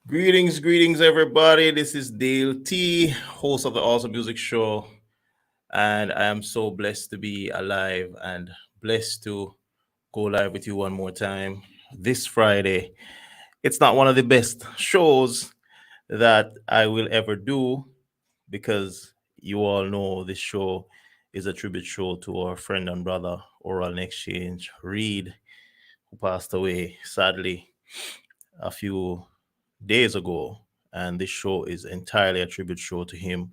Greetings, everybody. This is Dale T, host of the Awesome Music Show, and I am so blessed to be alive and blessed to go live with you one more time this Friday. It's not one of the best shows that I will ever do because you all know this show is a tribute show to our friend and brother, Oral Nexchange, REID, who passed away sadly a few days ago, and this show is entirely a tribute show to him.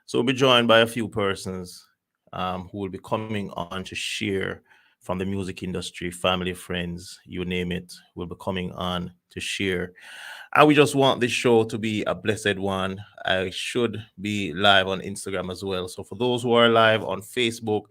So we'll be joined by a few persons who will be coming on to share from the music industry, family, friends, you name it, will be coming on to share. And we just want this show to be a blessed one. I should be live on Instagram as well. So for those who are live on Facebook,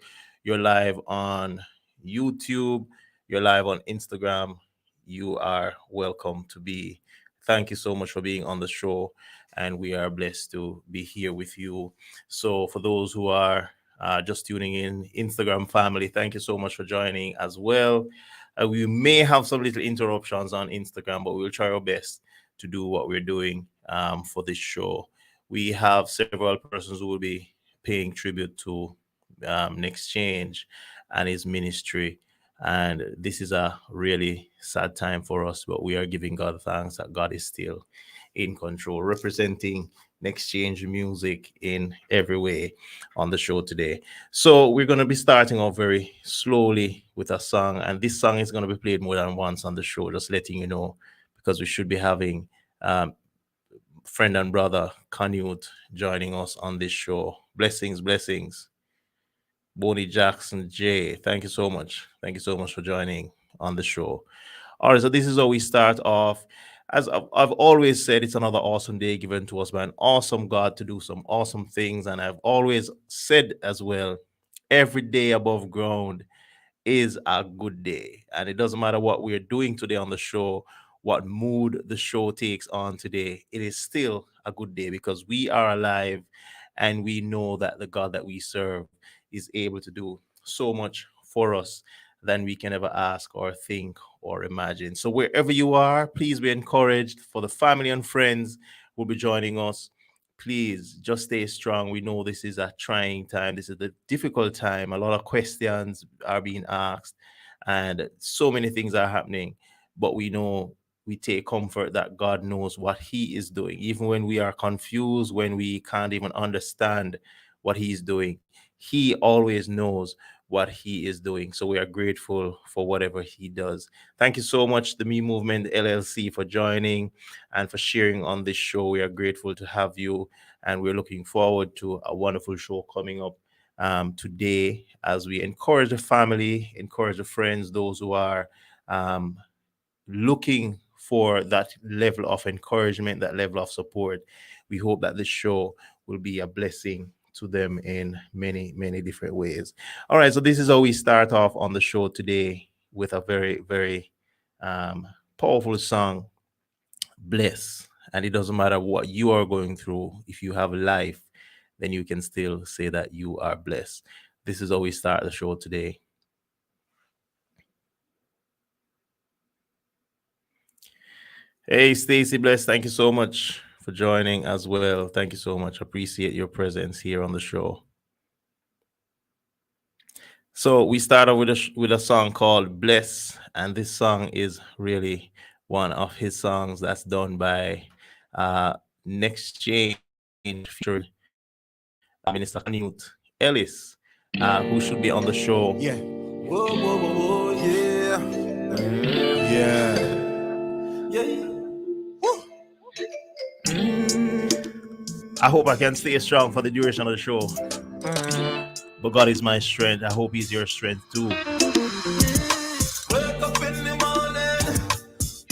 you're live on YouTube, you're live on Instagram, you are welcome to be. Thank you so much for being on the show, and we are blessed to be here with you. So, for those who are just tuning in, Instagram family, thank you so much for joining as well. We may have some little interruptions on Instagram, but we'll try our best to do what we're doing for this show. We have several persons who will be paying tribute to Nexchange and his ministry. And this is a really sad time for us, but we are giving God thanks that God is still in control, representing Nexchange music in every way on the show today. So we're going to be starting off very slowly with a song, and this song is going to be played more than once on the show, just letting you know, because we should be having um, friend and brother Canute joining us on this show. Blessings. Bonnie Jackson J. Thank you so much. Thank you so much for joining on the show. All right, so this is how we start off. As I've always said, it's another awesome day given to us by an awesome God to do some awesome things. And I've always said as well, every day above ground is a good day. And it doesn't matter what we're doing today on the show, what mood the show takes on today, it is still a good day because we are alive and we know that the God that we serve is able to do so much for us than we can ever ask or think or imagine. So, wherever you are, please be encouraged. For the family and friends who will be joining us, please just stay strong. We know this is a trying time, this is a difficult time. A lot of questions are being asked, and so many things are happening. But we know we take comfort that God knows what He is doing, even when we are confused, when we can't even understand what He's doing. He always knows what He is doing. So we are grateful for whatever He does. Thank you so much, the Me Movement LLC, for joining and for sharing on this show. We are grateful to have you, and we're looking forward to a wonderful show coming up today as we encourage the family, encourage the friends, those who are um, looking for that level of encouragement, that level of support. We hope that this show will be a blessing to them in many different ways. All right, so this is how we start off on the show today with a very um, powerful song, Bless. And it doesn't matter what you are going through, if you have life, then you can still say that you are blessed. This is how we start the show today. Hey, Stacy Bless, thank you so much for joining as well. Thank you so much. Appreciate your presence here on the show. So we started with a song called "Bless," and this song is really one of his songs that's done by Nexchange featuring Minister Canute Ellis, who should be on the show. Yeah. Whoa, yeah. Yeah. I hope I can stay strong for the duration of the show. But God is my strength. I hope He's your strength too. Wake up in the morning,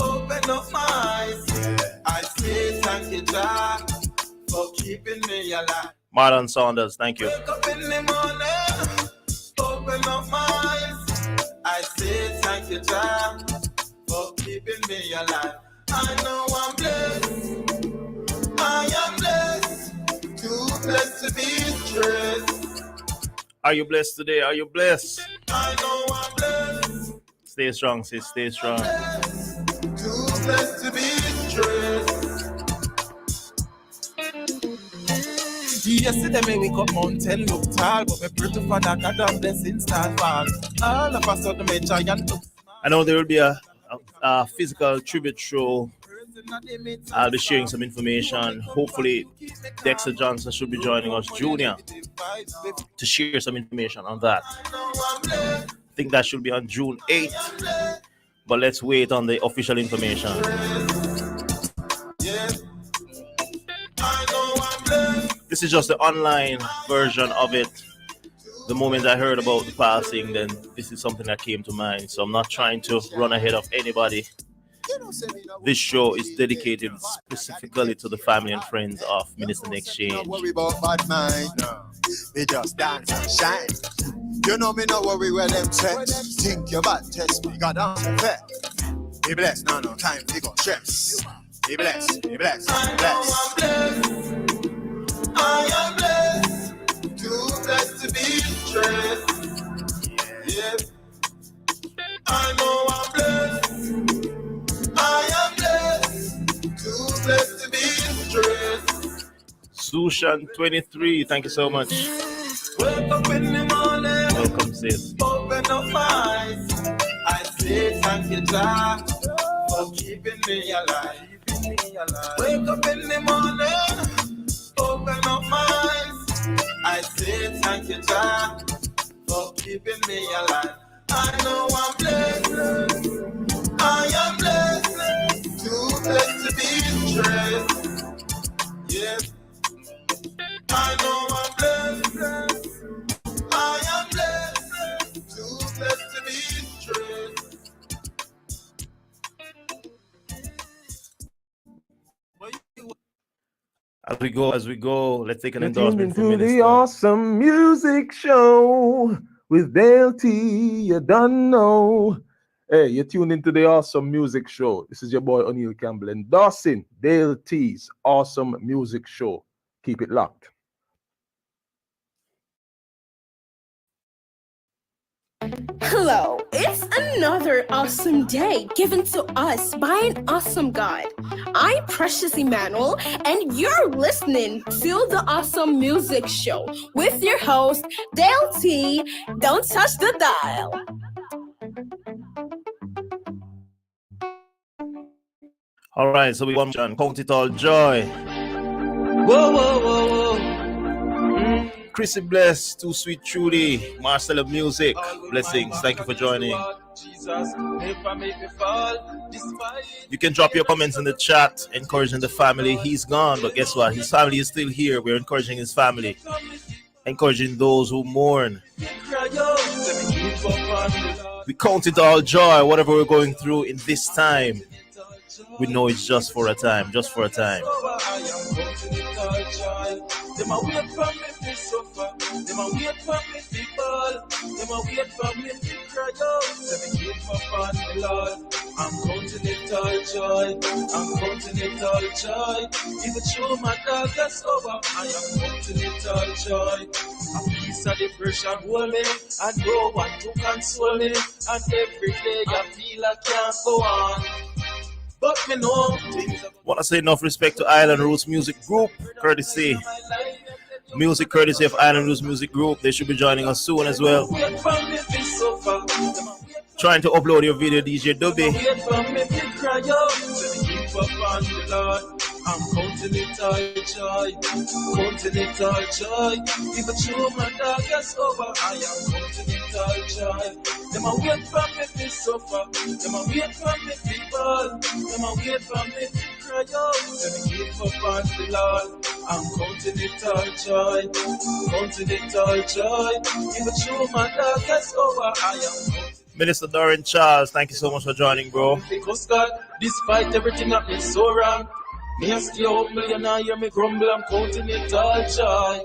open up my eyes. I say thank you, God, for keeping me alive. Marlon Saunders, thank you. Wake up in the morning, open up my eyes. I say thank you, God, for keeping me alive. I know I'm blessed. I am blessed. Too blessed to be stressed. Are you blessed today? Are you blessed? I know I'm blessed. Stay strong, sis. Stay strong. Too blessed to be stressed. Yesterday me wake up mountain look tall, but me pray to Father God and blessings start fall. All of a sudden me giant look. I know there will be a physical tribute show. I'll be sharing some information. Hopefully, Dexter Johnson should be joining us, Junior, to share some information on that. I think that should be on June 8th, but let's wait on the official information. This is just the online version of it. The moment I heard about the passing, then this is something that came to mind. So I'm not trying to run ahead of anybody. This show is dedicated specifically to the family and friends of Minister Nexchange. Don't worry about bad mind. Me just dance and shine. You know me no worry where them text. Think you bad, test me, got down to fair. Be blessed, no time to go stress. Be blessed, be blessed, be blessed. I am blessed, too blessed to be stressed. Yeah. I know I'm blessed. I am blessed, too blessed to be stressed. Sushan 23, thank you so much. Wake up in the morning, welcome sis. Open up my eyes. I say thank you, Jah, for keeping me alive. Wake up in the morning, open up my eyes. I say thank you, Jah, for keeping me alive. I know I'm blessed. I am blessed, too blessed to be stressed. Yes, I know I'm blessed. I am blessed, too blessed to be stressed. As we go, let's take an You're endorsement tuned from into the Minister. awesome music show with Dale T. You don't know. Hey, you're tuned into the awesome music show. This is your boy O'Neal Campbell endorsing Dale T's awesome music show. Keep it locked. Hello, it's another awesome day given to us by an awesome God. I'm Precious Emmanuel, and you're listening to the Awesome Music Show with your host, Dale T. Don't touch the dial. All right, so we want John, count it all joy. Whoa, whoa, whoa, whoa. Chrissy Bless, Too Sweet Trudy, Marcel of Music, blessings. Thank you for joining. You can drop your comments in the chat, encouraging the family. He's gone, but guess what? His family is still here. We're encouraging his family, encouraging those who mourn. We count it all joy, whatever we're going through in this time. We know it's just for a time, just for a time. Them a wait for me to suffer. Them a wait for me to fall. Them a wait for me to cry out. Let me keep up on the Lord. I'm counting it all joy. I'm counting it all joy. Even though my dog is over, I am counting it all joy. A piece of depression hold me, and no one to console me. And every day I feel I can't go on. But me know things. Want to say enough respect to Island Roots Music Group, courtesy of Island Roots Music Group. They should be joining us soon as well. Trying to upload your video, DJ Dubby. I'm counting it all joy, counting it all joy. Even though my dog is over, I am counting it all joy. Them a wait for me to suffer, them a wait for me to fall, them a wait for me to cry out. Let me give up on the Lord. I'm counting it all joy, counting it all joy. Even though my dog is over, I am counting. Minister Doran Charles, thank you so much for joining, bro. Because God, despite everything that is so wrong, me a stay humble, you now hear me grumble, I'm counting it all joy.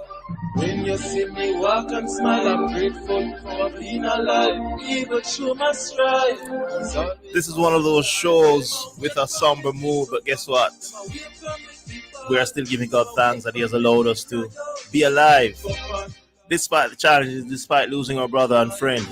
When you see me walk and smile, I'm grateful for being alive, even through my strife. This is one of those shows with a somber mood, but guess what? We are still giving God thanks that He has allowed us to be alive. Despite the challenges, despite losing our brother and friend,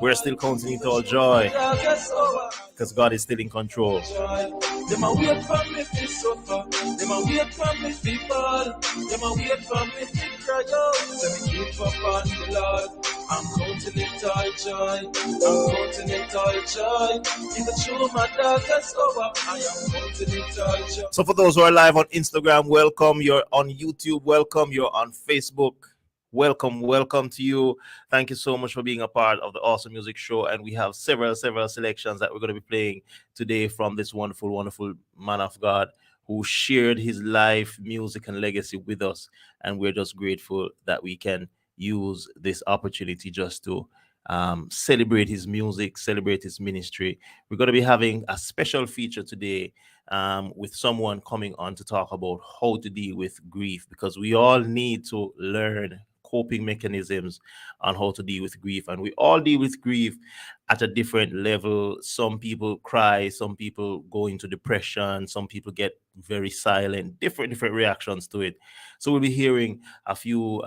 We're still counting it all joy because God is still in control. Them a wait for me to suffer. Them a wait for me to fall. Them a wait for me to cry out. Let me keep up on the Lord. I'm counting it all joy. I'm counting it all joy. Even through my darkest hour, I am counting it all joy. So for those who are live on Instagram, welcome. You're on YouTube, welcome. You're on Facebook. Welcome to you. Thank you so much for being a part of the Awesome Music Show. And we have several selections that we're going to be playing today from this wonderful man of God who shared his life, music, and legacy with us. And we're just grateful that we can use this opportunity just to celebrate his music, celebrate his ministry. We're going to be having a special feature today with someone coming on to talk about how to deal with grief, because we all need to learn coping mechanisms on how to deal with grief, and we all deal with grief at a different level. Some people cry, some people go into depression, some people get very silent, different reactions to it. So we'll be hearing a few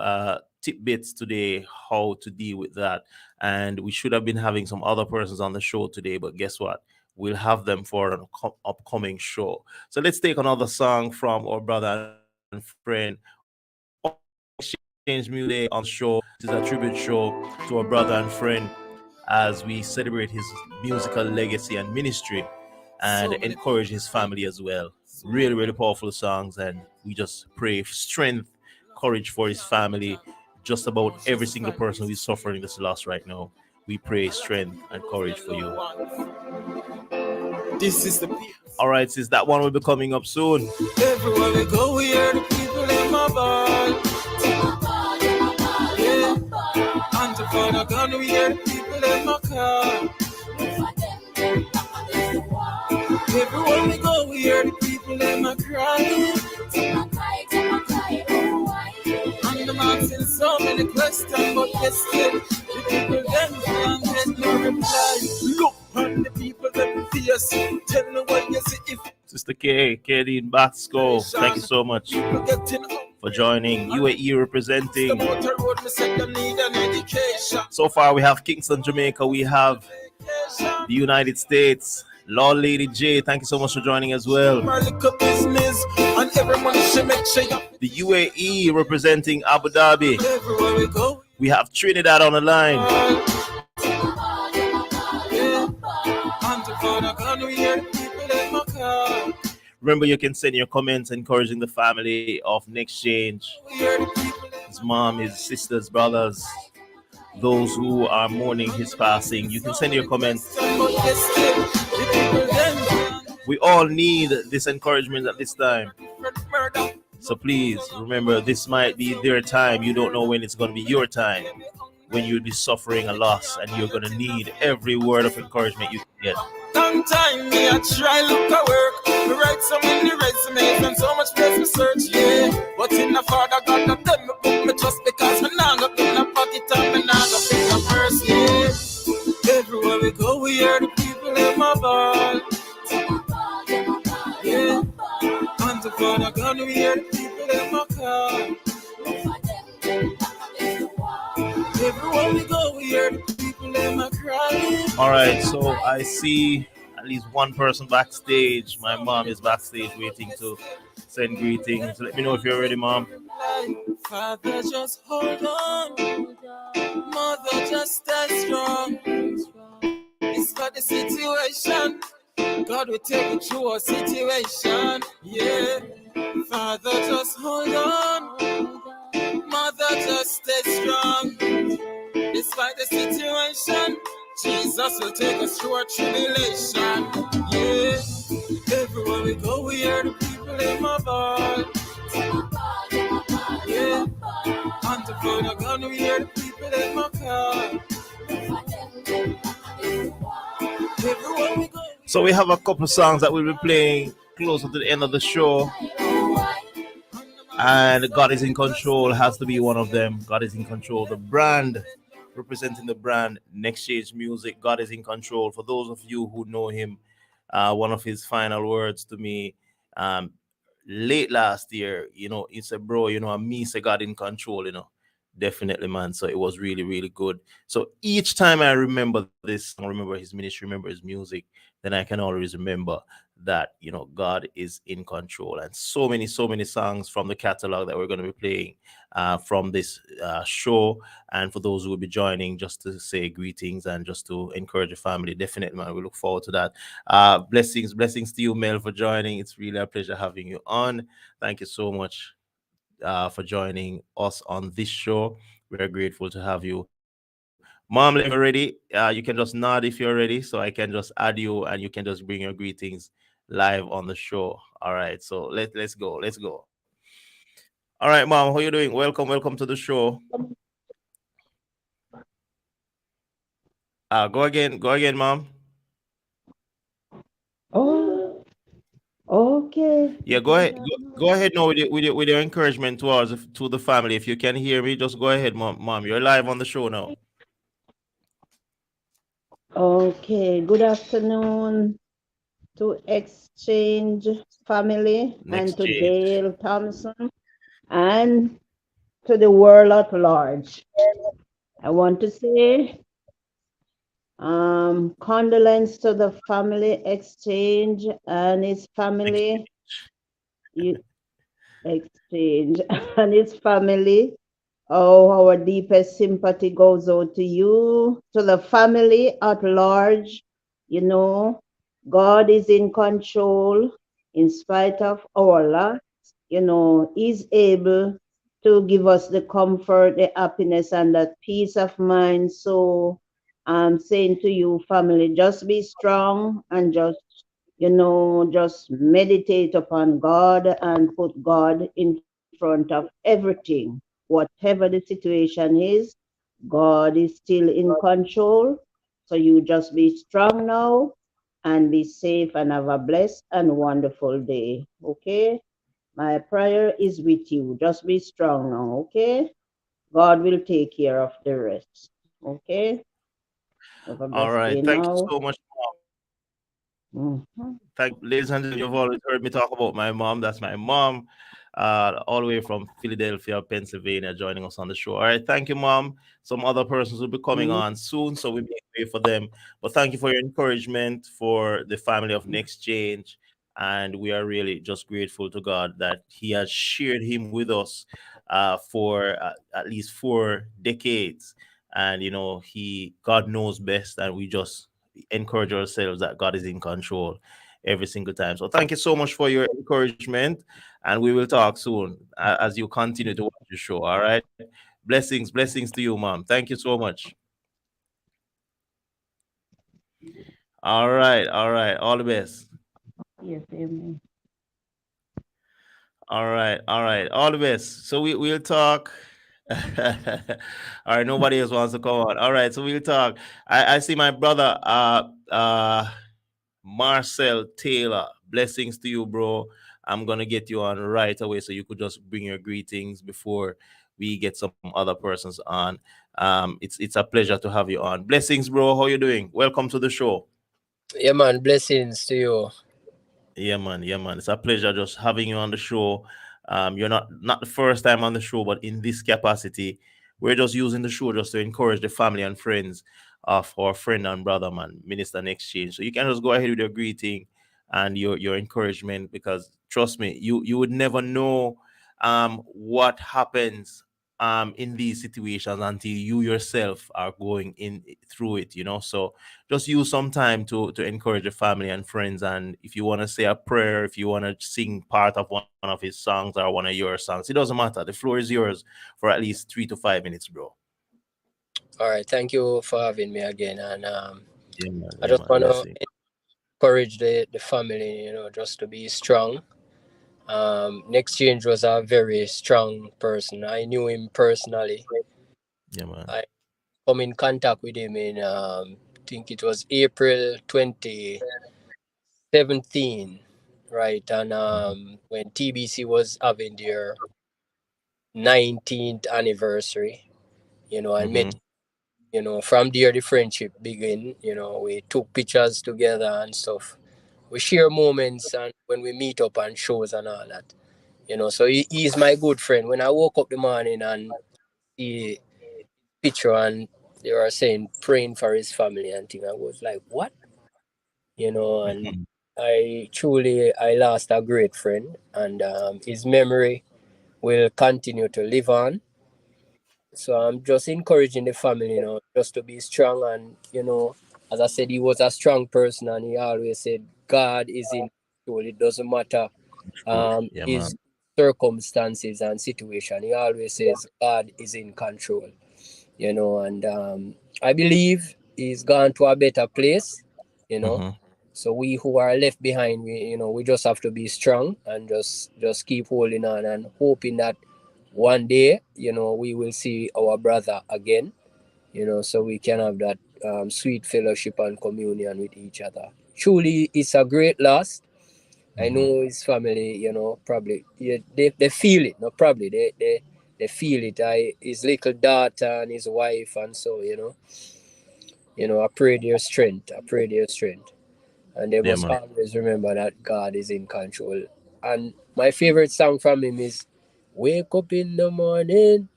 tidbits today how to deal with that, and we should have been having some other persons on the show today, but guess what, we'll have them for an upcoming show. So let's take another song from our brother and friend Nexchange Music on the show. This is a tribute show to our brother and friend as we celebrate his musical legacy and ministry and encourage his family as well. Really powerful songs, and we just pray strength, courage for his family. Just about every single person who is suffering this loss right now, we pray strength and courage for you. This is the people. All right, sis, that one will be coming up soon. Everywhere we go, we hear the people in my ball. Yeah. And to find a gun, we hear the people in my car. Everywhere we go, we hear the people in my cry. And I'm asking so many questions, but yes, still, the people them can't get no reply. Look on the people that fierce. Tell me what you see if Sister Katie in Basco, thank you so much for joining. UAE representing. So far, we have Kingston, Jamaica. We have the United States. Lord Lady J, thank you so much for joining as well. The UAE representing Abu Dhabi. We have Trinidad on the line. Remember, you can send your comments encouraging the family of Nexchange, his mom, his sisters, brothers, those who are mourning his passing. You can send your comments. We all need this encouragement at this time. So please remember, this might be their time. You don't know when it's going to be your time, when you'll be suffering a loss, and you're going to need every word of encouragement you can get. Sometime me I try look at work. Me write so many resumes and so much place me search, yeah. But in the Father God of them me put me trust, because me nah go in the pocket and me nah go in the purse, yeah. Everywhere we go, we hear the people in my ball. Yeah. And the Father God, we hear the people in my car. Everywhere we go, we hear the people in my cry. All right, so I see at least one person backstage. My mom is backstage waiting to send greetings. Let me know if you're ready, Mom. Father, just hold on. Mother, just stay strong. It's for the situation. God will take you through a situation. Yeah. Father, just hold on. Mother, just stay strong. Despite the situation, Jesus will take us through our tribulation. Yeah. Everywhere we go, we hear the people in my ball. Yeah. And to find a gun, we hear the people in my car. Everywhere we go. So we have a couple of songs that we'll be playing closer to the end of the show. And God is in control has to be one of them. God is in control. The brand, representing the brand, Nexchange Music. God is in control. For those of you who know him, one of his final words to me late last year, he said, bro, me say God in control, Definitely, man. So it was really, really good. So each time I remember this song, remember his ministry, remember his music, then I can always remember that, God is in control. And so many songs from the catalog that we're going to be playing from this show. And for those who will be joining, just to say greetings and just to encourage the family, definitely, man, we look forward to that. Blessings to you, Mel, for joining. It's really a pleasure having you on. Thank you so much for joining us on this show. We're grateful to have you. Mom, let me know if you're ready. You can just nod if you're ready, so I can just add you and you can just bring your greetings live on the show. All right, so let's go. Let's go. All right, Mom, how you doing? Welcome to the show. Go again, Mom. Oh, okay. Yeah, go ahead. Go ahead now with your encouragement to the family. If you can hear me, just go ahead, Mom. Mom, you're live on the show now. Okay. Good afternoon to Exchange family and Next to change. Dale Thompson and to the world at large. I want to say condolence to the family Exchange and his Next family change. Exchange and his family. Oh, our deepest sympathy goes out to you, to the family at large. You know, God is in control in spite of our loss. He's able to give us the comfort, the happiness, and that peace of mind. So I'm saying to you, family, just be strong and just meditate upon God and put God in front of everything. Whatever the situation is, God is still in control. So you just be strong now and be safe and have a blessed and wonderful day. Okay? My prayer is with you. Just be strong now. Okay? God will take care of the rest. Okay? Have a All blessed right. day Thank you now. so much, Mom. Mhm. Ladies and gentlemen, you've always heard me talk about my mom. That's my mom, all the way from Philadelphia, Pennsylvania, joining us on the show. All right, thank you, Mom. Some other persons will be coming Mhm. on soon, so we make way for them. But thank you for your encouragement for the family of Nexchange, and we are really just grateful to God that He has shared him with us for at least 4 decades. And God knows best, and we just encourage ourselves that God is in control every single time. So thank you so much for your encouragement, and we will talk soon as you continue to watch the show. All right, blessings to you, Mom. Thank you so much. All right, all the best. Yes, amen. All right, all the best. So we'll talk. All right, nobody else wants to come on. All right, so we'll talk. I see my brother Marcel Taylor. Blessings to you, bro. I'm gonna get you on right away so you could just bring your greetings before we get some other persons on. It's a pleasure to have you on. Blessings, bro. How you doing? Welcome to the show. Yeah, man. Blessings to you. Yeah, man. Yeah, man. It's a pleasure just having you on the show. You're not the first time on the show, but in this capacity, we're just using the show just to encourage the family and friends of our friend and brother, man, Minister Exchange. So you can just go ahead with your greeting and your encouragement, because trust me, you would never know what happens in these situations until you yourself are going in through it. So just use some time to encourage the family and friends. And if you want to say a prayer, if you want to sing part of one of his songs or one of your songs, it doesn't matter. The floor is yours for at least 3 to 5 minutes, bro. All right. Thank you for having me again. And I Yeah, just man. want to Blessing. encourage the family, just to be strong. Nexchange was a very strong person. I knew him personally. Yeah, man. I come in contact with him in, think it was April 2017, right? And when TBC was having their 19th anniversary, I met. Mm-hmm. From there the friendship begin. We took pictures together and stuff. We share moments and when we meet up on shows and all that. So he's my good friend. When I woke up the morning and see picture and they were saying praying for his family and thing. I was like, what? And I lost a great friend, and his memory will continue to live on. So I'm just encouraging the family, just to be strong. And, as I said, he was a strong person and he always said, God is in control. It doesn't matter Yeah, man. his circumstances and situation. He always says, God is in control, and I believe he's gone to a better place, you know. Mm-hmm. So we who are left behind, we just have to be strong and just keep holding on and hoping that one day, we will see our brother again, so we can have that sweet fellowship and communion with each other. Truly, it's a great loss. I Mm-hmm. know his family, probably they feel it. No, probably they feel it. His little daughter and his wife, and so I pray their strength. I pray their strength, and they Yeah, must man. always remember that God is in control. And my favorite song from him is "Wake up in the morning,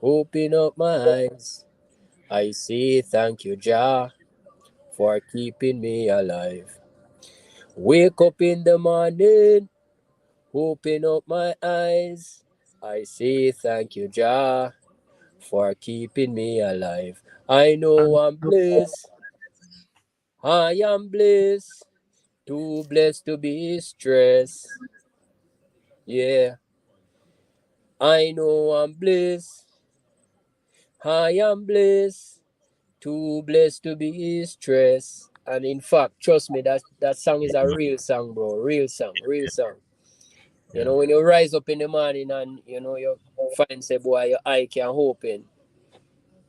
open up my eyes. I say thank you, Jah, for keeping me alive. Wake up in the morning, open up my eyes. I say thank you, Jah, for keeping me alive. I know I'm blessed. I am blessed. Too blessed to be stressed. Yeah, I know I'm blessed. I am blessed. Too blessed to be stressed. And in fact, trust me, that song is Yeah, a man. real song, bro. Real song, real song. Yeah. When you rise up in the morning and you find say boy your eye can open,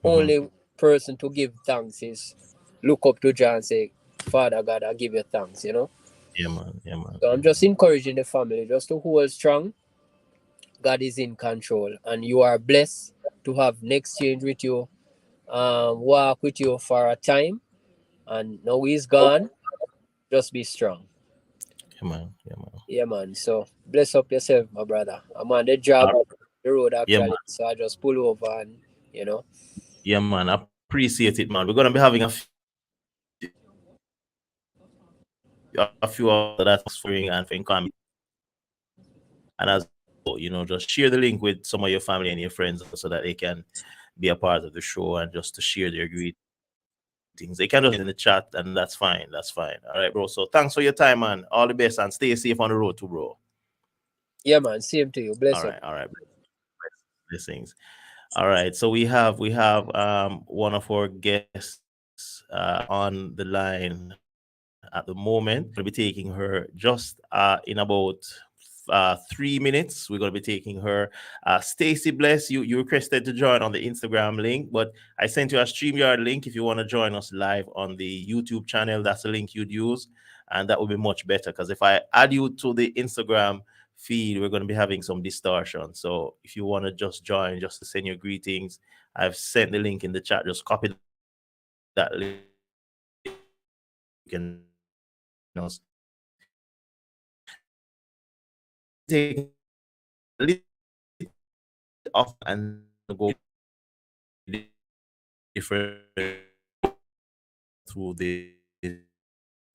Mm-hmm. only person to give thanks is look up to John and say, Father God, I give you thanks. Yeah, man. Yeah, man. So I'm Yeah, just man. encouraging the family just to hold strong. God is in control, and you are blessed to have Nexchange with you, walk with you for a time, and now he's gone. Just be strong. Yeah, man. Yeah, man. Yeah, man. So bless up yourself, my brother. I'm on the job, the road Yeah, man. actually, so I just pull over and Yeah, man. I appreciate it, man. We're gonna be having a few of that for and for income. And as well, just share the link with some of your family and your friends so that they can be a part of the show and just to share their greetings. They can just in the chat and that's fine. That's fine. All right, bro. So thanks for your time, man. All the best and stay safe on the road too, bro. Yeah, man. Same to you. All Bless right, up. all right. Blessings. All right. So we have one of our guests on the line at the moment. We'll be taking her just in about 3 minutes. We're going to be taking her. Stacy Bless, you requested to join on the Instagram link, but I sent you a StreamYard link if you want to join us live on the YouTube channel. That's the link you'd use, and that would be much better because if I add you to the Instagram feed, we're going to be having some distortion. So if you want to just join, just to send your greetings, I've sent the link in the chat. Just copy that link and take a little off and go different through this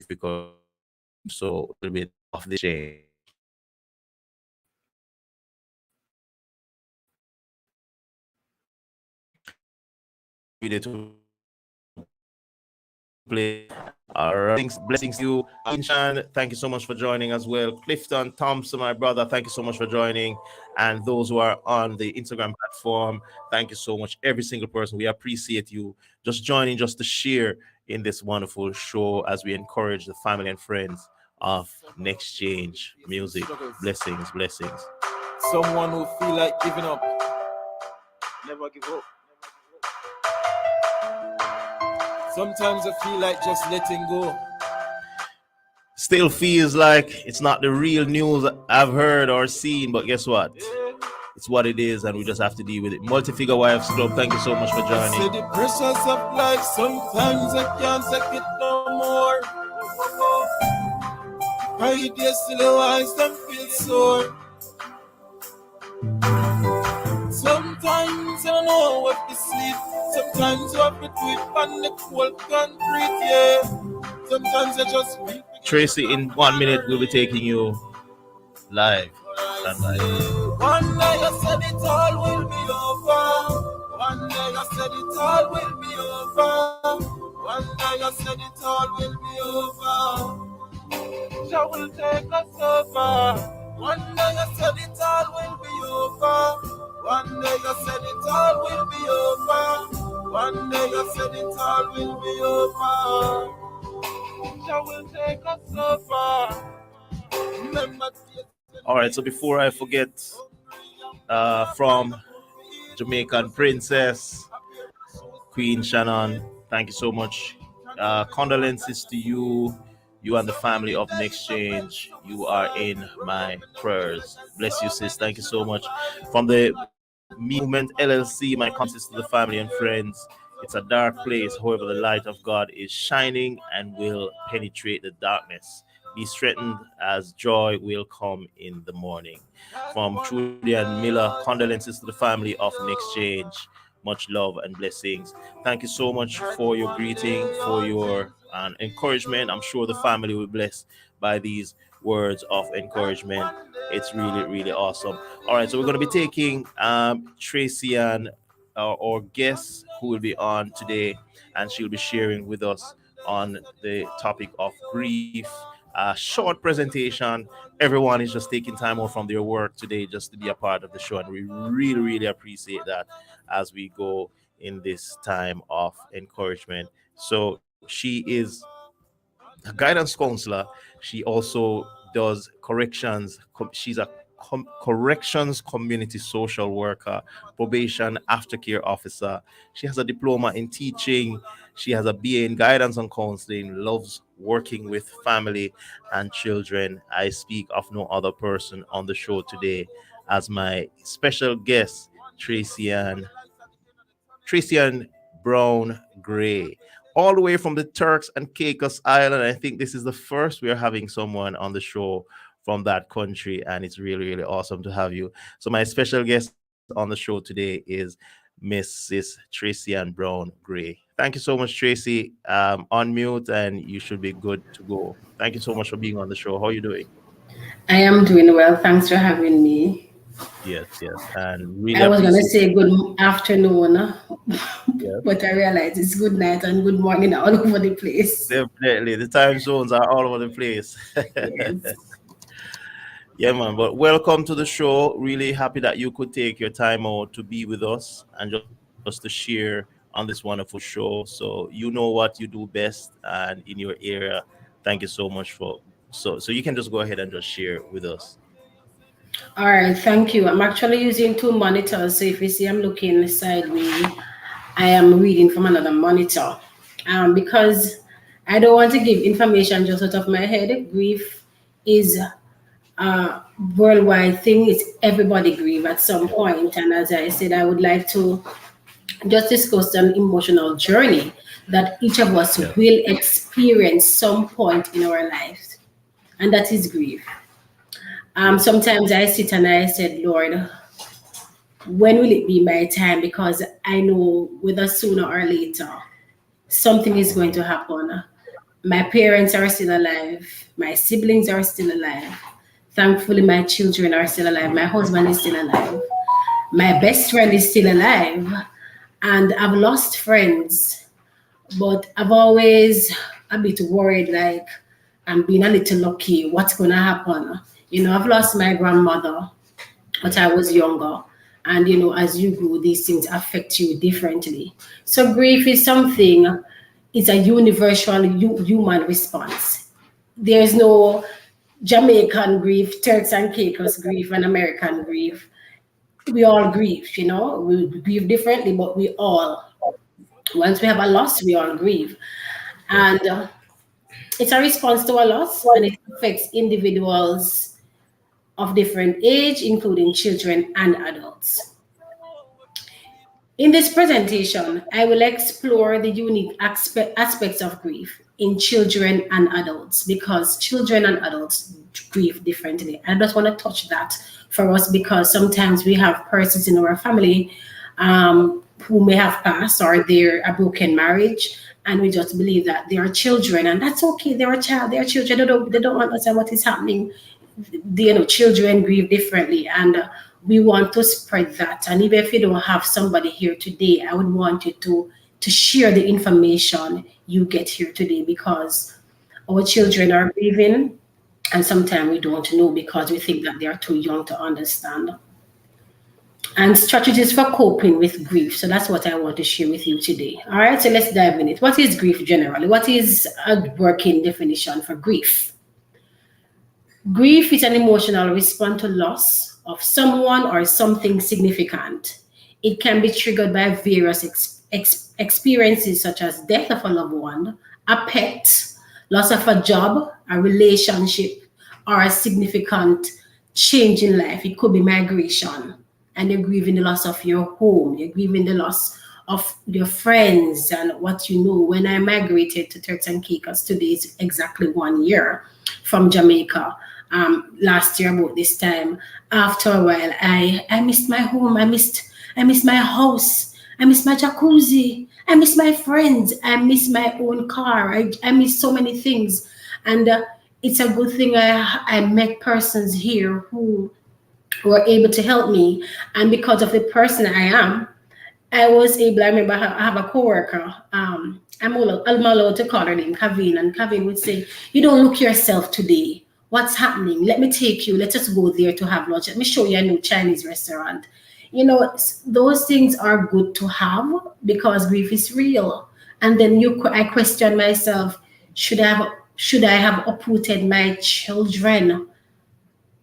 because so a little bit off the chain. Video to play. All right. Blessings to you. Inshan, thank you so much for joining as well. Clifton Thompson, my brother, thank you so much for joining. And those who are on the Instagram platform, thank you so much. Every single person, we appreciate you just joining, just to share in this wonderful show as we encourage the family and friends of Nexchange Music. Blessings, blessings. Someone who feel like giving up, never give up. Sometimes I feel like just letting go. Still feels like it's not the real news I've heard or seen, but guess what? It's what it is, and we just have to deal with it. Multi-Figure Wives Club, thank you so much for I joining. say the pressures of life, sometimes I can't take it no more. Pride is still wise and feel sore. Sometimes Sometimes you don't know what to sleep. Sometimes you have to do it on the cold concrete, yeah. Sometimes you just weak. Tracy, in 1 minute, we'll be taking you live. Stand by. One day you said it all will be over. One day you said it all will be over. One day you said it all will be over. Jah will take us over. One day you said it all will be over. One day you said it all will be over. One day you said it all will be over. Jah will take us over. Remember. All right, so before I forget, from Jamaican Princess, Queen Shannon, thank you so much. Condolences to you and the family of Nexchange. You are in my prayers. Bless you, sis. Thank you so much. From the Movement LLC, my condolences to the family and friends. It's a dark place. However, the light of God is shining and will penetrate the darkness. Be strengthened as joy will come in the morning. From Julian Miller, condolences to the family of Nexchange. Much love and blessings. Thank you so much for your greeting, for your encouragement. I'm sure the family will be blessed by these words of encouragement. It's really, really awesome. All right, so we're going to be taking Tracy and our guest who will be on today, and she'll be sharing with us on the topic of grief. A short presentation. Everyone is just taking time off from their work today just to be a part of the show, and we really, really appreciate that as we go in this time of encouragement. So she is a guidance counselor. She also does corrections. She's a corrections community social worker, probation aftercare officer. She has a diploma in teaching. She has a BA in guidance and counseling, loves working with family and children. I speak of no other person on the show today as my special guest, Tracy Ann Christian Brown Gray, all the way from the Turks and Caicos Island. I think this is the first we are having someone on the show from that country, and it's really, really awesome to have you. So, my special guest on the show today is Mrs. Tracy Ann Brown Gray. Thank you so much, Tracy. On mute, and you should be good to go. Thank you so much for being on the show. How are you doing? I am doing well. Thanks for having me. Yes, yes, and really I was going to appreciate. say good afternoon, Yes. but I realized it's good night and good morning all over the place. Definitely. The time zones are all over the place. Yes. Yeah, man. But welcome to the show. Really happy that you could take your time out to be with us and just to share on this wonderful show. So you know what you do best and in your area. Thank you so much for so you can just go ahead and just share with us. All right. Thank you. I'm actually using two monitors. So if you see I'm looking sideways, I am reading from another monitor. Because I don't want to give information just out of my head. Grief is a worldwide thing. It's everybody grieve at some point. And as I said, I would like to just discuss an emotional journey that each of us Yeah. will experience some point in our lives, and that is grief. Yes. Sometimes I sit and I said, Lord, when will it be my time? Because I know whether sooner or later something is going to happen. My parents are still alive. My siblings are still alive. Thankfully, my children are still alive. My husband is still alive. My best friend is still alive. And I've lost friends, but I've always a bit worried, like I'm being a little lucky. What's going to happen? I've lost my grandmother, but I was younger. And, as you grow, these things affect you differently. So grief is something, it's a universal human response. There's no Jamaican grief, Turks and Caicos grief, and American grief. We all grieve, we grieve differently, but we all, once we have a loss, we all grieve. And it's a response to a loss, and it affects individuals of different age, including children and adults. In this presentation, I will explore the unique aspects of grief in children and adults because children and adults grieve differently. I just want to touch that for us because sometimes we have persons in our family who may have passed or they're a broken marriage, and we just believe that they are children, and that's okay. They're a child, they're children. They don't understand what is happening. Children grieve differently, and we want to spread that. And even if you don't have somebody here today, I would want you to share the information you get here today because our children are grieving, and sometimes we don't know because we think that they are too young to understand. And strategies for coping with grief. So that's what I want to share with you today. All right, so let's dive in it. What is grief generally? What is a working definition for grief? Grief is an emotional response to loss of someone or something significant. It can be triggered by various experiences such as death of a loved one, a pet, loss of a job, a relationship, or a significant change in life. It could be migration, and you're grieving the loss of your home, you're grieving the loss of your friends and what you know. When I migrated to Turks and Caicos, today is exactly 1 year from Jamaica. Last year about this time, after a while, I missed my home. I missed my house. I miss my jacuzzi. I miss my friends. I miss my own car. I miss so many things, and it's a good thing I met persons here who were able to help me, and because of the person I am, I was able. I remember I have a coworker. I'm allowed to call her name, Kavin, and Kavin would say, "You don't look yourself today. What's happening? Let me take you. Let us go there to have lunch. Let me show you a new Chinese restaurant." Those things are good to have because grief is real. And then I question myself: should I have uprooted my children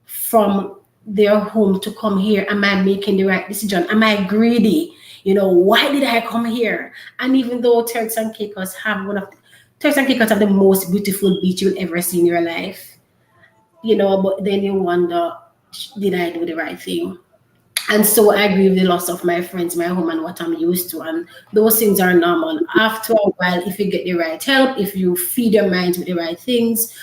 from their home to come here? Am I making the right decision? Am I greedy? Why did I come here? And even though Turks and Caicos have the most beautiful beach you'll ever see in your life, but then you wonder, did I do the right thing? And so I grieve the loss of my friends, my home, and what I'm used to. And those things are normal. After a while, if you get the right help, if you feed your mind with the right things,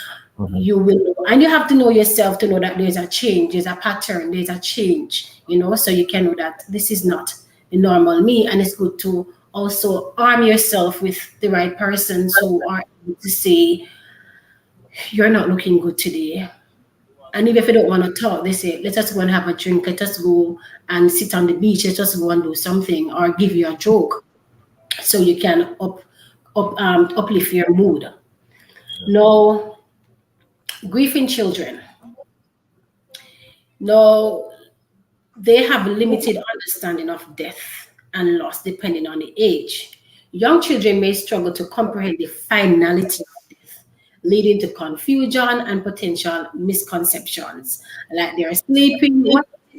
you will know. And you have to know yourself to know that there's a change, there's a pattern, there's a change, so you can know that this is not the normal me. And it's good to also arm yourself with the right persons who are able to say, you're not looking good today. And even if you don't want to talk, they say, let us go and have a drink, let us go and sit on the beach, let us go and do something, or give you a joke so you can uplift your mood. No, grieving children. No, they have limited understanding of death and loss depending on the age. Young children may struggle to comprehend the finality of death, leading to confusion and potential misconceptions. Like they're sleeping.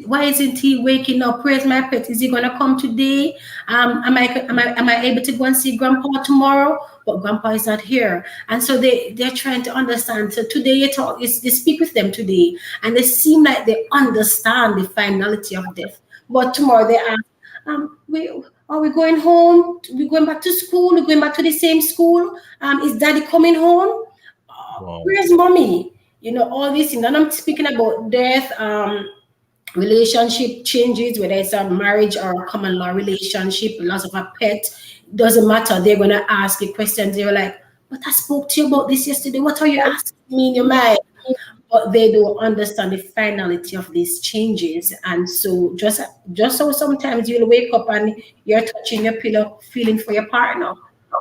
Why isn't he waking up? Where's my pet? Is he gonna come today? Am I able to go and see Grandpa tomorrow? But Grandpa is not here, and so they're trying to understand. So today they speak with them today, and they seem like they understand the finality of death. But tomorrow they ask, are we going home? We're going back to school. We're going back to the same school. Is Daddy coming home? Where's Mommy? All these things. And I'm speaking about death. Relationship changes, whether it's a marriage or a common law relationship, loss of a pet, doesn't matter. They're going to ask you questions. They're like, but I spoke to you about this yesterday. What are you asking me in your mind? But they don't understand the finality of these changes. And so just so sometimes you'll wake up and you're touching your pillow, feeling for your partner.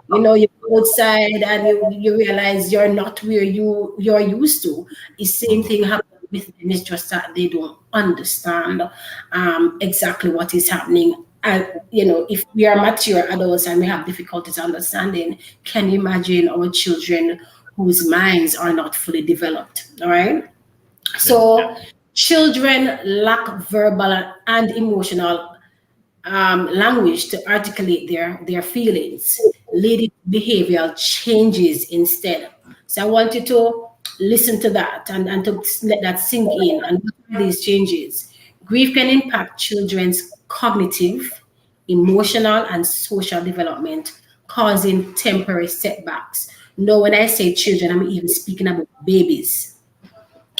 You go outside and you realize you're not where you're used to. The same thing happens with them. It's just that they don't understand exactly what is happening. And if we are mature adults and we have difficulties understanding, can you imagine our children whose minds are not fully developed? All right. So children lack verbal and emotional language to articulate their feelings, leading to behavioral changes instead. So I want you to listen to that and to let that sink in. And what are these changes? Grief can impact children's cognitive, emotional and social development, causing temporary setbacks. Now, when I say children, I'm even speaking about babies.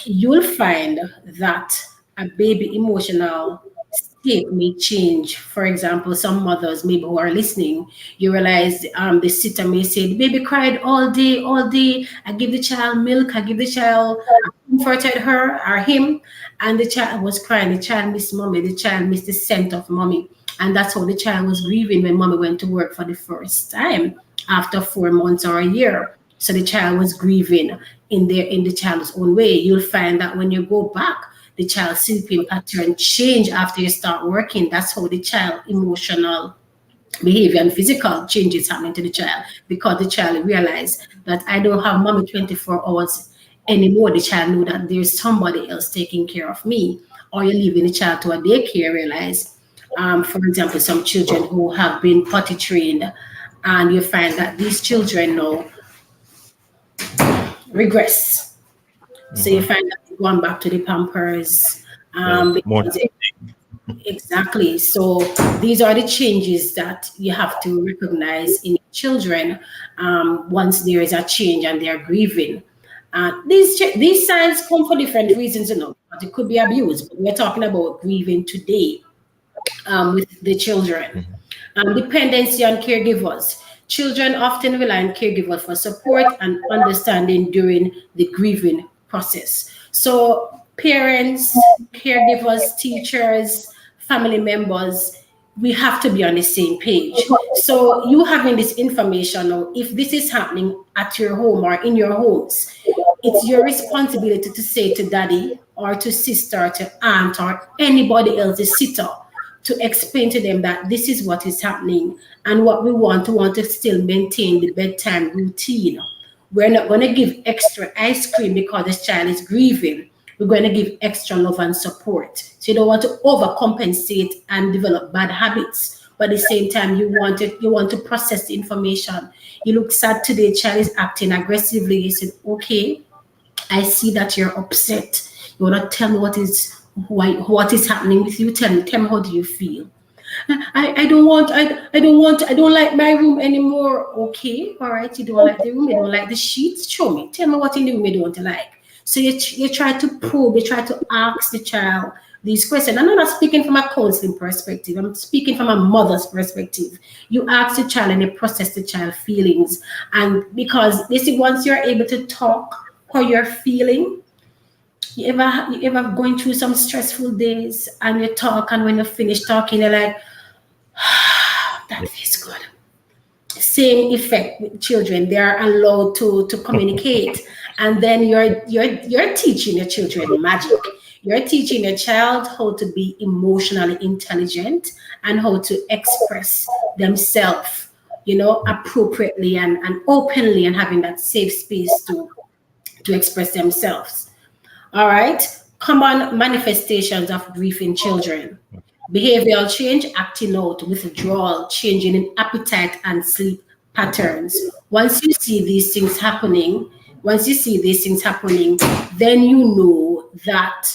You'll find that a baby emotional state may change. For example, some mothers maybe who are listening, you realize the sitter may say, the baby cried all day, all day. I give the child milk, I give the child, I comforted her or him, and the child was crying. The child missed mommy, the child missed the scent of mommy. And that's how the child was grieving when mommy went to work for the first time after 4 months or a year. So the child was grieving in the child's own way. You'll find that when you go back, the child's sleeping pattern change after you start working. That's how the child emotional behavior and physical changes happening to the child, because the child realized that I don't have mommy 24 hours anymore. The child know that there's somebody else taking care of me. Or you're leaving the child to a daycare, realize, for example, some children who have been potty trained, and you find that these children now regress. So you find that they're going back to the Pampers, More. because exactly. So these are the changes that you have to recognize in children once there is a change and they are grieving. These signs come for different reasons, you know. It could be abuse, but we're talking about grieving today with the children. Dependency on caregivers. Children often rely on caregivers for support and understanding during the grieving process. So, parents, caregivers, teachers, family members, we have to be on the same page. So, you having this information, now, if this is happening at your home or in your homes, it's your responsibility to say to daddy or to sister, to aunt, or anybody else, a sitter, to explain to them that this is what is happening and what we want to still maintain the bedtime routine. We're not going to give extra ice cream because this child is grieving. We're going to give extra love and support. So you don't want to overcompensate and develop bad habits. But at the same time, you want to process the information. You look sad today, child is acting aggressively. You said, okay, I see that you're upset. You want to tell me what is happening with you. Tell me how do you feel? I don't like my room anymore. Okay, all right, you don't like the room, you don't like the sheets. Show me. Tell me what in the room you don't like. So you try to probe, you try to ask the child these questions. I'm not speaking from a counseling perspective. I'm speaking from a mother's perspective. You ask the child and you process the child's feelings. And because you see, once you're able to talk how you're feeling, you ever going through some stressful days and you talk, and when you finish talking, you're like, that feels good. Same effect with children. They are allowed to communicate. And then you're teaching your children magic. You're teaching your child how to be emotionally intelligent and how to express themselves, appropriately and openly, and having that safe space to express themselves. All right. Common manifestations of grief in children. Behavioral change, acting out, withdrawal, changing in appetite and sleep patterns. Once you see these things happening, then you know that,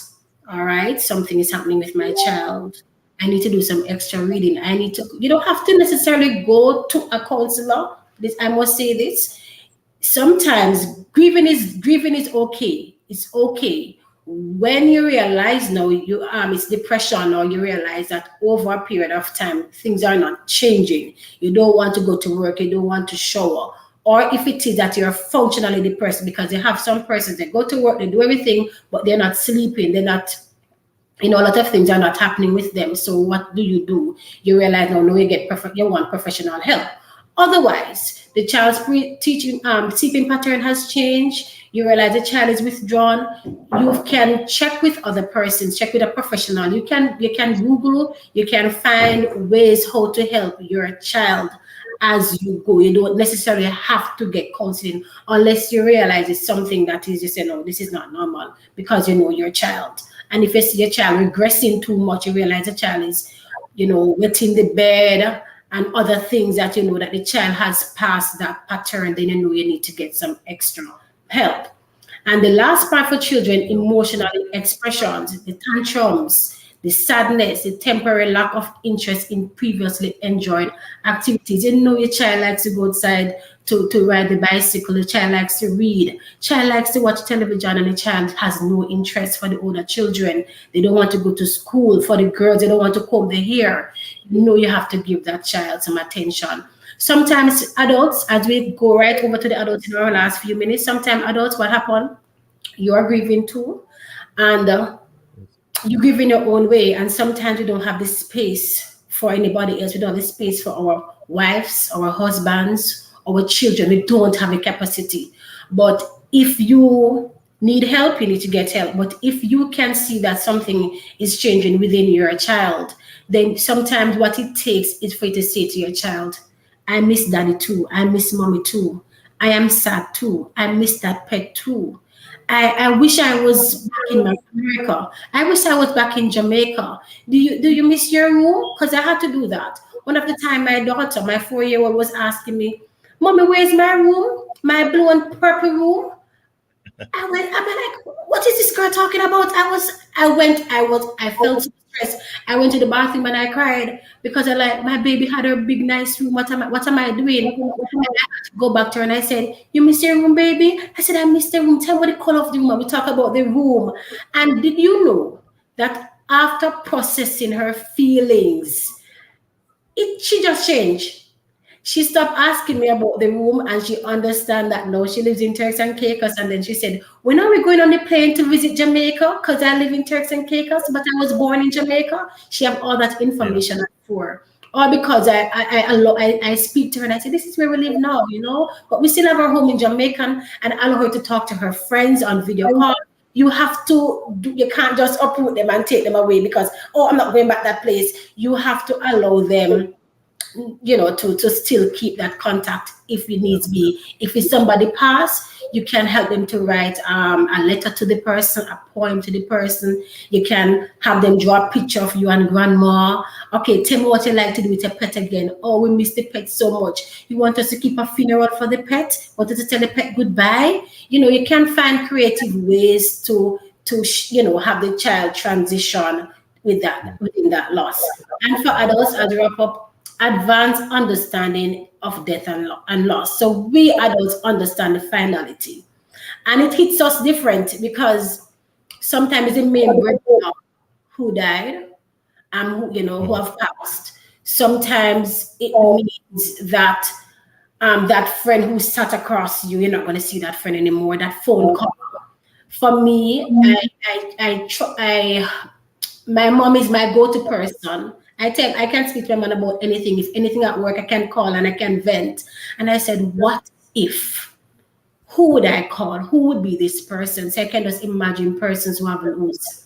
all right, something is happening with my child. I need to do some extra reading. You don't have to necessarily go to a counselor. I must say this. Sometimes grieving is okay. It's okay when you realize now it's depression, or you realize that over a period of time things are not changing. You don't want to go to work, you don't want to shower, or if it is that you're functionally depressed, because you have some persons that go to work, they do everything, but they're not sleeping, they're not, a lot of things are not happening with them. So what do? You realize, no, you want professional help. Otherwise, the child's sleeping pattern has changed. You realize the child is withdrawn. You can check with other persons, check with a professional. You can Google, you can find ways how to help your child as you go. You don't necessarily have to get counseling unless you realize it's something that is just, no, this is not normal, because you know your child. And if you see your child regressing too much, you realize the child is, wetting the bed and other things that that the child has passed that pattern, then you know you need to get some extra help. And the last part for children, emotional expressions, the tantrums, the sadness, the temporary lack of interest in previously enjoyed activities. You know, your child likes to go outside to ride the bicycle, the child likes to read, child likes to watch television, and the child has no interest for the older children. They don't want to go to school. For the girls, they don't want to comb their hair. You know, you have to give that child some attention. Sometimes adults, as we go right over to the adults in our last few minutes, sometimes adults, what happened? You are grieving too, and you grieve in your own way, and sometimes we don't have the space for anybody else. We don't have the space for our wives, our husbands, our children. We don't have the capacity. But if you need help, you need to get help. But if you can see that something is changing within your child, then sometimes what it takes is for you to say to your child, I miss daddy too. I miss mommy too. I am sad too. I miss that pet too. I wish I was back in America. I wish I was back in Jamaica. Do you miss your room? Because I had to do that. One of the time my daughter, my 4-year-old, was asking me, Mommy, where's my room? My blue and purple room? I'm like, what is this girl talking about? I felt so stressed. I went to the bathroom and I cried because I like my baby had her big nice room. What am I doing? And I had to go back to her and I said, you miss your room, baby? I said, I miss the room. Tell me the color of the room. And we talk about the room. And did you know that after processing her feelings, she just changed? She stopped asking me about the room and she understand that now she lives in Turks and Caicos. And then she said, when are we going on the plane to visit Jamaica? Because I live in Turks and Caicos, but I was born in Jamaica. She have all that information for her. Or because I speak to her and I say, this is where we live now, you know, but we still have our home in Jamaica, and allow her to talk to her friends on video call. You have to, you can't just uproot them and take them away because, oh, I'm not going back that place. You have to allow them, you know, to still keep that contact if it needs be. If it's somebody pass, you can help them to write a letter to the person, a poem to the person. You can have them draw a picture of you and grandma. Okay, tell me what you like to do with your pet again. Oh, we miss the pet so much. You want us to keep a funeral for the pet? Want us to tell the pet goodbye? You know, you can find creative ways to you know, have the child transition within that loss. And for adults, as we wrap up, advanced understanding of death and loss. So we adults understand the finality, and it hits us different because sometimes it may bring up who died and who have passed. Sometimes it means that that friend who sat across you, you're not going to see that friend anymore. That phone call. For me, my mom is my go-to person. I can't speak to my mom about anything. If anything at work, I can call and I can vent. And I said, what if? Who would I call? Who would be this person? So I can just imagine persons who haven't lost,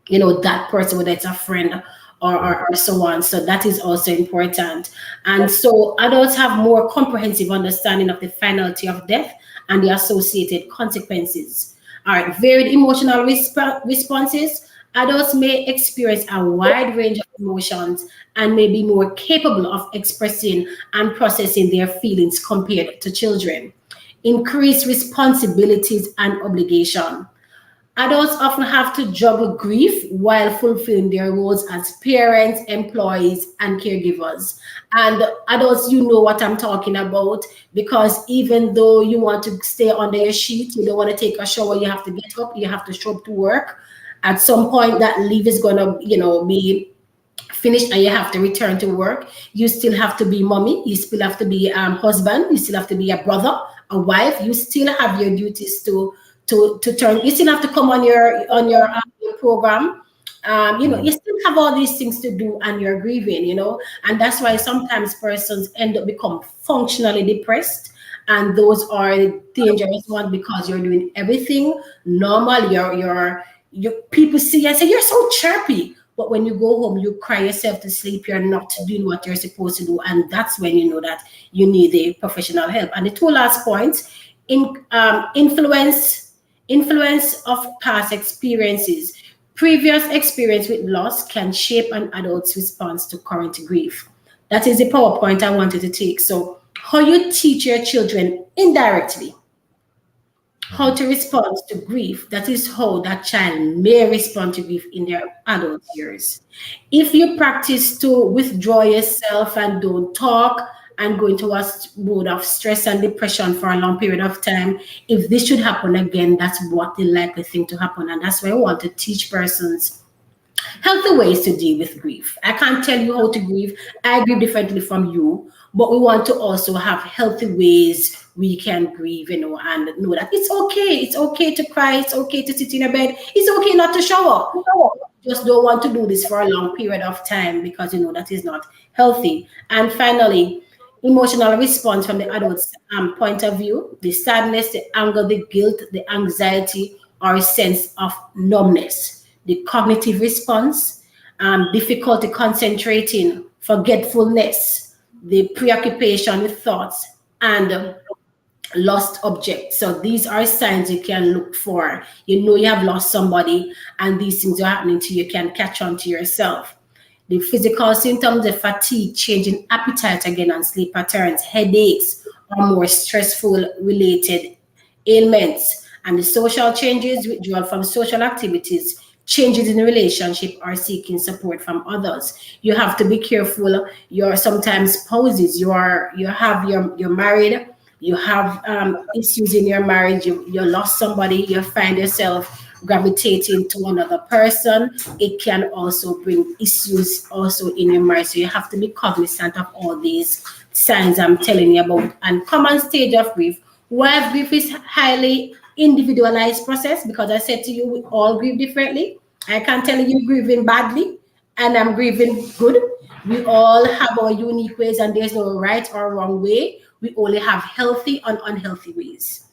you know, that person, whether it's a friend or so on. So that is also important. And so adults have more comprehensive understanding of the finality of death and the associated consequences. All right, varied emotional responses. Adults may experience a wide range of emotions and may be more capable of expressing and processing their feelings compared to children. Increased responsibilities and obligation. Adults often have to juggle grief while fulfilling their roles as parents, employees, and caregivers. And adults, you know what I'm talking about, because even though you want to stay under your sheet, you don't want to take a shower, you have to get up, you have to show up to work. At some point, that leave is going to, be finished and you have to return to work. You still have to be mommy. You still have to be husband. You still have to be a brother, a wife. You still have your duties to turn. You still have to come on your program. You still have all these things to do and you're grieving, and that's why sometimes persons end up become functionally depressed. And those are dangerous ones because you're doing everything normal. Your people see you and say, you're so chirpy. But when you go home, you cry yourself to sleep. You're not doing what you're supposed to do. And that's when you know that you need a professional help. And the two last points, influence of past experiences. Previous experience with loss can shape an adult's response to current grief. That is the PowerPoint I wanted to take. So how you teach your children indirectly how to respond to grief. That is how that child may respond to grief in their adult years. If you practice to withdraw yourself and don't talk and go into a mode of stress and depression for a long period of time, if this should happen again, that's what the likely thing to happen. And that's why I want to teach persons healthy ways to deal with grief. I can't tell you how to grieve. I grieve differently from you, but we want to also have healthy ways we can grieve, and know that it's okay. It's okay to cry. It's okay to sit in a bed. It's okay not to shower. Just don't want to do this for a long period of time because that is not healthy. And finally, emotional response from the adult's point of view: the sadness, the anger, the guilt, the anxiety, or a sense of numbness. The cognitive response: difficulty concentrating, forgetfulness, the preoccupation with thoughts, and lost objects. So these are signs you can look for. You have lost somebody and these things are happening to you. You can catch on to yourself. The physical symptoms: the fatigue, change in appetite again, and sleep patterns, headaches, or more stressful related ailments. And the social changes: withdrawal from social activities, changes in relationship, or seeking support from others. You have to be careful. You're sometimes spouses. You're married. You have issues in your marriage. You lost somebody. You find yourself gravitating to another person. It can also bring issues also in your marriage. So you have to be cognizant of all these signs I'm telling you about. And common stage of grief. Why grief is highly individualized process, because I said to you, we all grieve differently. I can't tell you grieving badly and I'm grieving good. We all have our unique ways, and there's no right or wrong way. We only have healthy and unhealthy ways.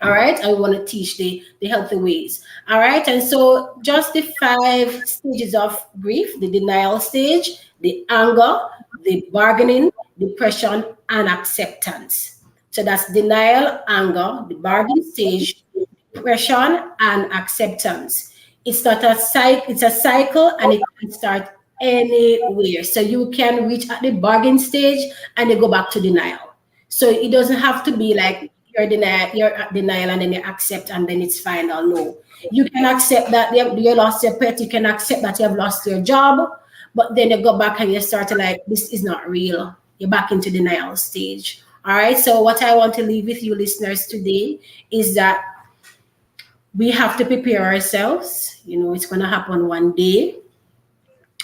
All right, I want to teach the healthy ways. All right, and so just the 5 stages of grief: the denial stage, the anger, the bargaining, depression, and acceptance. So that's denial, anger, the bargaining stage, depression, and acceptance. It's not a cycle, it's a cycle, and it can start anywhere. So you can reach at the bargain stage and you go back to denial. So it doesn't have to be like you're at denial and then you accept and then it's final. No. You can accept that you lost your pet, you can accept that you have lost your job, but then you go back and you start to like, this is not real. You're back into denial stage. All right. So what I want to leave with you listeners today is that we have to prepare ourselves. It's going to happen one day,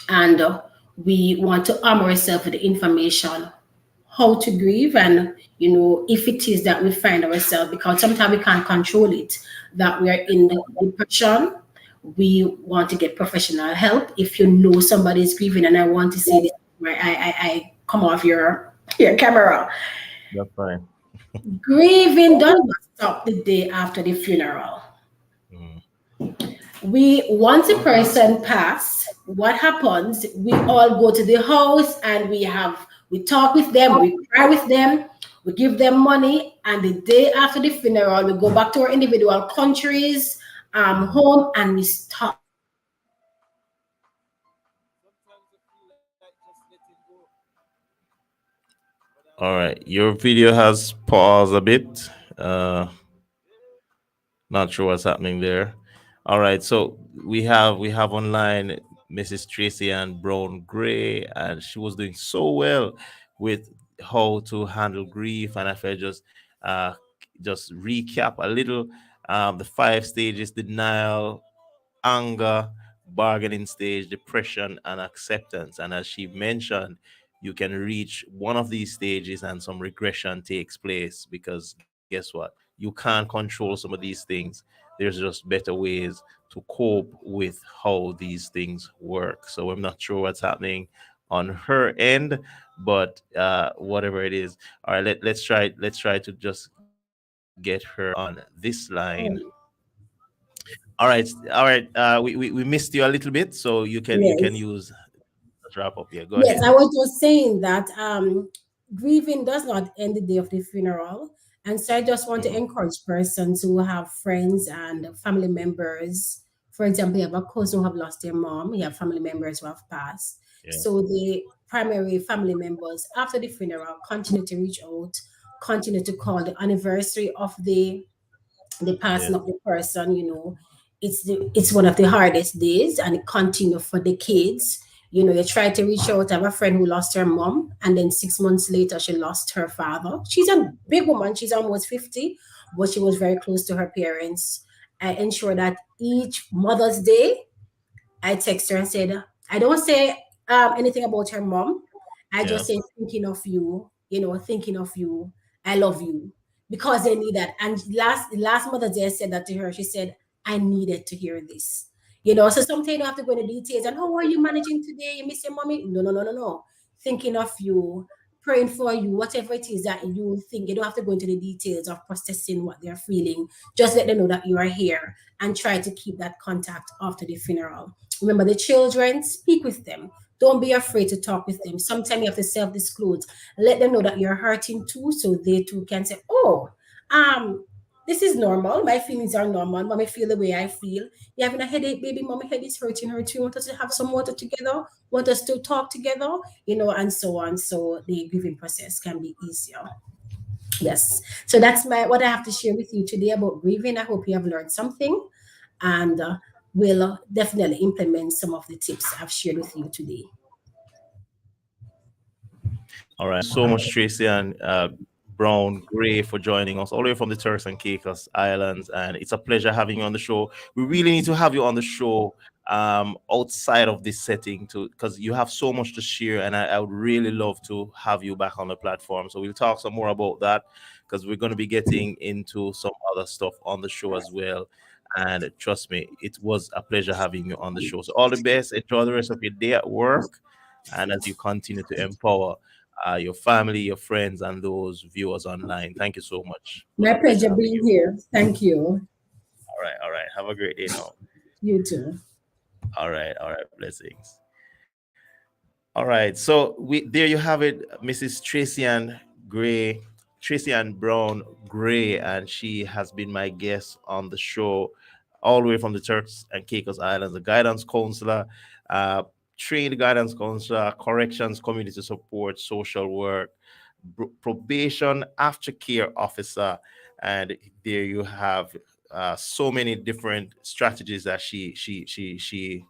and we want to arm ourselves with the information how to grieve, and if it is that we find ourselves, because sometimes we can't control it, that we are in the depression, we want to get professional help. If you know somebody is grieving, and I want to say this where I come off your camera. That's fine. Grieving does not stop the day after the funeral. Mm. We Once a person pass, what happens? We all go to the house and we talk with them, we cry with them, we give them money, and the day after the funeral, we go back to our individual countries, home, and we stop. All right, your video has paused a bit. Uh, Not sure what's happening there. All right, so we have online Mrs. Tracy and Brown Gray, and she was doing so well with how to handle grief. And if I uh just recap a little, the 5 stages: denial, anger, bargaining stage, depression, and acceptance. And as she mentioned, you can reach one of these stages and some regression takes place, because guess what? You can't control some of these things. There's just better ways to cope with how these things work. So I'm not sure what's happening on her end, but whatever it is. All right, let's try to just get her on this line. All right. We missed you a little bit, so you can Yes. use let's wrap up. Yeah, go Yes, ahead. I was just saying that grieving does not end the day of the funeral. And so I just want to Mhm. encourage persons who have friends and family members. For example, you have a cousin who have lost their mom, you have family members who have passed. Yeah. So the primary family members after the funeral continue to reach out, continue to call the anniversary of the the passing Yeah. of the person, it's one of the hardest days, and it continue for the kids. You try to reach out. I have a friend who lost her mom, and then 6 months later she lost her father. She's a big woman, she's almost 50, but she was very close to her parents. I ensure that each Mother's Day I text her and said, I don't say anything about her mom. I Yeah. just say, thinking of you, thinking of you. I love you, because they need that. And last Mother's Day, I said that to her. She said, I needed to hear this. So sometimes you don't have to go into details. And how are you managing today? You miss your mommy? No, no, no, no, no. Thinking of you, praying for you, whatever it is that you think. You don't have to go into the details of processing what they're feeling. Just let them know that you are here, and try to keep that contact after the funeral. Remember the children, speak with them. Don't be afraid to talk with them. Sometimes you have to self-disclose. Let them know that you're hurting too, so they too can say, oh, um, this is normal. My feelings are normal. Mommy feel the way I feel. You're having a headache, baby. Mommy head is hurting her too. Want us to have some water together? Want us to talk together? And so on. So the grieving process can be easier. Yes. So that's what I have to share with you today about grieving. I hope you have learned something, and will definitely implement some of the tips I've shared with you today. All right. So much, Tracy and Brown Gray, for joining us all the way from the Turks and Caicos Islands. And it's a pleasure having you on the show. We really need to have you on the show outside of this setting, to because you have so much to share. And I would really love to have you back on the platform. So we'll talk some more about that, because we're going to be getting into some other stuff on the show as well. And trust me, it was a pleasure having you on the show. So all the best. Enjoy the rest of your day at work. And as you continue to empower your family, your friends, and those viewers online. Thank you so much. It was My a pleasure pleasure having being you. here. Thank you. All right, all right. Have a great day now. You too. All right. Blessings. All right. So there you have it, Mrs. Tracy Ann Gray, Tracy Ann Brown Gray, and she has been my guest on the show, all the way from the Turks and Caicos Islands, a guidance counselor, uh, trained guidance counselor, corrections, community support, social work, probation aftercare officer, and there you have so many different strategies that she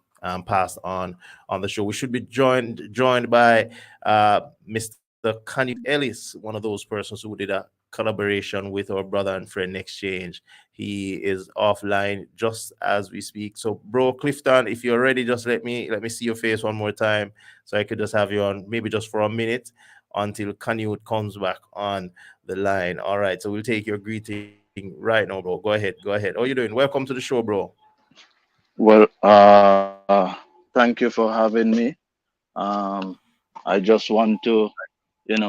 passed on the show. We should be joined by Mr. Canute Ellis, one of those persons who did a collaboration with our brother and friend Nexchange. He is offline just as we speak. So, bro, Clifton, if you're ready, just let me see your face one more time, so I could just have you on, maybe just for a minute, until Canute comes back on the line. All right, so we'll take your greeting right now, bro. Go ahead, go ahead. How are you doing? Welcome to the show, bro. Well, thank you for having me. Um, I just want to,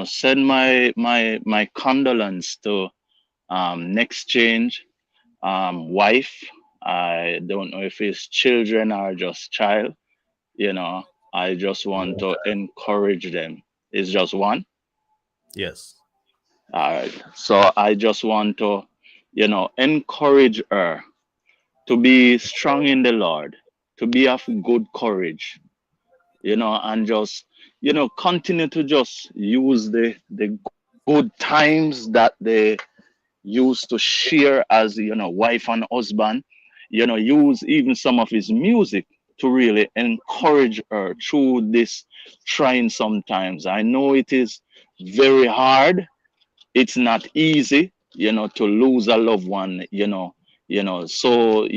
send my condolence to Next Change wife. I don't know if it's children or just child. You know, I just want to encourage them. It's just one. Yes. All right. So I just want to, encourage her to be strong in the Lord, to be of good courage, and just, continue to just use the good times that they used to share as, wife and husband, use even some of his music to really encourage her through this trying sometimes. I know it is very hard, it's not easy, to lose a loved one, so,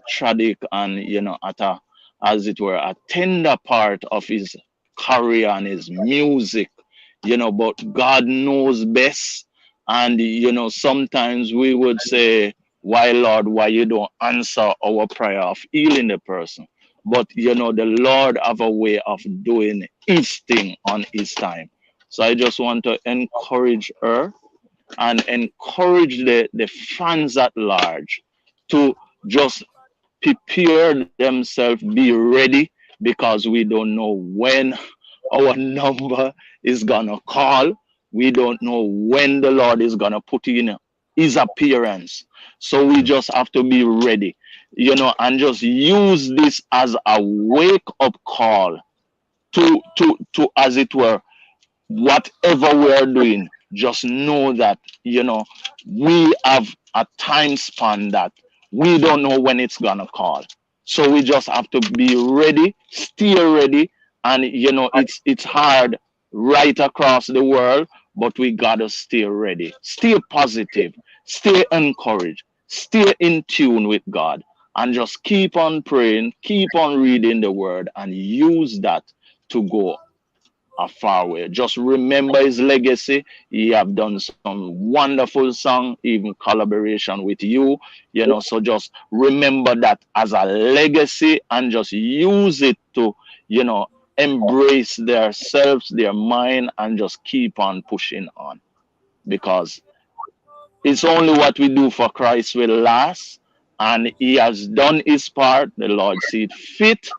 tragic and, at a, as it were, a tender part of his career and his music, but God knows best. And, sometimes we would say, why, Lord, why you don't answer our prayer of healing the person? But, the Lord have a way of doing his thing on his time. So I just want to encourage her and encourage the fans at large to just prepare themselves, be ready, because we don't know when our number is gonna call. We don't know when the Lord is gonna put in his appearance. So we just have to be ready, and just use this as a wake up call to as it were, whatever we are doing, just know that, we have a time span that we don't know when it's gonna call. So we just have to be ready, stay ready, and it's hard right across the world, but we gotta stay ready, stay positive, stay encouraged, stay in tune with God, and just keep on praying, keep on reading the word, and use that to go a far way. Just remember his legacy. He have done some wonderful song, even collaboration with you. So just remember that as a legacy, and just use it to, you know, embrace their selves, their mind, and just keep on pushing on, because it's only what we do for Christ will last, and he has done his part. The Lord see it fit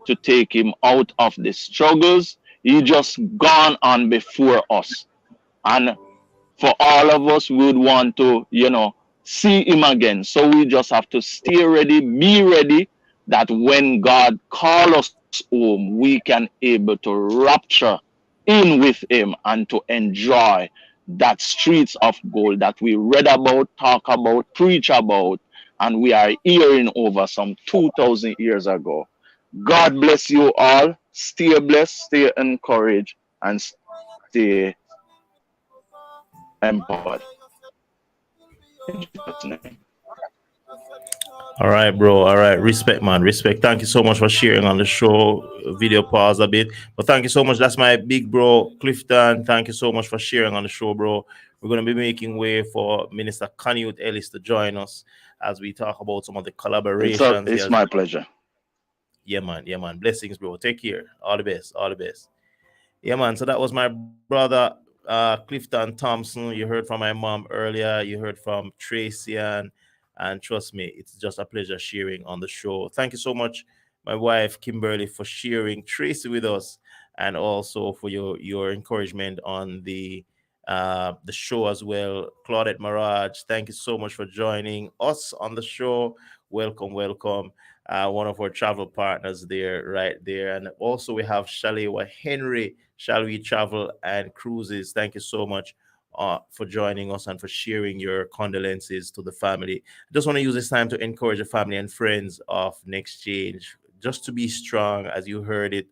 to take him out of the struggles. He just gone on before us. And for all of us, we would want to, see him again. So we just have to stay ready, be ready, that when God call us home, we can able to rapture in with him and to enjoy that streets of gold that we read about, talk about, preach about, and we are hearing over some 2,000 years ago. God bless you all. Stay blessed, stay encouraged, and stay empowered. In Jesus' name. All right, bro. All right. Respect, man. Respect. Thank you so much for sharing on the show. Video pause a bit. But thank you so much. That's my big bro, Clifton. Thank you so much for sharing on the show, bro. We're going to be making way for Minister Canute Ellis to join us as we talk about some of the collaborations he It's has. my pleasure. Yeah, man. Yeah, man. Blessings, bro. Take care. All the best. All the best. Yeah, man. So that was my brother, Clifton Thompson. You heard from my mom earlier. You heard from Tracy, and trust me, it's just a pleasure sharing on the show. Thank you so much, my wife Kimberly, for sharing Tracy with us, and also for your encouragement on the show as well. Claudette Mirage, thank you so much for joining us on the show. Welcome, welcome. One of our travel partners there, right there. And also we have Shalewa Henry, Shall We Travel and Cruises. Thank you so much for joining us and for sharing your condolences to the family. I just want to use this time to encourage the family and friends of Nexchange just to be strong, as you heard it.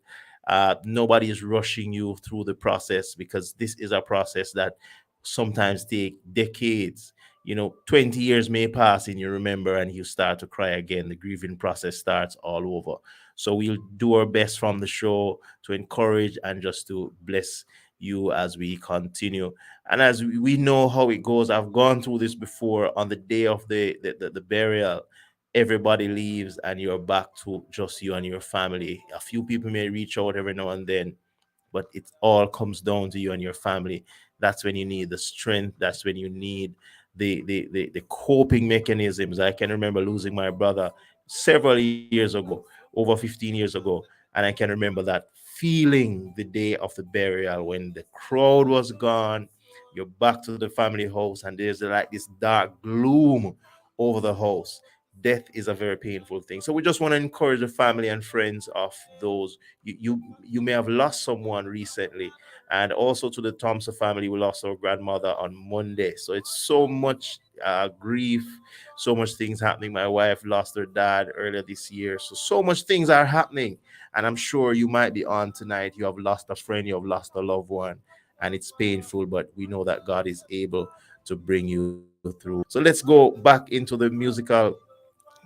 Nobody is rushing you through the process, because this is a process that sometimes take decades. 20 years may pass and you remember and you start to cry again. The grieving process starts all over. So we'll do our best from the show to encourage and just to bless you as we continue. And as we know how it goes, I've gone through this before. On the day of the burial, everybody leaves and you're back to just you and your family. A few people may reach out every now and then, but it all comes down to you and your family. That's when you need the strength. That's when you need the coping mechanisms. I can remember losing my brother several years ago, over 15 years ago, and I can remember that feeling the day of the burial when the crowd was gone. You're back to the family house, and there's like this dark gloom over the house. Death is a very painful thing. So we just want to encourage the family and friends of those you may have lost someone recently. And also to the Thompson family, we lost our grandmother on Monday. So it's so much grief, so much things happening. My wife lost her dad earlier this year. So much things are happening. And I'm sure you might be on tonight. You have lost a friend, you have lost a loved one, and it's painful, but we know that God is able to bring you through. So let's go back into the musical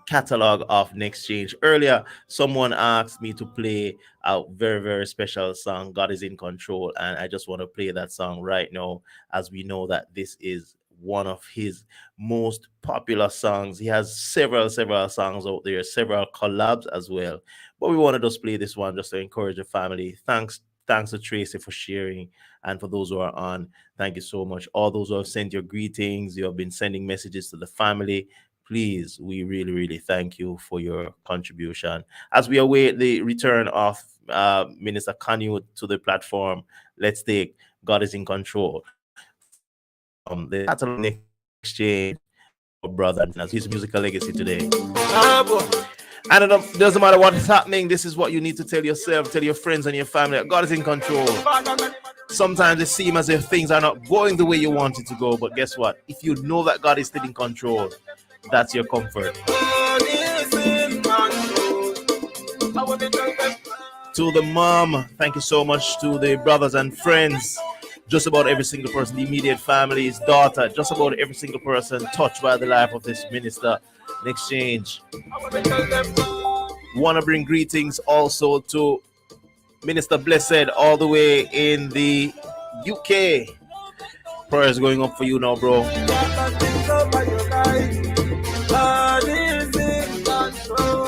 catalog of Nexchange. Earlier, someone asked me to play a very, very special song, God is in Control. And I just want to play that song right now, as we know that this is one of his most popular songs. He has several songs out there, several collabs as well. But we want to just play this one just to encourage the family. Thanks to Tracy for sharing, and for those who are on, thank you so much. All those who have sent your greetings, you have been sending messages to the family. Please, we really, really thank you for your contribution. As we await the return of Minister Kanu to the platform, let's take God is in Control from the catalog of Nexchange, our brother, as his musical legacy today. Ah, boy. And it doesn't matter what is happening. This is what you need to tell yourself, tell your friends and your family that God is in control. Sometimes it seems as if things are not going the way you want it to go, but guess what? If you know that God is still in control, that's your comfort. God is in control. I want to tell them. To the mom, thank you so much. To the brothers and friends, just about every single person, the immediate family, his daughter, just about every single person touched by the life of this minister in exchange. I want to tell them. Want to bring greetings also to Minister Blessed all the way in the UK. Prayers going up for you now, bro. God is in control.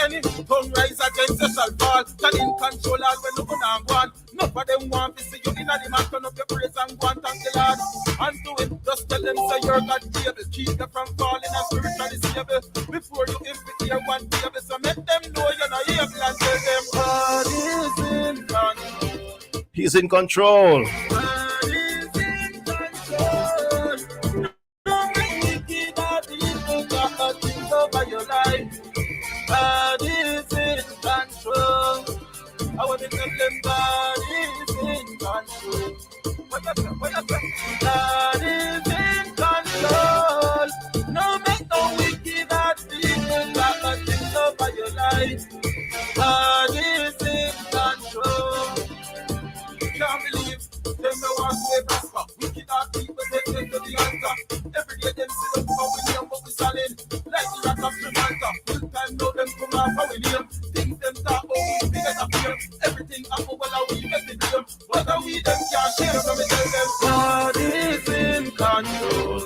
Any tongue rise against us shall fall. God in control all when no one and one. None of them want to see you in the man. Turn up your praise and go and thank the Lord. And do it. Just tell them say you're God able. Keep them from falling and spiritually stable. Before you hear one baby. So make them know you're not able and tell them God is in control. He's in control. God is in control. No wicked or evil got nothing over your life. God is in control. I want to tell them God is in control. What you say? God is in control. No make no wicked or evil got nothing over your life. God is in control. Can't believe them no one way prosper. Wicked are people take them to the altar. Every day them sit up for we name, but we solid. Like the rat of Gibraltar. Full time know them come off for we name. Things them talk about we get a fear. Everything happen well we get the blame. But we them can't share. So me tell them God is in control.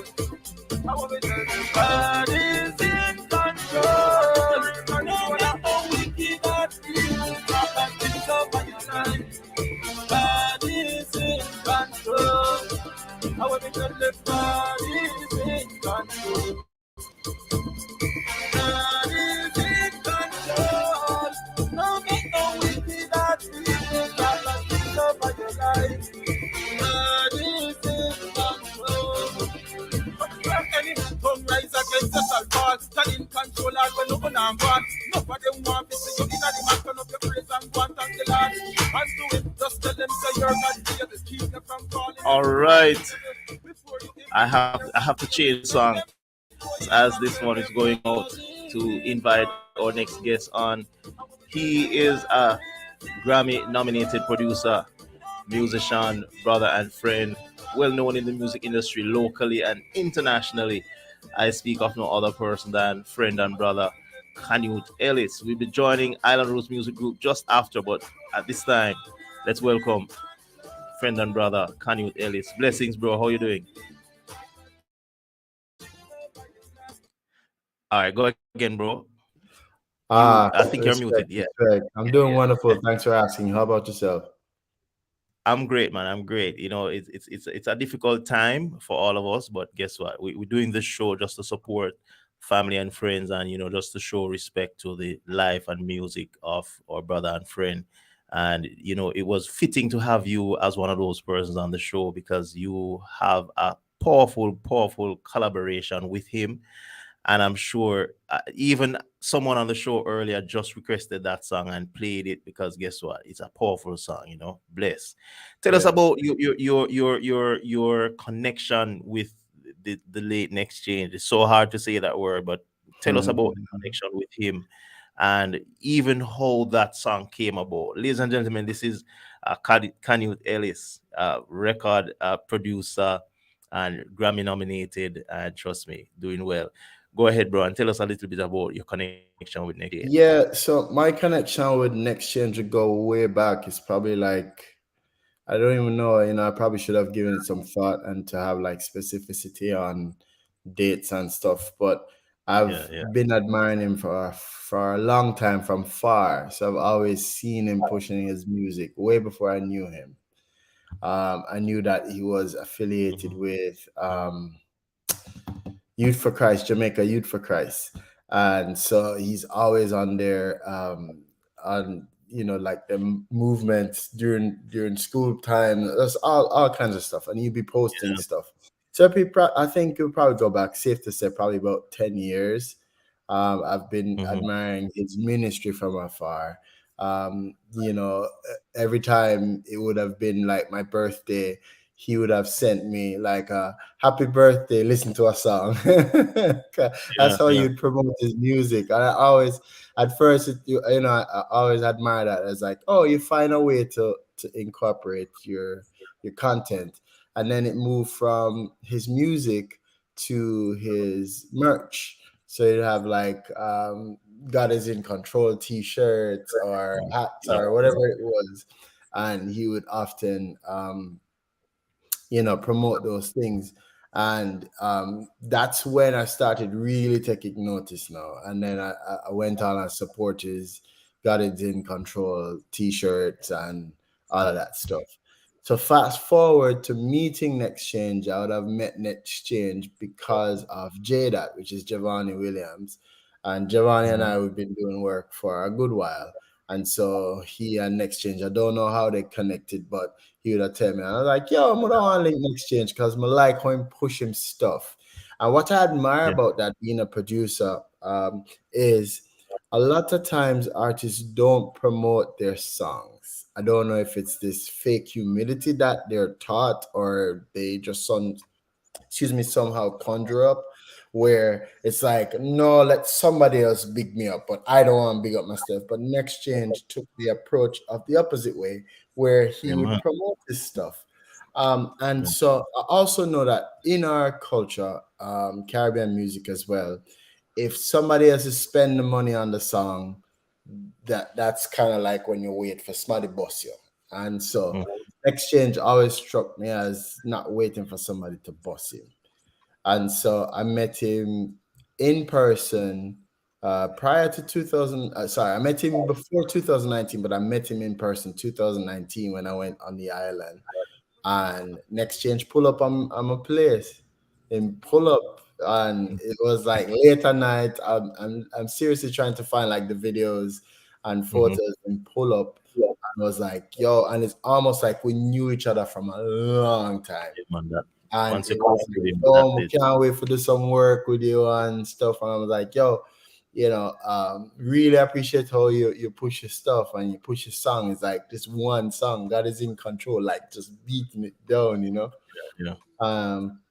I want to tell them God is in control. No matter wicked or evil, God has things over your life. God is in control. I want to tell them God is in control. God is in control. No matter wicked or evil, God has things over your life. God is in control. Any tongue rise against us shall fall. God in control all when no one and one. None of them want to see you in the man. Turn up your praise and go and thank the Lord. And do it. Just tell them say you're God able. Keep them from falling. All right. I have to change song as this one is going out to invite our next guest on. He is a Grammy nominated producer, musician, brother, and friend, well known in the music industry locally and internationally. I speak of no other person than friend and brother Canute Ellis. We'll be joining Island Roots Music Group just after, but at this time, let's welcome friend and brother Canute Ellis. Blessings, bro. How you doing? All right, go again, bro. I think you're muted. Respect, Yeah. respect. I'm doing wonderful. Thanks for asking. How about yourself? I'm great, man. I'm great. You know, it's a difficult time for all of us, but guess what? We're doing this show just to support family and friends, and just to show respect to the life and music of our brother and friend. And it was fitting to have you as one of those persons on the show because you have a powerful, powerful collaboration with him. And I'm sure even someone on the show earlier just requested that song and played it because guess what? It's a powerful song, Bless. Tell us Yeah. about your connection with the late Nexchange. It's so hard to say that word, but tell us about the connection with him and even how that song came about. Ladies and gentlemen, this is Canute Ellis, record producer and Grammy nominated, and trust me, doing well. Go ahead, bro, and tell us a little bit about your connection with Nexchange. Yeah, so my connection with Nexchange would go way back. It's probably like, I don't even know, I probably should have given it some thought and to have like specificity on dates and stuff. But I've Yeah. been admiring him for a long time from far. So I've always seen him pushing his music way before I knew him. I knew that he was affiliated Mhm. with Youth for Christ, Jamaica Youth for Christ. And so he's always on there, on like the movements during school time. That's all kinds of stuff, and he'd be posting Yeah. stuff. So I think it would probably go back, safe to say, probably about 10 years. I've been Mm-hmm. admiring his ministry from afar. You know, every time it would have been like my birthday, he would have sent me like a happy birthday, listen to a song. That's Yeah, how yeah. you'd promote his music. And I always, at first, you know, I always admire that. It's like, oh, you find a way to incorporate your content. And then it moved from his music to his merch. So you have like God is in control t-shirts or hats Yeah, or whatever it was. And he would often you know, promote those things. And that's when I started really taking notice now. And then I went on and support his Got It In Control t-shirts and all of that stuff. So fast forward to meeting Nexchange, I would have met Nexchange because of JDAT, which is Giovanni Williams. And Giovanni and Mm-hmm. I, we've been doing work for a good while. And so he and Nexchange, I don't know how they connected, but he would have tell me. And I was like, yo, I don't want to link Nexchange because I like how him push him stuff. And what I admire Yeah. about that being a producer is a lot of times artists don't promote their songs. I don't know if it's this fake humility that they're taught or they just excuse me, somehow conjure up where it's like, no, let somebody else big me up, but I don't want to big up myself. But Next Change took the approach of the opposite way, where he Yeah, would man. promote this stuff. And Yeah. so I also know that in our culture, Caribbean music as well, if somebody else is spending money on the song, that's kind of like when you wait for somebody boss you. And so Mm-hmm. Exchange always struck me as not waiting for somebody to boss him. And so I met him in person prior to 2000. Sorry, I met him before 2019, but I met him in person 2019 when I went on the island. And Next Change pull up on my place and pull up. And it was like late at night. I'm seriously trying to find like the videos and Mm-hmm. photos and pull up. And was like, yo, and it's almost like we knew each other from a long time. Yeah, man. That And once you it connect was with like, him, that's oh, it. can't wait for do some work with you and stuff. And I was like, yo, you know, really appreciate how you push your stuff and you push your song. It's like this one song, God is in control, like just beating it down, you know. Yeah. Um,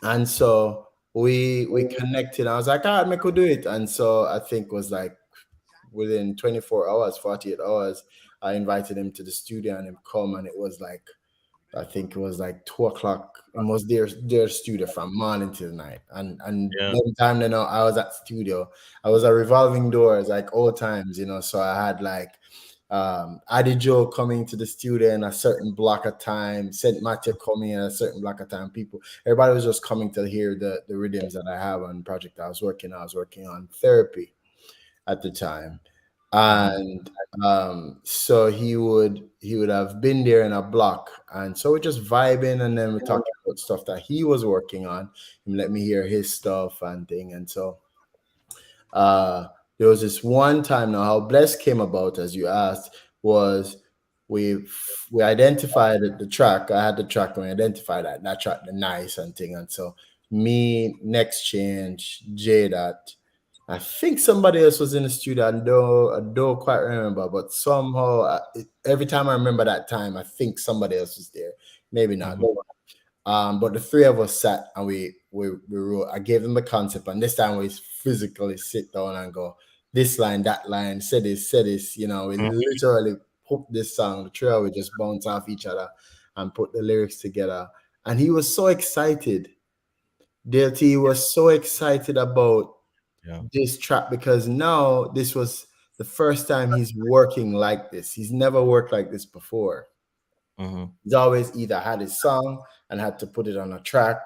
and so we connected. I was like, ah, I could do it. And so I think was like within 24 hours, 48 hours, I invited him to the studio and him come, and it was like I think it was like 2 o'clock. It was their studio from morning till night. And Yeah. one time you know I was at studio. I was a revolving doors like all times, you know. So I had like Adi Joe coming to the studio in a certain block of time, Saint Matthew coming in a certain block of time. People, everybody was just coming to hear the rhythms that I have on the project I was working on. I was working on therapy at the time. Mm-hmm. And so he would have been there in a block, and so we're just vibing, and then we're talking about stuff that he was working on and let me hear his stuff and thing. And so uh there was this one time now how Bless came about, as you asked, was we we identified the track. I had the track and we identified that track the nice and thing. And so me, Next Change, J Dot, I think somebody else was in the studio. I don't quite remember, but somehow every time I remember that time, I think somebody else was there. Maybe not. Mm-hmm. But the three of us sat and we wrote. I gave them the concept, and this time we physically sit down and go this line, that line, say this. You know, we literally put this song. The trio we just bounce off each other and put the lyrics together. And he was so excited. DLT was so excited about Yeah. this track because now this was the first time he's working like this. He's never worked like this before. Mm-hmm. He's always either had his song and had to put it on a track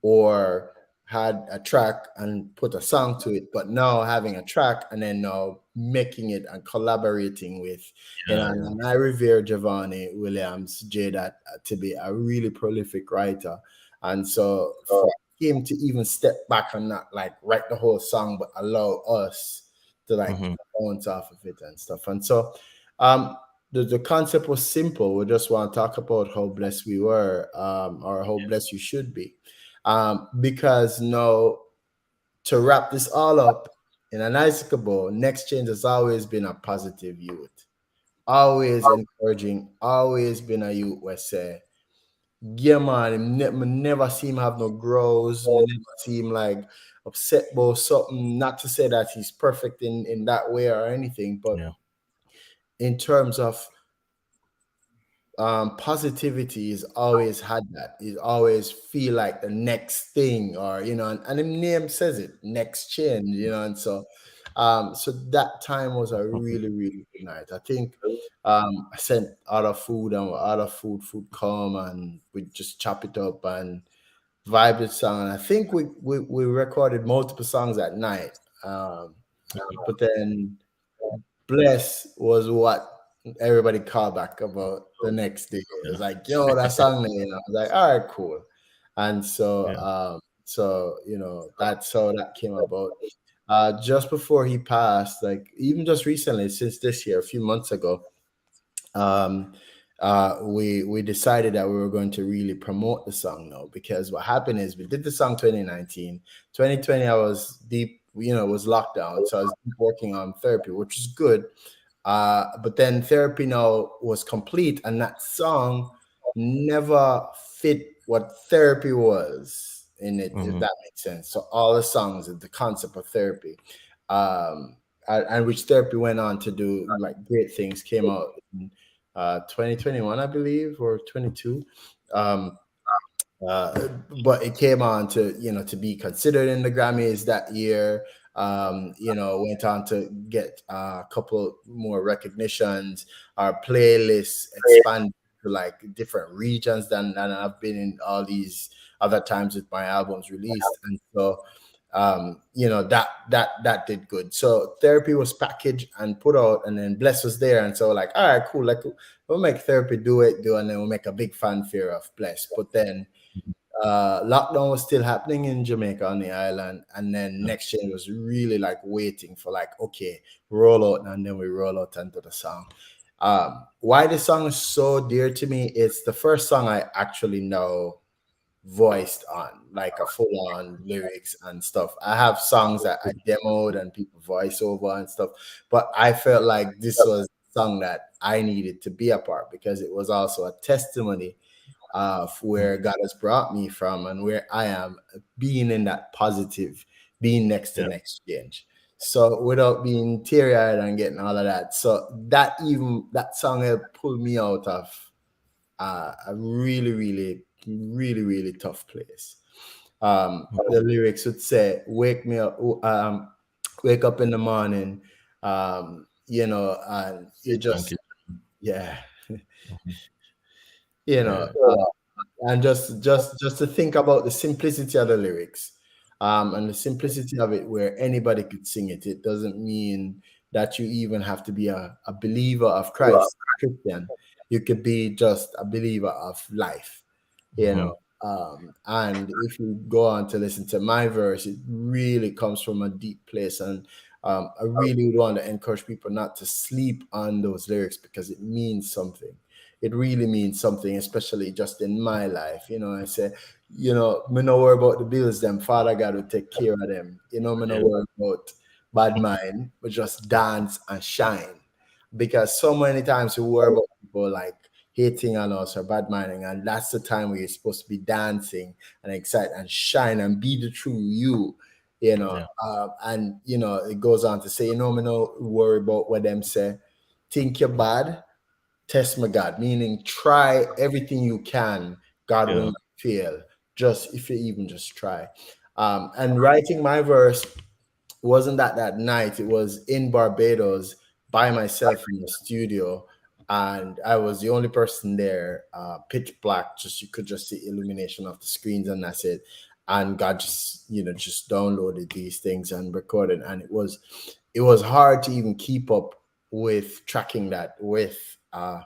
or had a track and put a song to it. But now having a track and then now making it and collaborating with, you know, Yeah. Yeah. and I revere Giovanni Williams, J, that to be a really prolific writer. And so for him to even step back and not like write the whole song, but allow us to like Mm-hmm. bounce off of it and stuff. And so um the concept was simple. We just want to talk about how blessed we were, or how blessed you should be. Because now to wrap this all up, in a nice bow, Nexchange has always been a positive youth, always encouraging, always been a youth where say, yeah, man, me never see him have no grows, me never see him like upset about something. Not to say that he's perfect in that way or anything, but Yeah. in terms of positivity, is always had that. He's always feel like the next thing, or and the name says it, next change, and so that time was a really, really good night. I think I sent other food, and other food come, and we just chop it up and vibe the song. And I think we recorded multiple songs at night. But then Bless was what everybody called back about the next day. It was Yeah. like, yo, that song there, I was like, all right, cool. And Yeah. that's how that came about. Just before he passed, like even just recently, since this year, a few months ago, um, we decided that we were going to really promote the song now, because what happened is we did the song 2019. 2020 I was deep, it was lockdown, so I was deep working on therapy, which is good. But then therapy now was complete, and that song never fit what therapy was in it, if Mm-hmm. that makes sense. So all the songs, the concept of therapy, um, and which therapy went on to do like great things, came out in 2021, I believe, or 22. Um, but it came on to to be considered in the Grammys that year. Went on to get a couple more recognitions. Our playlists expanded to like different regions than I've been in all these other times with my albums released, and so that did good. So therapy was packaged and put out, and then Bless was there, and so like, all right, cool, like we'll make therapy do, and then we'll make a big fanfare of Bless. But then lockdown was still happening in Jamaica on the island, and then Next Gen was really like waiting for like, okay, roll out, and then we roll out into the song. Why the song is so dear to me? It's the first song I actually know voiced on, like a full on lyrics and stuff. I have songs that I demoed and people voice over and stuff, but I felt like this was a song that I needed to be a part, because it was also a testimony of where God has brought me from and where I am, being in that positive, being next to Yeah. Next Change. So without being teary eyed and getting all of that, so that song helped pull me out of a really, really, really, really tough place. The lyrics would say, "Wake me up, wake up in the morning," and you Thank just, you. yeah, Mhm. you know. Yeah. And just to think about the simplicity of the lyrics, and the simplicity of it, where anybody could sing it. It doesn't mean that you even have to be a believer of Christ, Christian. You could be just a believer of life, you Mhm. know. And if you go on to listen to my verse, it really comes from a deep place. And I really would want to encourage people not to sleep on those lyrics, because it means something. It really means something, especially just in my life. I say, me no worry about the bills, them Father God will take care of them. Me no Yeah. worry about bad mind, but just dance and shine. Because so many times we worry about people like hating on us or bad minding, and that's the time where you're supposed to be dancing and excite and shine and be the true you. Yeah. And it goes on to say, me no worry about what them say. Think you're bad, test my God, meaning try everything you can. God will Yeah. not fail, just if you even just try. And writing my verse wasn't that night. It was in Barbados by myself in the studio, and I was the only person there. Pitch black, just you could just see illumination of the screens, and that's it. And God just downloaded these things and recorded, and it was hard to even keep up with tracking that with uh,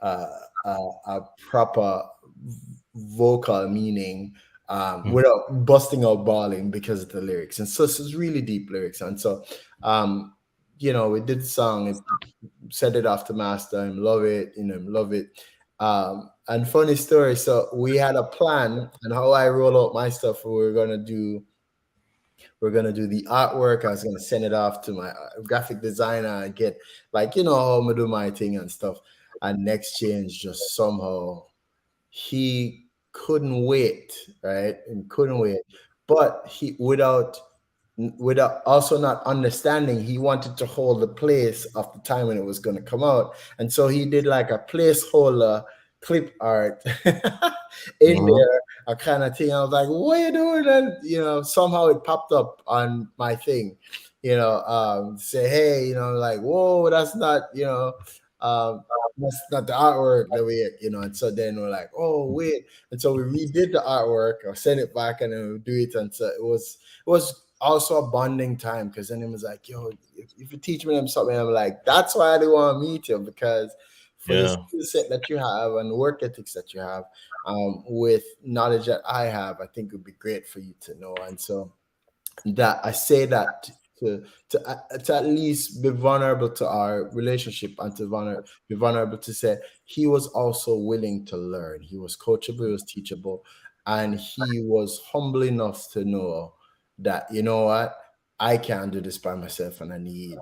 a proper vocal meaning, Mhm. without busting out bawling because of the lyrics. And so it's really deep lyrics. And so, we did the song, it set it off to master, him love it, him love it. And funny story, so we had a plan, and how I roll out my stuff, we were gonna do we're gonna do the artwork. I was gonna send it off to my graphic designer and get like how I'm gonna do my thing and stuff. And Nexchange just somehow he couldn't wait, right? And couldn't wait. But he without also not understanding, he wanted to hold the place of the time when it was going to come out. And so he did like a placeholder clip art in Uh-huh. there, a kind of thing. I was like, what are you doing? And somehow it popped up on my thing, say, hey, like, whoa, that's not, um, that's not the artwork that we, and so then we're like, oh wait. And so we redid the artwork or send it back and then we do it. And so it was also a bonding time because then he was like, yo, if you teach me them something, I'm like, that's why they want to meet you because for the Yeah. skill set that you have and work ethics that you have, with knowledge that I have, I think it would be great for you to know. And so that I say that to at least be vulnerable to our relationship and to be vulnerable to say he was also willing to learn. He was coachable, he was teachable, and he was humble enough to know that what, I can't do this by myself and I need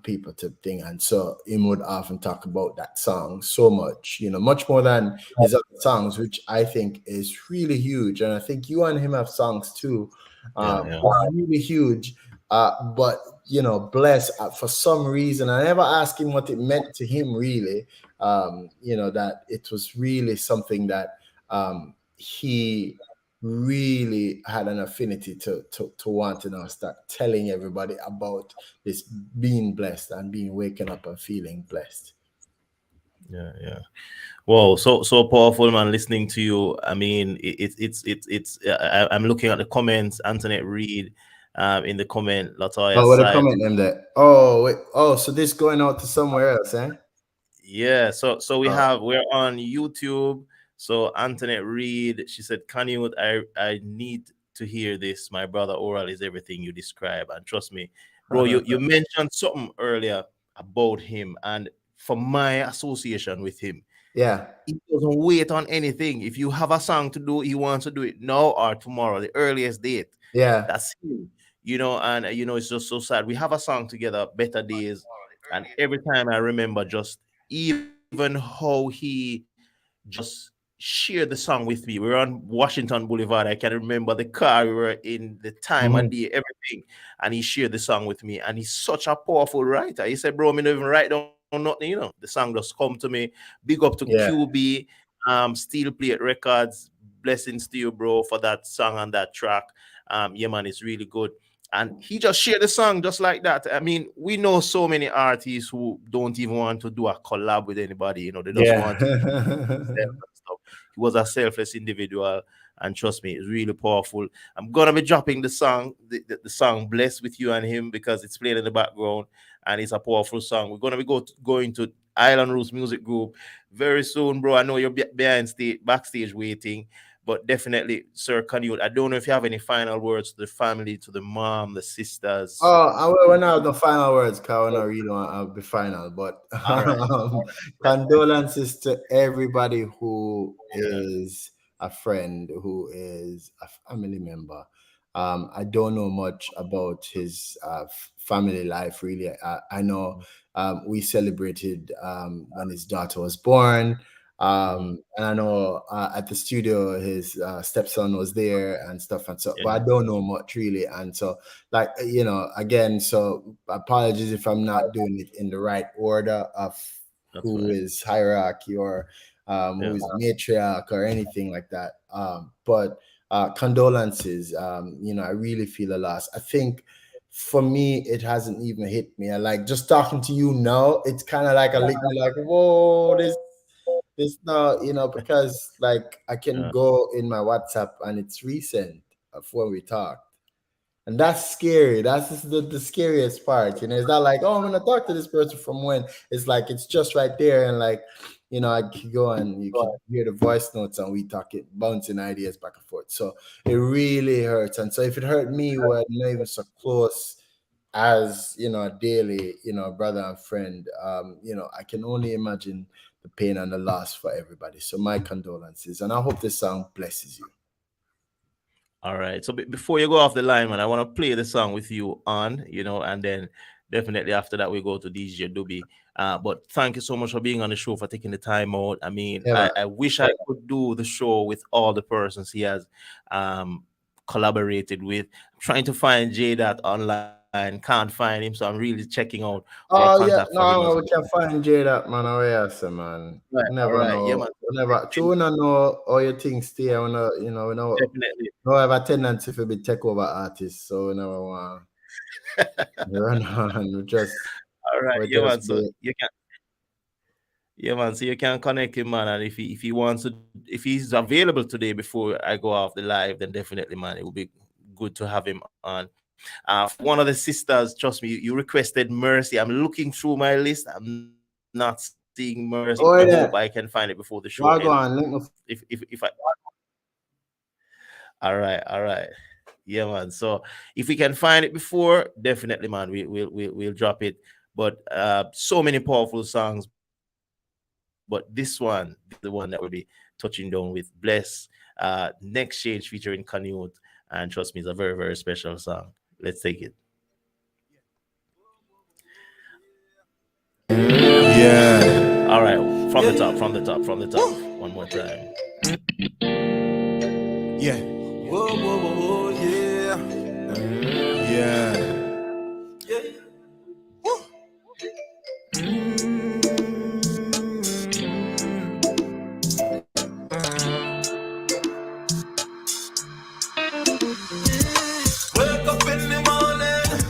people to think. And so him would often talk about that song so much, much more than his other songs, which I think is really huge. And I think you and him have songs too, Yeah. Yeah. really huge. But bless, for some reason, I never asked him what it meant to him really. That it was really something that he really had an affinity to want to now start telling everybody about this being blessed and being waking up and feeling blessed. Yeah. Yeah. Wow, so powerful, man. Listening to you, I mean, it's. I'm looking at the comments. Antoinette Reed, in the comment, Latoya Oh, what a side. comment them there. Oh, wait. Oh, so this going out to somewhere else, eh? Yeah, so Oh, we're on YouTube. So Antoinette Reed, she said, "Can you? I need to hear this. My brother Oral is everything you describe, and trust me, bro. You mentioned something earlier about him, and from my association with him, yeah, he doesn't wait on anything. If you have a song to do, he wants to do it now or tomorrow, the earliest date. yeah, That's him, and it's just so sad. We have a song together, Better Days, and every time I remember just even how he just shared the song with me. We were on Washington Boulevard. I can remember the car we were in, the time of mhm, day, everything. And he shared the song with me. And he's such a powerful writer. He said, bro, me don't even write down nothing, The song just come to me. Big up to yeah, QB, Steel Plate Records. Blessings to you, bro, for that song and that track. Yeah, man, it's really good. And he just shared the song just like that. I mean, we know so many artists who don't even want to do a collab with anybody. They just yeah, want to themselves and stuff. He was a selfless individual, and trust me, it's really powerful. I'm gonna be dropping the song, the song "Blessed with You and Him" because it's playing in the background, and it's a powerful song. We're gonna be going to Island Roots Music Group very soon, bro. I know you're behind stage, backstage waiting. But definitely, Sir Canute, I don't know if you have any final words to the family, to the mom, the sisters. Oh, we're not the final words, because we're not really want to be final, but All right. condolences to everybody who Yeah. is a friend, who is a family member. I don't know much about his family life, really. I know we celebrated when his daughter was born. Mhm. And I know at the studio, his stepson was there and stuff. And so, but I Yeah, don't know much really. And so, like again, so apologies if I'm not doing it in the right order of that's who fine. is hierarchy or who Yeah. is matriarch or anything like that. But condolences. I really feel a loss. I think for me it hasn't even hit me. I like just talking to you now, it's kind of like a lick me like, whoa, this now, because like I can Yeah. go in my WhatsApp and it's recent of when we talked. And that's scary. That's just the scariest part. It's not like, oh, I'm gonna talk to this person from when. It's like it's just right there, and like, I could go and you could hear the voice notes and we talk it, bouncing ideas back and forth. So it really hurts. And so if it hurt me, we're not even so close as a daily, brother and friend. I can only imagine the pain and the loss for everybody. So my condolences, and I hope this song blesses you. All right. So before you go off the line, man, I want to play the song with you on, and then definitely after that we go to DJ Duby. But thank you so much for being on the show, for taking the time out. I mean, Yeah, I, man. I wish I could do the show with all the persons he has um, collaborated with. Trying to find Jay that online, can't find him, so I'm really checking out for a Oh contact yeah, for him as no, we well. can find J that man. Oh yes, man. Right. We All never right. Yeah, know. man. We never. True, we don't know how your things stay. We know, we know. Definitely. We have a tendency to be take over artists, so we never want to run on. All right. We Yeah, man. just So be. you can. Yeah, man. So you can connect him, man. And if he wants to, if he's available today before I go off the live, then definitely, man, it will be good to have him on. For one of the sisters, trust me, you requested Mercy. I'm looking through my list. I'm not seeing Mercy. I hope I can Oh find it yeah, before the show ends. well go on. Link me. If I All right, all right. Yeah, man. So if we can find it before, definitely, man, we'll drop it. But so many powerful songs. But this one is the one that we'll be touching down with. Bless, Nexchange featuring Canute, and trust me, it's a very, very special song. Let's take it. Yeah, All right, from the top, from the top, from the top. One more time. yeah, Whoa, whoa, whoa, whoa, yeah. yeah. Wake up in the morning,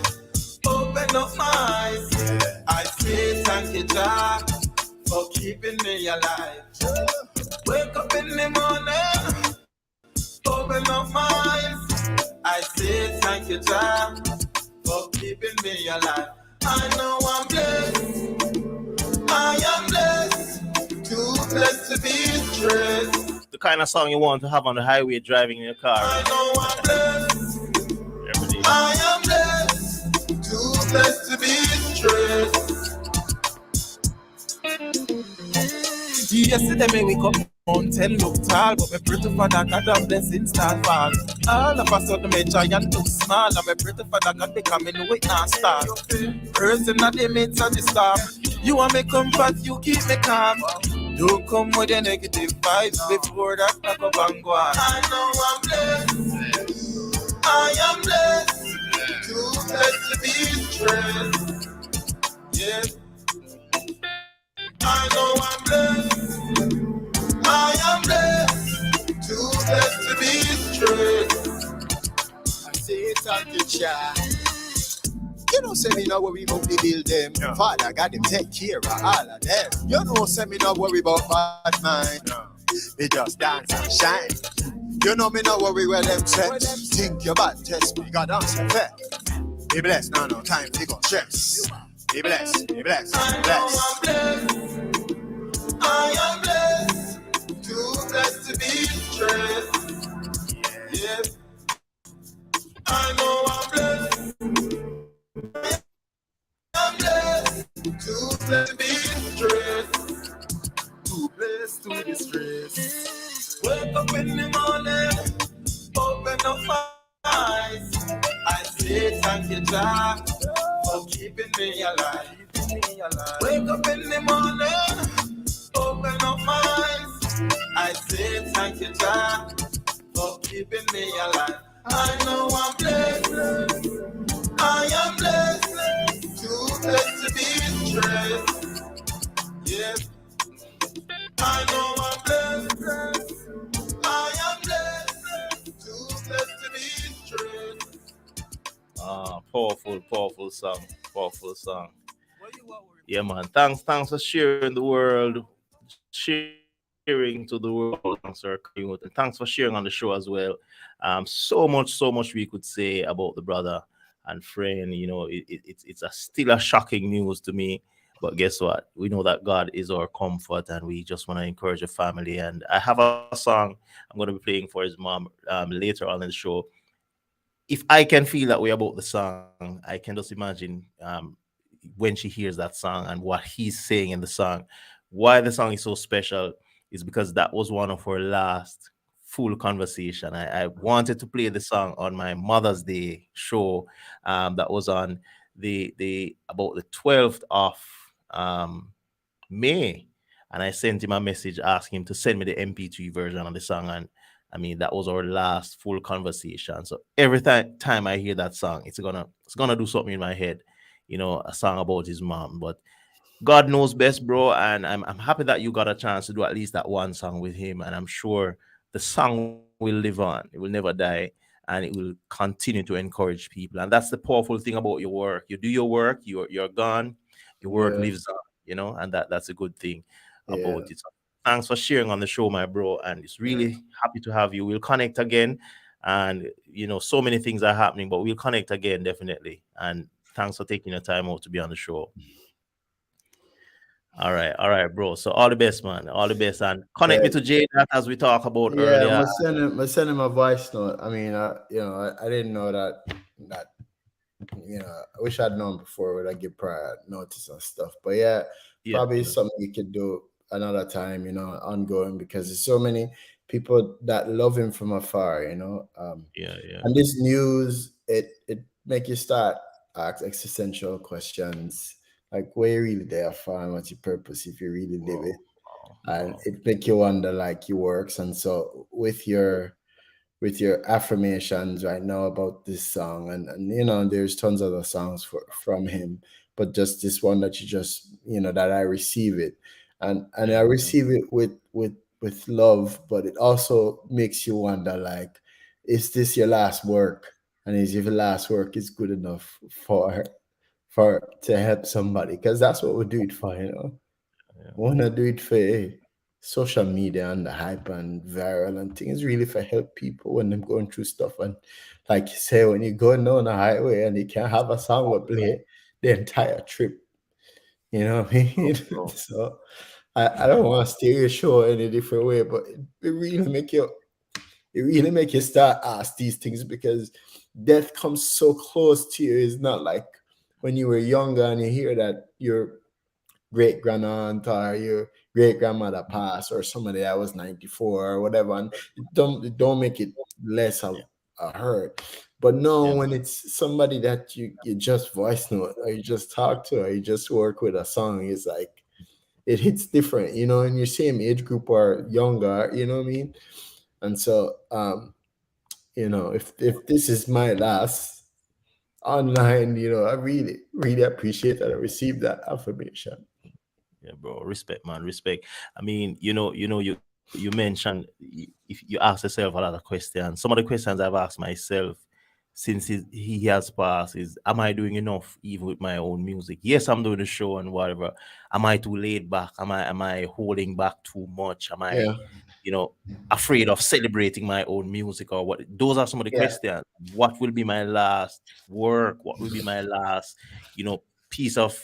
open up my eyes. I say thank you, Jah, for keeping me alive. Wake up in the morning, open up my eyes. I say thank you, Jah, for keeping me alive. I know I'm blessed. I am blessed. Too blessed to be stressed. The kind of song you want to have on the highway driving in your car. I know I'm blessed. Every day. I am blessed. Too blessed to be stressed. Yesterday me wake up mountain look tall, but me pray to Father God and blessings start fall. All of a sudden me giant look small, and me pray to Father God they come in the way not start. Person that they made such a storm. You want me comfort, you keep me calm. Don't come with the negative vibes before that knock up and go on. I know I'm blessed. I am blessed. Too blessed to be stressed. Yeah. I know I'm blessed. I am blessed. Too blessed to be stressed. I say thank you, Jah. You know, say me not worry about the bill them. Yeah. Father God them take care of all of them. You know, say me not worry about bad mind. Me just dance and shine. You know me not worry where them set. Think you bad, test me, God answer fair. Be blessed, no time to go stress. Be blessed, be blessed, I be know blessed. I'm blessed. I am blessed. Too blessed to be stressed. Yeah. I know I'm blessed. I'm blessed. Too blessed to be stressed. Too blessed to be stressed. Wake up in the morning, open up my eyes. I say thank you, Jah, for keeping me alive. Wake up in the morning, open up my eyes. I say thank you, Jah, for keeping me alive. I know I'm blessed. I am blessed. Too blessed to be stressed. Yeah. I know I'm blessed. I am blessed. Too blessed to be stressed. Powerful, powerful song. Powerful song. Yeah, man. Thanks for sharing the world, sharing to the world all songs, Sir Canute. And thanks for sharing on the show as well. So much we could say about the brother and friend. It's still a shocking news to me. But guess what? We know that God is our comfort, and we just want to encourage the family. And I have a song I'm going to be playing for his mom later on in the show. If I can feel that way about the song, I can just imagine when she hears that song and what he's saying in the song. Why the song is so special is because that was one of her last full conversation. I wanted to play the song on my Mother's Day show, that was on the about the 12th of um, May, and I sent him a message asking him to send me the MP3 version of the song. And I mean, that was our last full conversation. So every time I hear that song, it's gonna do something in my head, a song about his mom. But God knows best, bro. And I'm happy that you got a chance to do at least that one song with him. And I'm sure the song will live on. It will never die. And it will continue to encourage people. And that's the powerful thing about your work. You do your work, you're gone, your work Yeah, lives on, and that's a good thing yeah, about it. So thanks for sharing on the show, my bro. And it's yeah. really happy to have you. We'll connect again. And so many things are happening, but we'll connect again definitely. And thanks for taking your time out to be on the show. All right, bro. So all the best, man. All the best, and connect me to Jay as we talked about Yeah, earlier. I send him a voice note. I mean, I didn't know that I wish I'd known before would I give prior notice and stuff. But yeah, Yeah, probably yeah, something you could do another time, ongoing because there's so many people that love him from afar. yeah, yeah. And this news, it make you start ask existential questions like where you really there for and what's your purpose if you really live it. Wow, wow, And wow. it make you wonder like your works. And so with your affirmations right now about this song and there's tons of other songs from him, but just this one that you just that I receive it, and Yeah, I yeah, receive it with love, but it also makes you wonder like, is this your last work, and is your last work is good enough for to help somebody, because that's what we do it for, yeah. wanna do it for social media and the hype and viral and things really for help people when they're going through stuff. And like you say, when you're going down the highway and you can't have a song will play the entire trip, you know what I mean? Bro. So I don't want to steer your show any different way, but it really make you start ask these things because death comes so close to you. It's not like when you were younger and you hear that your great grand aunt or your great grandmother passed or somebody that was 94 or whatever, and it don't make it less of a hurt. But no, Yeah, when it's somebody that you just voice note or you just talk to or you just work with a song, it's like it hits different, in your same age group or younger, you know what I mean? And so if this is my last online, I really, really appreciate that I received that affirmation. yeah, bro. Respect, man. Respect. I mean, you mentioned if you ask yourself a lot of questions. Some of the questions I've asked myself since he has passed is, am I doing enough even with my own music? Yes, I'm doing the show and whatever. Am I too laid back? Am I holding back too much? Am I, Yeah, you know, afraid of celebrating my own music or what? Those are some of the yeah, questions. What will be my last work? What will be my last, piece of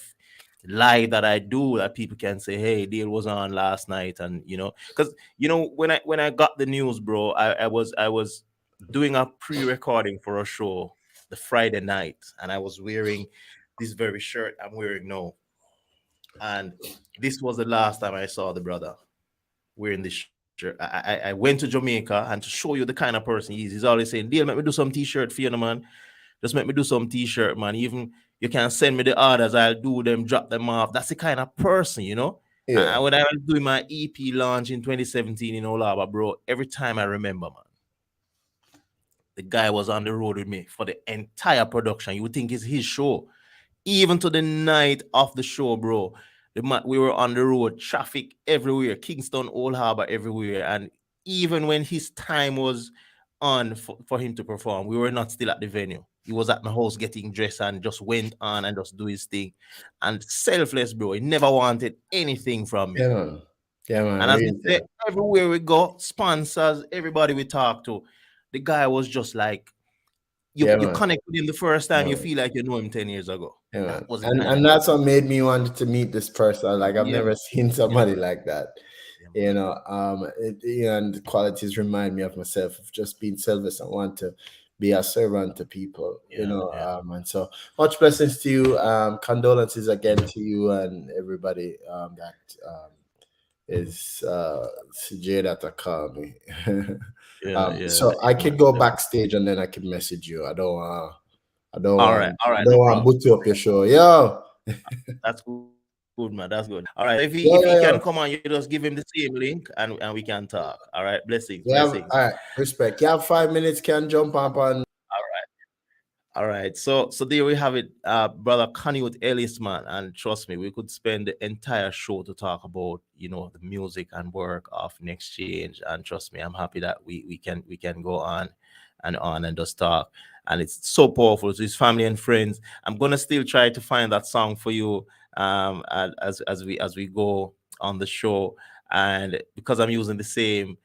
live that I do that people can say, hey, Dale was on last night, and because when I got the news, bro, I was doing a pre-recording for a show the Friday night, and I was wearing this very shirt I'm wearing now, and this was the last time I saw the brother wearing this shirt. I went to Jamaica, and to show you the kind of person he is, he's always saying, Dale, let me do some t-shirt for you, no, man. Just make me do some t-shirt, man. Even you can send me the orders, I'll do them, drop them off. That's the kind of person. yeah, And when I was doing my EP launch in 2017 in Olaba, bro, every time I remember, man, the guy was on the road with me for the entire production. You would think it's his show. Even to the night of the show, bro. We were on the road, traffic everywhere, Kingston, Old Harbor, everywhere. And even when his time was on for him to perform, we were not still at the venue. He was at my house getting dressed and just went on and just do his thing. And selfless, bro. He never wanted anything from yeah, me. man. Yeah, man. And as I Really, said, everywhere we go, sponsors, everybody we talk to, the guy was just like, you yeah, you man. connect with him the first time, Yeah, you man. feel like you know him 10 years ago. Yeah, That man. was the And kind of and guy. that's what made me want to meet this person. Like I've Yeah, never seen yeah, somebody like that. yeah, man. And the qualities remind me of myself of just being selfless and want to be a servant to people. Yeah, yeah. And so much blessings to you. Condolences again to you and everybody that It's CJ that call me. Yeah, So I yeah. could go backstage and then I can message you. I don't All want right, boot you up your show. Yo, that's good, man. That's good. All right, yeah, if he yeah, can yeah. come on, you just give him the same link and we can talk. All right, blessings, Yeah, blessings. all right. Respect. You have 5 minutes. Can jump up on. All right, so there we have it, brother Connie with Ellis, man, and trust me, we could spend the entire show to talk about the music and work of Nexchange, and trust me, I'm happy that we can go on and just talk, and it's so powerful to his family and friends. I'm gonna still try to find that song for you, as we go on the show, and because I'm using the same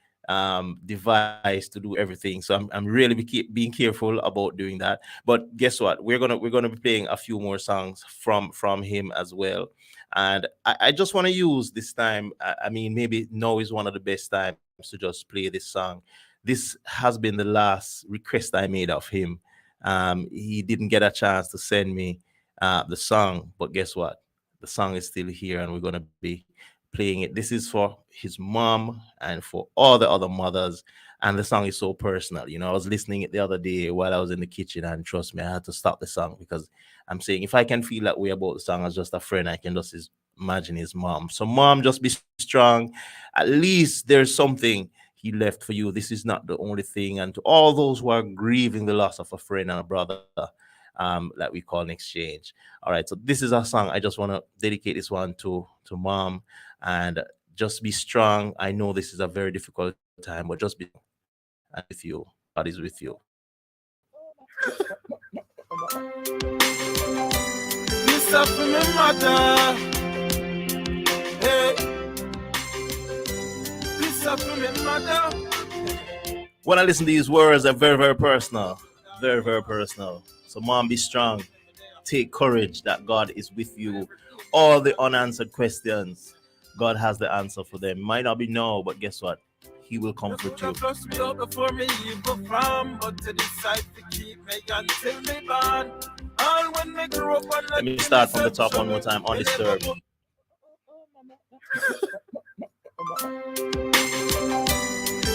device to do everything, so I'm really being careful about doing that. But guess what? We're gonna be playing a few more songs from him as well. And I just want to use this time. I mean, maybe now is one of the best times to just play this song. This has been the last request I made of him. He didn't get a chance to send me the song, but guess what? The song is still here, and we're gonna be playing it. This is for his mom and for all the other mothers, and the song is so personal. I was listening it the other day while I was in the kitchen, and trust me, I had to stop the song because I'm saying if I can feel that way about the song as just a friend, I can just imagine his mom. So, mom, just be strong. At least there's something he left for you. This is not the only thing. And to all those who are grieving the loss of a friend and a brother, that we call Nexchange. All right, so this is our song. I just want to dedicate this one to mom, and just be strong. I know this is a very difficult time, but just be strong. And God is with you. God is with you. This up to my mother. Hey, this up to my mother. When I listen to these words, they're very, very personal. Very, very personal. So, mom, be strong. Take courage that God is with you. All the unanswered questions, God has the answer for them. Might not be now, but guess what? He will comfort you. Flush me out before me even from, but to decide to keep me until me born. All when me grow up and Let me start from the top one more time. Undisturbed.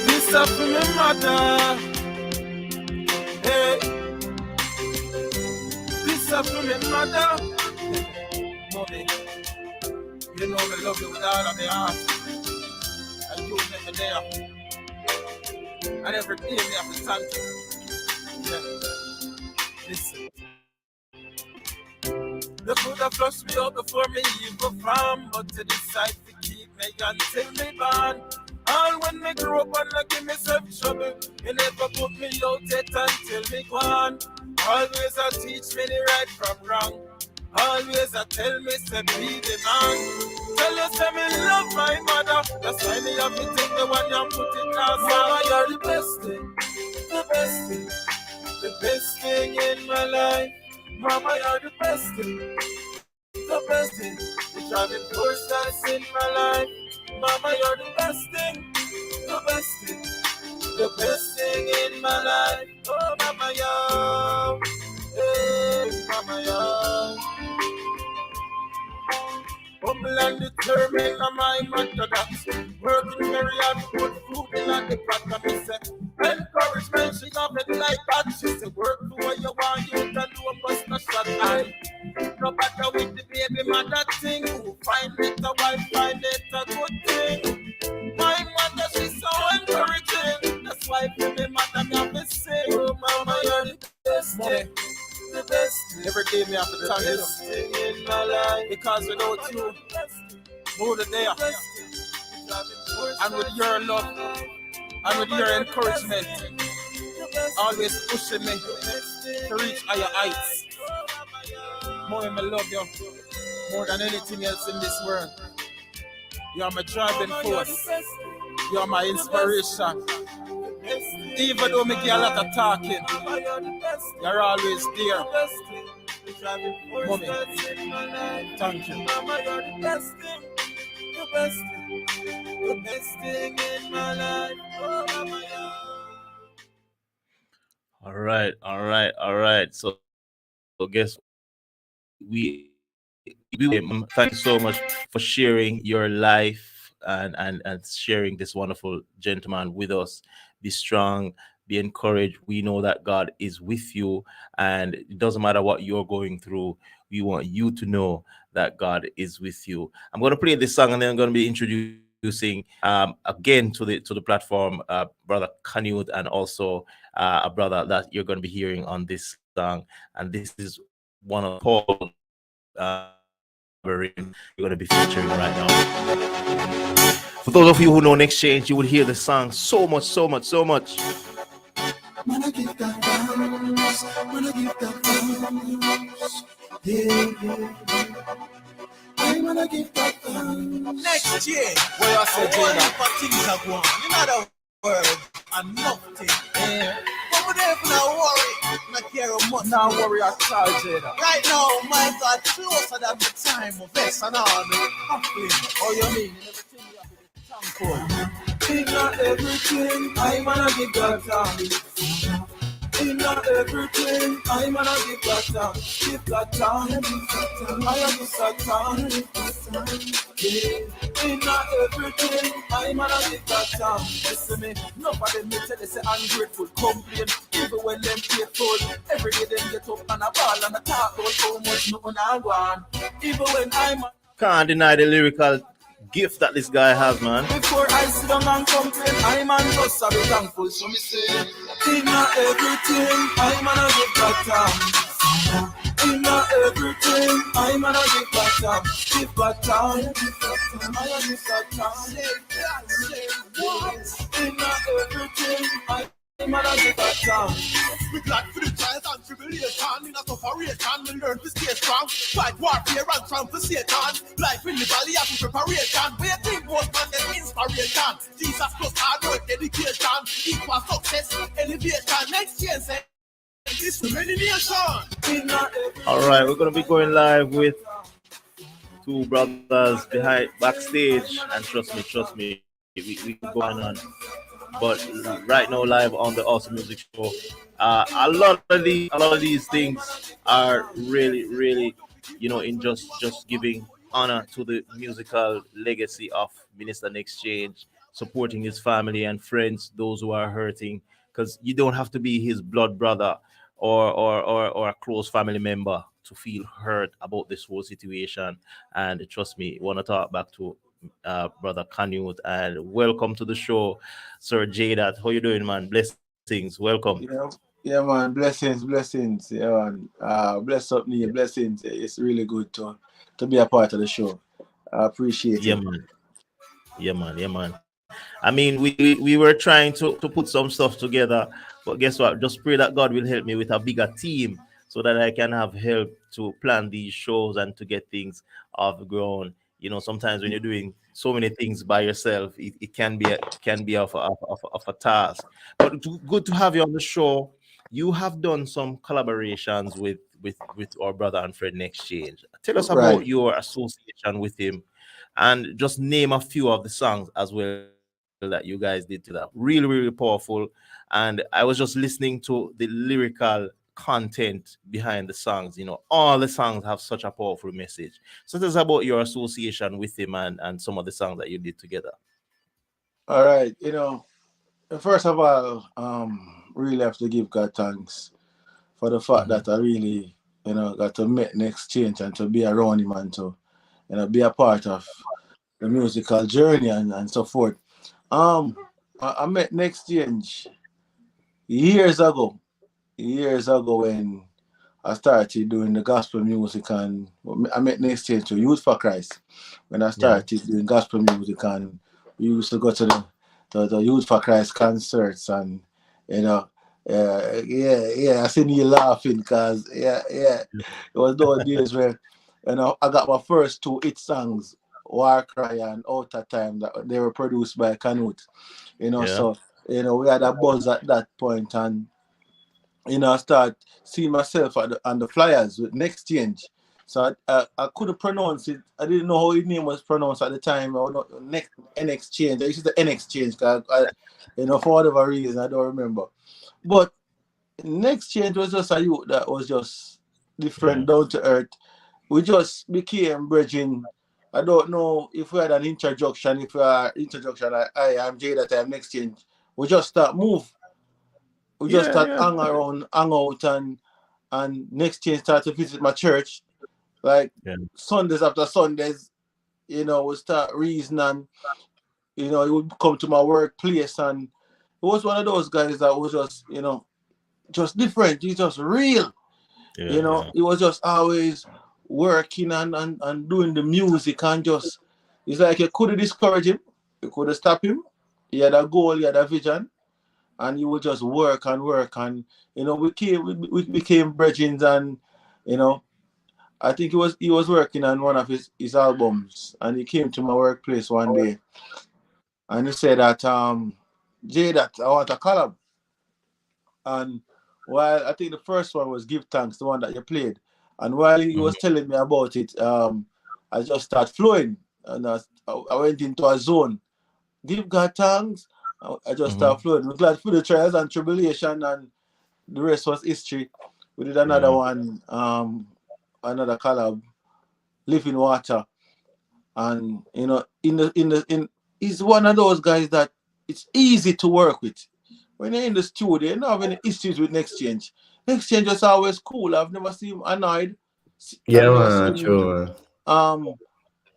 this up to my mother. Hey, this up to my mother. Mommy, you know me love you with all of my heart. And you never there. And every day me have to thank you. Yeah. Listen. They could have flushed me out before me even from, but to decide to keep me until me born. All when me grow up and I give myself trouble, you never put me out yet until me gone. Always I teach me the right from wrong. Always I tell me to be the man. Tell you say me love my mother. That's why me have to take the one and put it last. Mama, you're the best thing, the best thing, the best thing in my life. Mama, you're the best thing, the best thing. The driving force that's in my life. Mama, you're the best thing, the best thing, the best thing in my life. Oh, mama, yo, hey, mama, yo. Humble and determined, am I matter that. Working very hard to put food in the pot. And me say, encouragement, she got it like that. She say, work to what you want, you can do a bust a shot. And no matter with the baby mother thing, who find it a wife, find it a good thing. My mother, she's so encouraging. That's why for me mother, me have to say, oh mama, you're the best thing. The best every day me have to thank you in my life, because without you, who the day and with your love and with your encouragement, always pushing me to reach higher heights. More I love you more than anything else in this world. You are my driving force. You are my inspiration. Even though me get a lot of talking, you're always there. Mommy, thank you. Mama, you're the best thing, the best thing, the best thing in my life. Oh, mama, All right. So guess we thank you so much for sharing your life and sharing this wonderful gentleman with us. Be strong, be encouraged. We know that God is with you, and it doesn't matter what you're going through. We want you to know that God is with you. I'm going to play this song, and then I'm going to be introducing again to the platform, brother Canute, and also a brother that you're going to be hearing on this song. And this is one of Paul collaboration you're going to be featuring right now. For those of you who know Nexchange, you would hear the song so much, so much, so much. Wanna give that thanks, wanna give that thanks. Yeah. I wanna give that thanks. Next year, where I said, Jada, but things are going. In other words, and nothing. Yeah. Over there, now worry, not care much. Now worry at all, Jada. Right now, my God, closer than the time of this and all the happening. Oh, you mean in everything you have to be thankful. In not everything, I wanna give God thanks. In everything, I'm gonna give that time. Give that time. I am give that time. Yeah. In everything, I'm gonna give that time. Listen me, nobody me tell you say ungrateful, complain. Even when them faithful, every day them get up and a ball and a talk about how much nothing I want. Even when I'm Can't deny the lyrical gift that this guy has, man. before I sit down and complain, I'm on just a be thankful. So me say, in everything, I'm gonna give that time. In everything, I'm gonna give that time. Give that time. I'm gonna give that time. In everything, I'm gonna give that time. We glad for the trials and tribulation. In a sufferation, we learn to stay strong. Fight warfare and triumph for Satan. Life in the valley of preparation. Waiting was man and inspiration. Jesus plus hard work, dedication. Equal success, elevation. Next year, say, this to many nation. All right, we're gonna be going live with two brothers behind backstage, and trust me, we going on. But right now, live on the Awesome Music Show, a lot of these things are really, in just giving honor to the musical legacy of Minister Nexchange, supporting his family and friends, those who are hurting, because you don't have to be his blood brother or a close family member to feel hurt about this whole situation. And trust me, want to talk back to brother Canute, and welcome to the show, Sir Jada. How you doing, man? Blessings, welcome. Yeah, man. Blessings. Yeah, man. Bless up me, blessings. It's really good to be a part of the show. I appreciate Yeah, it. man. Yeah, man. I mean, we were trying to put some stuff together, but guess what? Just pray that God will help me with a bigger team so that I can have help to plan these shows and to get things off the ground. Sometimes when you're doing so many things by yourself, it can be of a task. But good to have you on the show. You have done some collaborations with our brother and friend Nexchange. Tell us about Right. your association with him, and just name a few of the songs as well that you guys did together. Really powerful. And I was just listening to the lyrical content behind the songs. All the songs have such a powerful message. So tell us about your association with him, and some of the songs that you did together. All right. First of all, really have to give God thanks for the fact Mhm. that I really, got to meet Nexchange and to be around him and to, be a part of the musical journey and so forth. I met Nexchange years ago. Years ago when I started doing the gospel music, and I met Nexchange to Youth for Christ. When I Yeah. started doing gospel music, and we used to go to the Youth for Christ concerts, and you know, yeah. I seen you laughing because it was those days where I got my first two hit songs, War Cry and Out of Time, that they were produced by Canute. Yeah. So we had a buzz at that point, and I start seeing myself on the flyers with Nexchange. So I couldn't pronounce it. I didn't know how his name was pronounced at the time. I not Nexchange. I used to say Nexchange because for whatever reason I don't remember. But Nexchange was just a youth that was just different, Yeah. down to earth. We just became bridging I don't know if we had an introduction. If we are introduction, I'm Jay, that I'm Nexchange. We just start move. We just Yeah, start yeah, hang around, hang out, and Nexchange start to visit my church. Like yeah, Sundays after Sundays, we start reasoning. He would come to my workplace, and he was one of those guys that was just different. He's just real. yeah, yeah, He was just always working and doing the music, and just, it's like you could have discouraged him, you could have stopped him. He had a goal, he had a vision, and he would just work and work. And we became brethren, and you know I think he was working on one of his albums, and he came to my workplace one day, and he said that, Jay, that I want a collab. And while I think the first one was Give Thanks, the one that you played, and while he mhm, was telling me about it, I just started flowing, and I went into a zone. Give God thanks. I just started mhm, flowing. We're glad for the trials and tribulation, and the rest was history. We did another yeah, one, another collab, Living Water, and he's one of those guys that it's easy to work with. When you're in the studio, you don't have any issues with Nexchange. Nexchange is always cool. I've never seen him annoyed. Yeah, I've never man, seen him true, man. um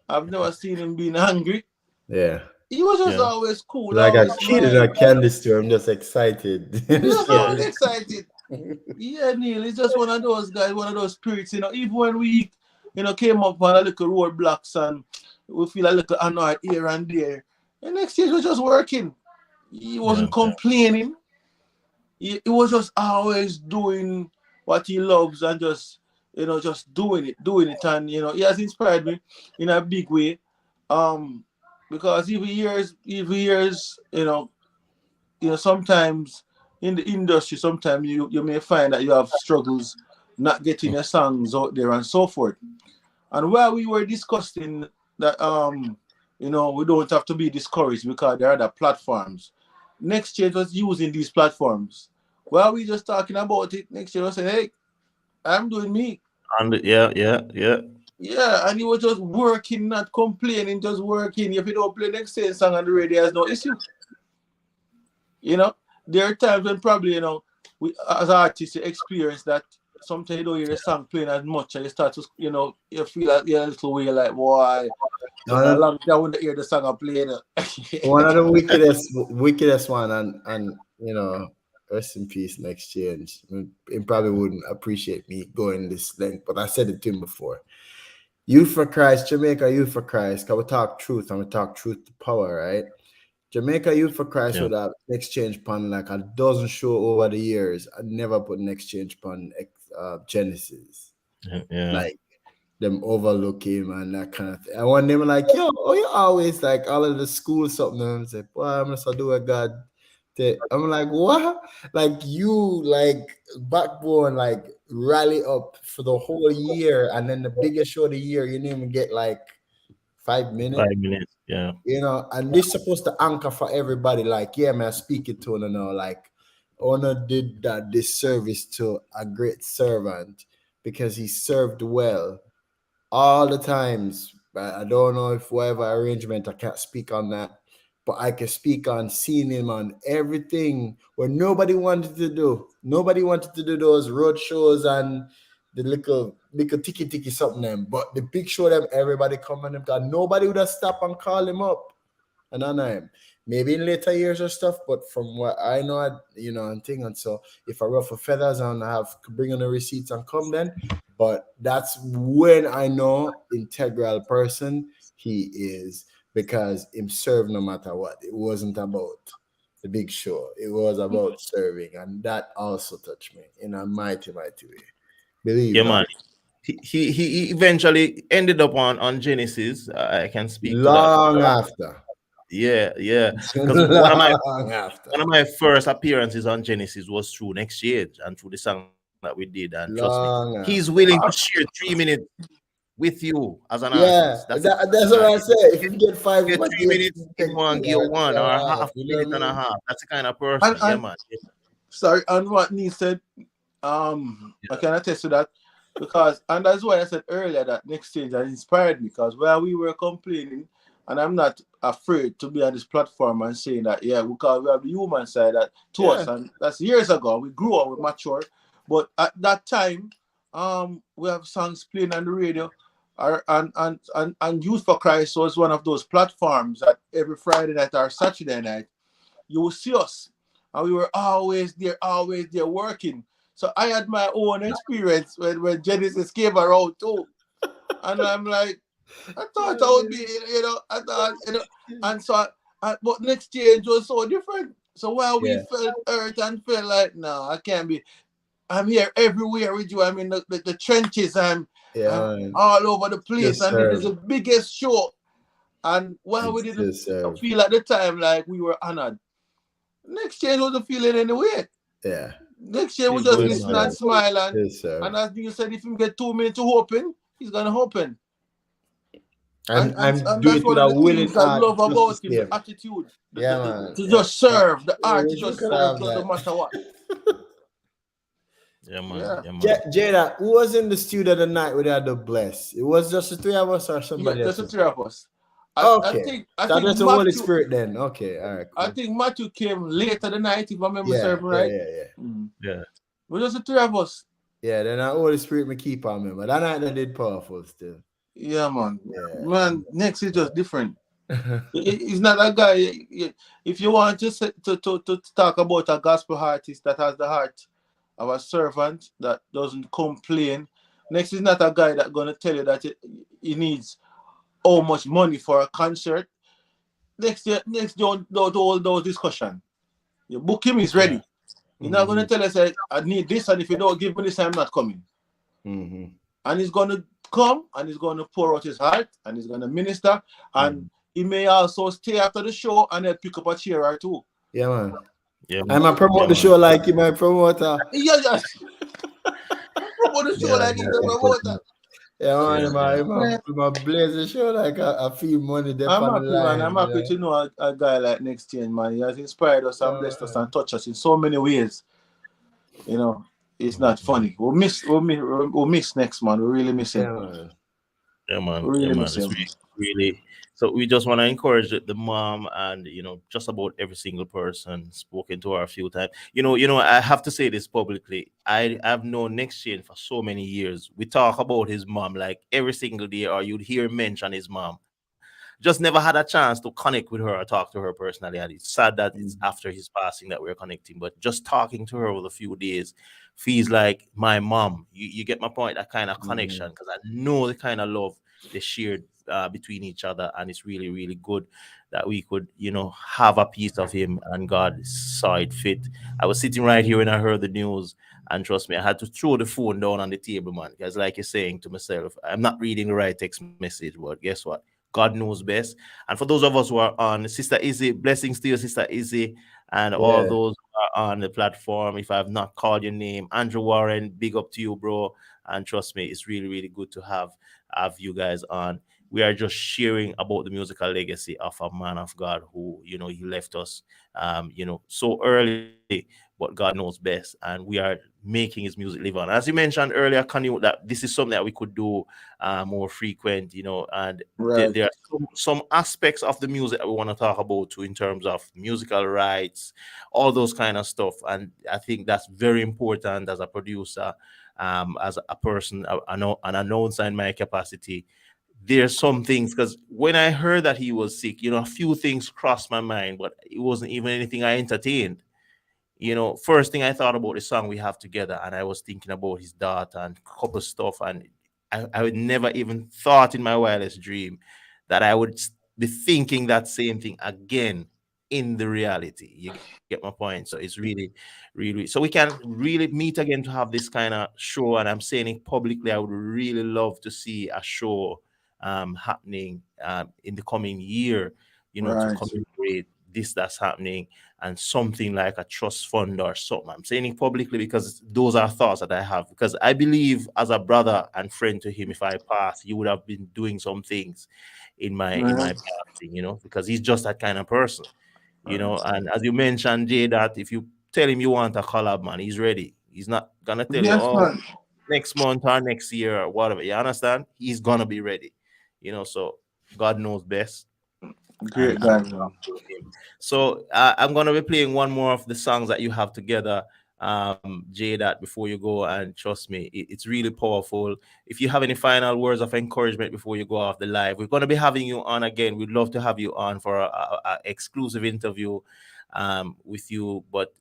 I've never seen him being angry. Yeah. He was just yeah, always cool, Like a always kid in a smiling. candy store, I'm just excited. He's just yeah, always excited. Yeah, Neil, he's just one of those guys, one of those spirits, even when we, came up on a little roadblocks, and we feel a little annoyed here and there. The next stage was just working. He yeah, wasn't complaining. He was just always doing what he loves, and just doing it. And he has inspired me in a big way. Because even years, sometimes in the industry, sometimes you may find that you have struggles not getting your songs out there and so forth. And while we were discussing that, we don't have to be discouraged because there are other platforms. Nexchange was using these platforms. While we just talking about it, Nexchange was saying, "Hey, I'm doing me." and yeah, yeah, yeah, Yeah, and he was just working, not complaining, just working. If you don't play Nexchange song on the radio, there's no issue. You know, there are times when probably, we as artists you experience that sometimes you don't hear the song playing as much, and you start to, you feel like you're a little way like, boy, it's a one, long time when you hear the song I'm playing. one of the wickedest one, and rest in peace, Nexchange. He probably wouldn't appreciate me going this length, but I said it to him before. Youth for Christ, Jamaica Youth for Christ. Cause we talk truth and we talk truth to power, right? Jamaica Youth for Christ yeah, would have Nexchange pun like a dozen show over the years. I never put Nexchange pun Genesis. yeah, Like them overlook him and that kind of thing. I want them like, yo, oh, you always like all of the school something. I'm like, well, I'm gonna do a God. I'm like, what? Like you like backbone, like rally up for the whole year, and then the biggest show of the year, you didn't even get like 5 minutes. 5 minutes. Yeah, And this supposed to anchor for everybody. Like, yeah, man, speaking to her now. Like, Honor did that disservice to a great servant because he served well all the times. But I don't know if whatever arrangement, I can't speak on that. But I can speak on seeing him on everything where nobody wanted to do. Nobody wanted to do those road shows and the little tiki something them. But the big show them, everybody come on them. God, nobody would have stopped and call him up. And I know him. Maybe in later years or stuff, but from what I know, and thing. And so if I ruffle feathers and I have to bring on the receipts and come then. But that's when I know integral person he is because him serve no matter what. It wasn't about the big show. It was about serving. And that also touched me in a mighty, mighty way. Believe yeah, that. man. He eventually ended up on Genesis. I can speak to that. Long after. Yeah, yeah. Because Long after. one of my first appearances on Genesis was through Nexchange and through the song that we did. And trust me, Long he's after. willing to share 3 minutes with you as an Yeah, artist. That's the that's kind what of I say. If you get five, get if I 3 minutes, take give one, three give or one, three and or a a half, half you know minute what I and a mean? half. That's the kind of and, person. Yeah, and man. sorry, and what Nee said, I can attest to that. Because, and that's why I said earlier that Nexchange has inspired me, because while we were complaining, and I'm not afraid to be on this platform and saying that, yeah, because we have the human side that to us, Yeah. and that's years ago. We grew up, we matured, but at that time, we have songs playing on the radio, and Youth for Christ was one of those platforms that every Friday night or Saturday night you will see us, and we were always there working. So I had my own experience when Genesis came around too, and I'm like, I thought I would be, I thought, and so, but next change was so different. So while we Yeah. felt hurt and felt like, no, I can't be. I'm here everywhere with you. I'm in the trenches. I'm Yeah, man. all over the place, Just and this is serve. the biggest show. And while we It's didn't just serve. feel at the time like we were honored, next change wasn't feeling any way. Yeah. Next year we Still just going Just listen on. and serve. smile, Just and serve. as you said, if you get 2 minutes to open, he's gonna open. And, and And and do that's it with one of a the things willing I heart love just to about him, the save. attitude, Yeah, man. to Yeah. just serve, the We art to wish we just could serve, have no that. matter what. Yeah, man. Yeah, Yeah, man. Jada, who was in the studio the night we had the bless? It was just the three of us or yeah, somebody just else the was three there? of us. I Okay. think I So think that's the Holy Matthew Spirit then. Okay. All right, I cool. think Matthew came later the night, if I remember Yeah, serving yeah, right. yeah, yeah. Mm. Yeah. We're just the three of us. Yeah, then the Holy Spirit me keep on me. But that night they did powerful still. Yeah, man. Yeah. Man, next is just different. He's not a guy. If you want to talk about a gospel artist that has the heart of a servant that doesn't complain, next is not a guy that's gonna tell you that he needs how much money for a concert. Next don't all those discussion. You book him, he's Yeah. ready. He's not gonna tell us I need this, and if you don't give me this, I'm not coming. Mm-hmm. And he's gonna come and he's gonna pour out his heart and he's gonna minister, and he may also stay after the show and then pick up a chair or two. Yeah, man. Yeah, I'm man. a Yeah, promote the man. show like you, my promoter. Yeah, yeah. Promote the show Yeah, like he's a yeah, promoter. Yeah, man. yeah, yeah. My blaze the show like I feel money there I'm on the happy, man. I'm line, happy to know a guy like Nexchange, man. He has inspired us and blessed us man. and touched us in so many ways. You know, it's not funny. We'll miss Next, man. We really miss him. Yeah, man. Yeah, man. We Yeah, really man. miss It's him. really. So we just want to encourage the mom and just about every single person spoken to her a few times. I have to say this publicly. I've known Nexchange for so many years. We talk about his mom like every single day, or you'd hear him mention his mom. Just never had a chance to connect with her or talk to her personally. And it's sad that it's after his passing that we're connecting. But just talking to her over a few days feels like my mom. You get my point? That kind of connection, because I know the kind of love they shared between each other, and it's really, really good that we could, have a piece of him, and God saw it fit. I was sitting right here when I heard the news, and trust me, I had to throw the phone down on the table, man, because like you're saying to myself, I'm not reading the right text message, but guess what? God knows best. And for those of us who are on, Sister Izzy, blessings to you, Sister Izzy, and all Yeah. those who are on the platform. If I have not called your name, Andrew Warren, big up to you, bro. And trust me, it's really, really good to have you guys on. We are just sharing about the musical legacy of a man of God who, he left us, so early, but God knows best. And we are making his music live on. As you mentioned earlier, Kanye, that this is something that we could do more frequent, and Right. there are some aspects of the music that we want to talk about too, in terms of musical rights, all those kind of stuff. And I think that's very important as a producer, as a person, an announcer in my capacity. There's some things, because when I heard that he was sick, a few things crossed my mind, but it wasn't even anything I entertained. First thing I thought about the song we have together, and I was thinking about his daughter and a couple stuff, and I would never even thought in my wildest dream that I would be thinking that same thing again in the reality. You get my point? So it's really, really, so we can really meet again to have this kind of show. And I'm saying it publicly, I would really love to see a show happening in the coming year, to Right. commemorate this that's happening, and something like a trust fund or something. I'm saying it publicly because those are thoughts that I have. Because I believe, as a brother and friend to him, if I pass, he would have been doing some things in my Right. passing, because he's just that kind of person, Right. And as you mentioned, Jay, that if you tell him you want a collab, man, he's ready. He's not gonna tell you, Yes, oh, man. next month or next year or whatever. You understand? He's gonna be ready. So God knows best, and Great and guy, man. so I'm gonna be playing one more of the songs that you have together, Jay. That before you go, and trust me, it's really powerful. If you have any final words of encouragement before you go off the live, we're gonna be having you on again. We'd love to have you on for a exclusive interview with you. But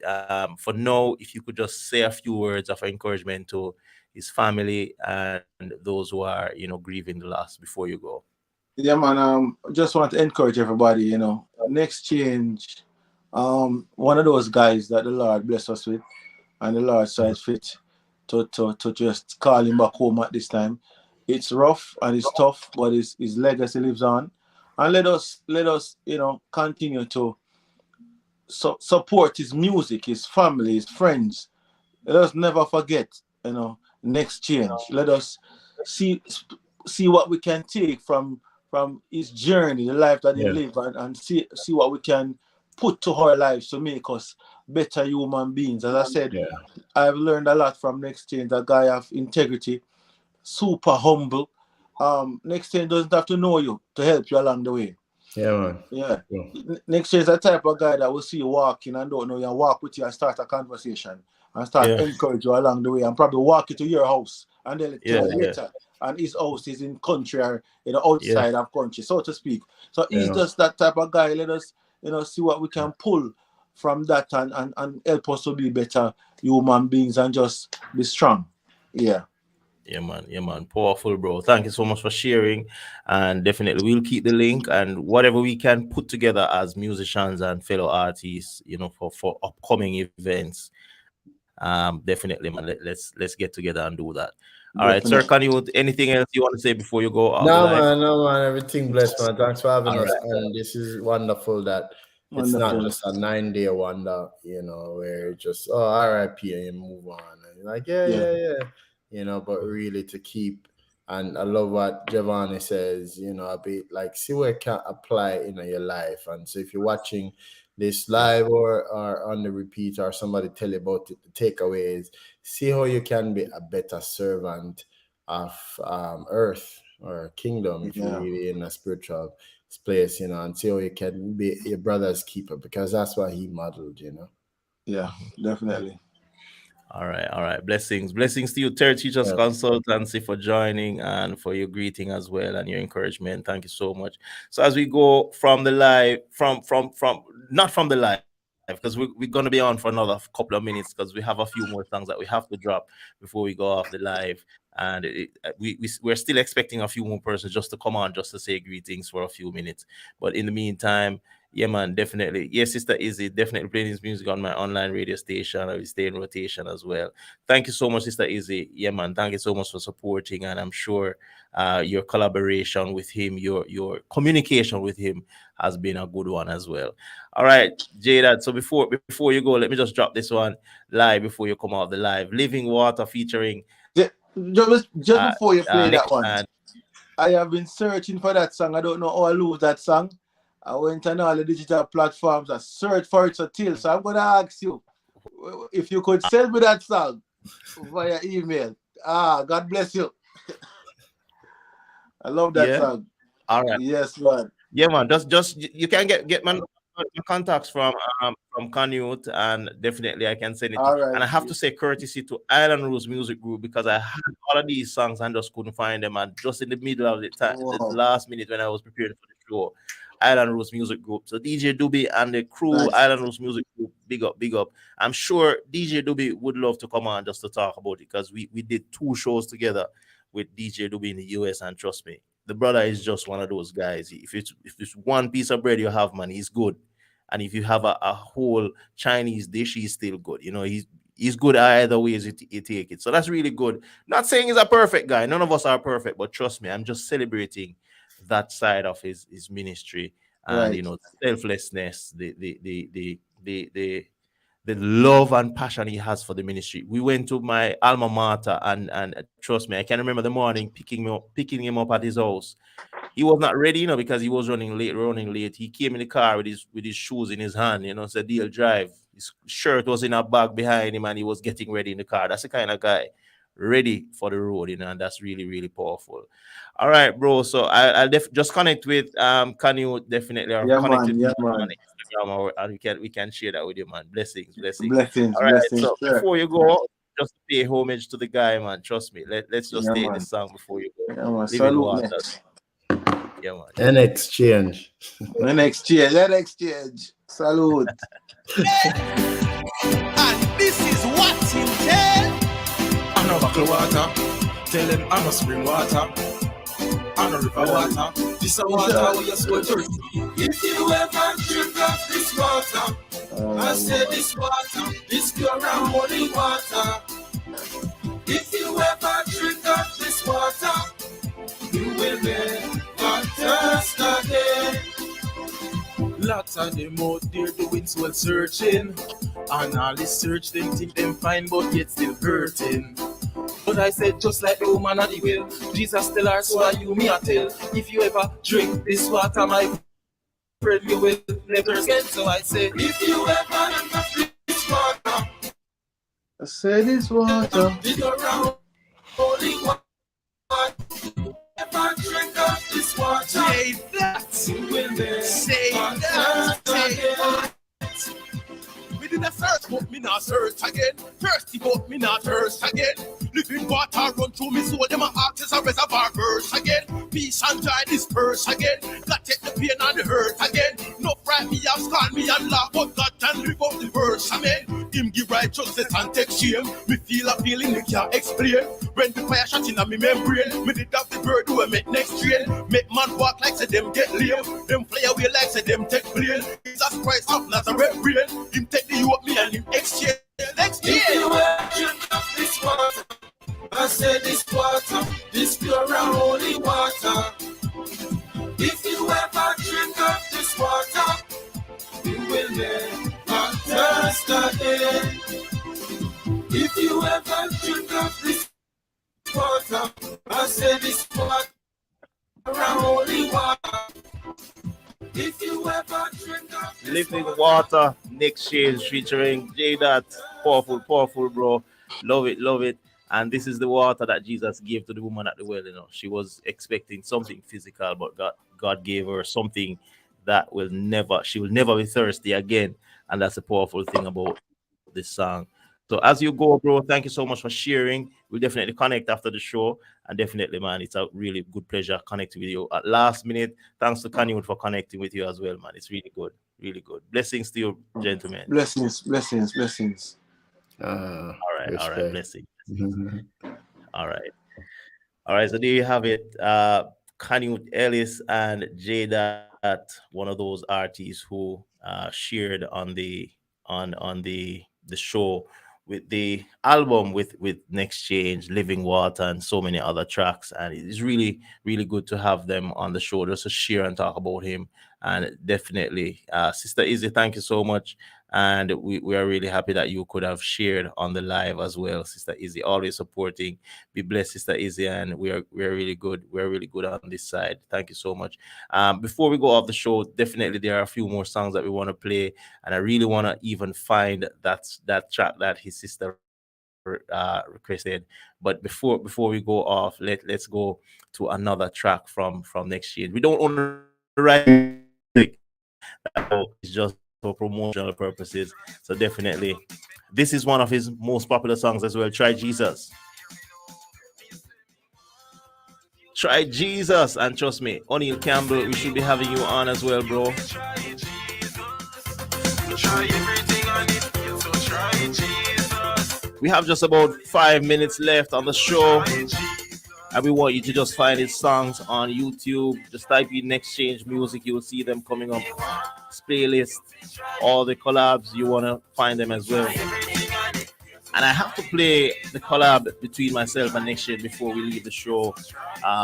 for now, if you could just say a few words of encouragement to his family and those who are grieving the loss before you go. Yeah, man. Just want to encourage everybody. Next change. One of those guys that the Lord bless us with, and the Lord saw it fit to just call him back home at this time. It's rough and it's tough, but his legacy lives on, and let us continue to support his music, his family, his friends. Let us never forget, next change. Let us see see what we can take from his journey, the life that he Yeah, lived, and see what we can put to our lives to make us better human beings. As I said, yeah, I've learned a lot from Next Change, a guy of integrity, super humble. Next Change doesn't have to know you to help you along the way. yeah, man. Yeah. Cool. Next year is the type of guy that will see you walking and don't know you and walk with you and start a conversation and start Yeah, encourage you along the way and probably walk you to your house and then yeah, tell you yeah, later. And his house is in country or yeah, outside of country, so to speak. So he's Yeah, just that type of guy. Let us, see what we can pull from that and help us to be better human beings and just be strong. Yeah. yeah, man. Yeah, man. Powerful, bro. Thank you so much for sharing. And definitely, we'll keep the link and whatever we can put together as musicians and fellow artists, for upcoming events. Definitely, man. Let's get together and do that. All right, sir. Can Definitely. you anything else you want to say before you go off the no live? man, no man, everything blessed, man. Thanks for All having us. right. And this is wonderful that it's not Wonderful. just a 9 day wonder, where it's just RIP and you move on. And you're like, yeah, Yeah. yeah, yeah. But really to keep, and I love what Giovanni says, a bit like see where it can apply in your life. And so if you're watching this Yeah. live or on the repeat or somebody tell you about it, the takeaways, see how you can be a better servant of earth or kingdom if you're Yeah. really in a spiritual place, and see how you can be your brother's keeper because that's what he modeled. Yeah. Definitely. All right, all right. Blessings to you, Third Teachers Yeah. Consultancy, for joining and for your greeting as well and your encouragement. Thank you so much. So as we go from the live, from not from the live, because we're gonna be on for another couple of minutes because we have a few more songs that we have to drop before we go off the live. And we're still expecting a few more persons just to come on just to say greetings for a few minutes. But in the meantime, yeah, man, definitely. Yes, Sister Izzy, definitely playing his music on my online radio station. I will stay in rotation as well. Thank you so much, Sister Izzy. Yeah, man, thank you so much for supporting. And I'm sure your collaboration with him, your communication with him has been a good one as well. All right, Jada. So before you go, let me just drop this one live before you come out the live. Living Water featuring Just before you play Nick that one, and I have been searching for that song. I don't know how I lose that song. I went on all the digital platforms. I searched for it till. So I'm gonna ask you if you could send me that song via email. God bless you. I love that yeah. song. All right. Yes, man. Yeah, man. Just you can get my contacts from Canute, and definitely I can send it to. All And right. I have to say courtesy to Island Rose Music Group because I had all of these songs and just couldn't find them. And just in the middle of the time, the Wow. last minute when I was preparing for the show, Island Rose Music Group. So DJ Doobie and the crew, Nice. Island Rose Music Group, big up, big up. I'm sure DJ Doobie would love to come on just to talk about it because we did 2 shows together with DJ Doobie in the US, and trust me, the brother is just one of those guys. If it's one piece of bread you have, man, he's good. And if you have a whole Chinese dish, he's still good. He's good either ways you take it. So that's really good. Not saying he's a perfect guy. None of us are perfect, but trust me, I'm just celebrating that side of his ministry and Right. selflessness, the love and passion he has for the ministry. We went to my alma mater, and trust me, I can remember the morning picking him up at his house. He was not ready, because he was running late. He came in the car with his shoes in his hand, said, "Deal, drive." His shirt was in a bag behind him, and he was getting ready in the car. That's the kind of guy, ready for the road, and that's really, really powerful. All right, bro. So I'll just connect with can you definitely or Yeah, connect man. with Yeah, me on man. Instagram, and we can share that with you, man. Blessings, blessings. Blessings, All right. blessings, So sir. before you go, just pay homage to the guy, man. Trust me. Let's just Yeah, take this man. song before you go. Yeah, man. Living Salute water. next. Yeah, man. An exchange. An exchange. Let exchange. Salute. And this is what's in jail. I know buckle water. Tell them I'm a spring water. I know river water. This a water we are so thirsty. If you ever drink of this water, I say this water, this pure and holy water. If you ever drink of this water, you will never thirst again. Lots of them out there doing soul searching, and all this search them think them fine but yet still hurting. But I said just like the woman at the well, Jesus tell her so are you me I tell. If you ever drink this water, my friend, you will never again. So I say, if you ever drink this water, I say this water. dig around holy water. Ever drink of this water, say that you will never say that. Me did a search, but me not search again. Thirsty, but me not thirst again. Living water run through me soul, them a heart is a reservoir burst again. Peace and joy disperse again. God take the pain and the hurt again. No fright me and scorn me and laugh, but God can live out the verse, amen. Him give righteousness and take shame. Me feel a feeling me can't explain. When the fire shot in a me membrane, me did have the bird who make next train. Make man walk like say them get lame. Them fly away like say them take plane. Jesus Christ of Nazareth brain. Him take the you up me and him exchange. If you ever drink of this water, I say this water, this pure and holy water. If you ever drink of this water, you will never thirst again. If you ever drink of this water, I say this water and holy water. If you ever drink of this Living water, Nexchange featuring J Dot. Powerful, powerful, bro. Love it, love it. And this is the water that Jesus gave to the woman at the well. She was expecting something physical, but God gave her something that she will never be thirsty again. And that's a powerful thing about this song. So as you go, bro, thank you so much for sharing. We'll definitely connect after the show. And definitely, man, it's a really good pleasure connecting with you at last minute. Thanks to Kanye for connecting with you as well, man. It's really good. Really good. Blessings to you, gentlemen. Blessings, blessings, blessings. All right, Respect. blessings. All right. All right, so there you have it. Kanye Ellis and Jada, one of those artists who shared on the show with the album with Nexchange, Living Water, and so many other tracks. And it's really, really good to have them on the show just to share and talk about him. And definitely, Sister Izzy, thank you so much. And we are really happy that you could have shared on the live as well, Sister Izzy. Always supporting. Be blessed, Sister Izzy, and we're really good. We're really good on this side. Thank you so much. Before we go off the show, definitely there are a few more songs that we want to play, and I really want to even find that track that his sister requested. But before we go off, let's go to another track from next year. We don't own the right it's just for promotional purposes. So definitely, this is one of his most popular songs as well. Try Jesus. Try Jesus, and trust me, O'Neal Campbell, we should be having you on as well, bro. We have just about 5 minutes left on the show, and we want you to just find his songs on YouTube. Just type in Nexchange Music, you will see them coming up. His playlist, all the collabs, you want to find them as well. And I have to play the collab between myself and Nexchange before we leave the show.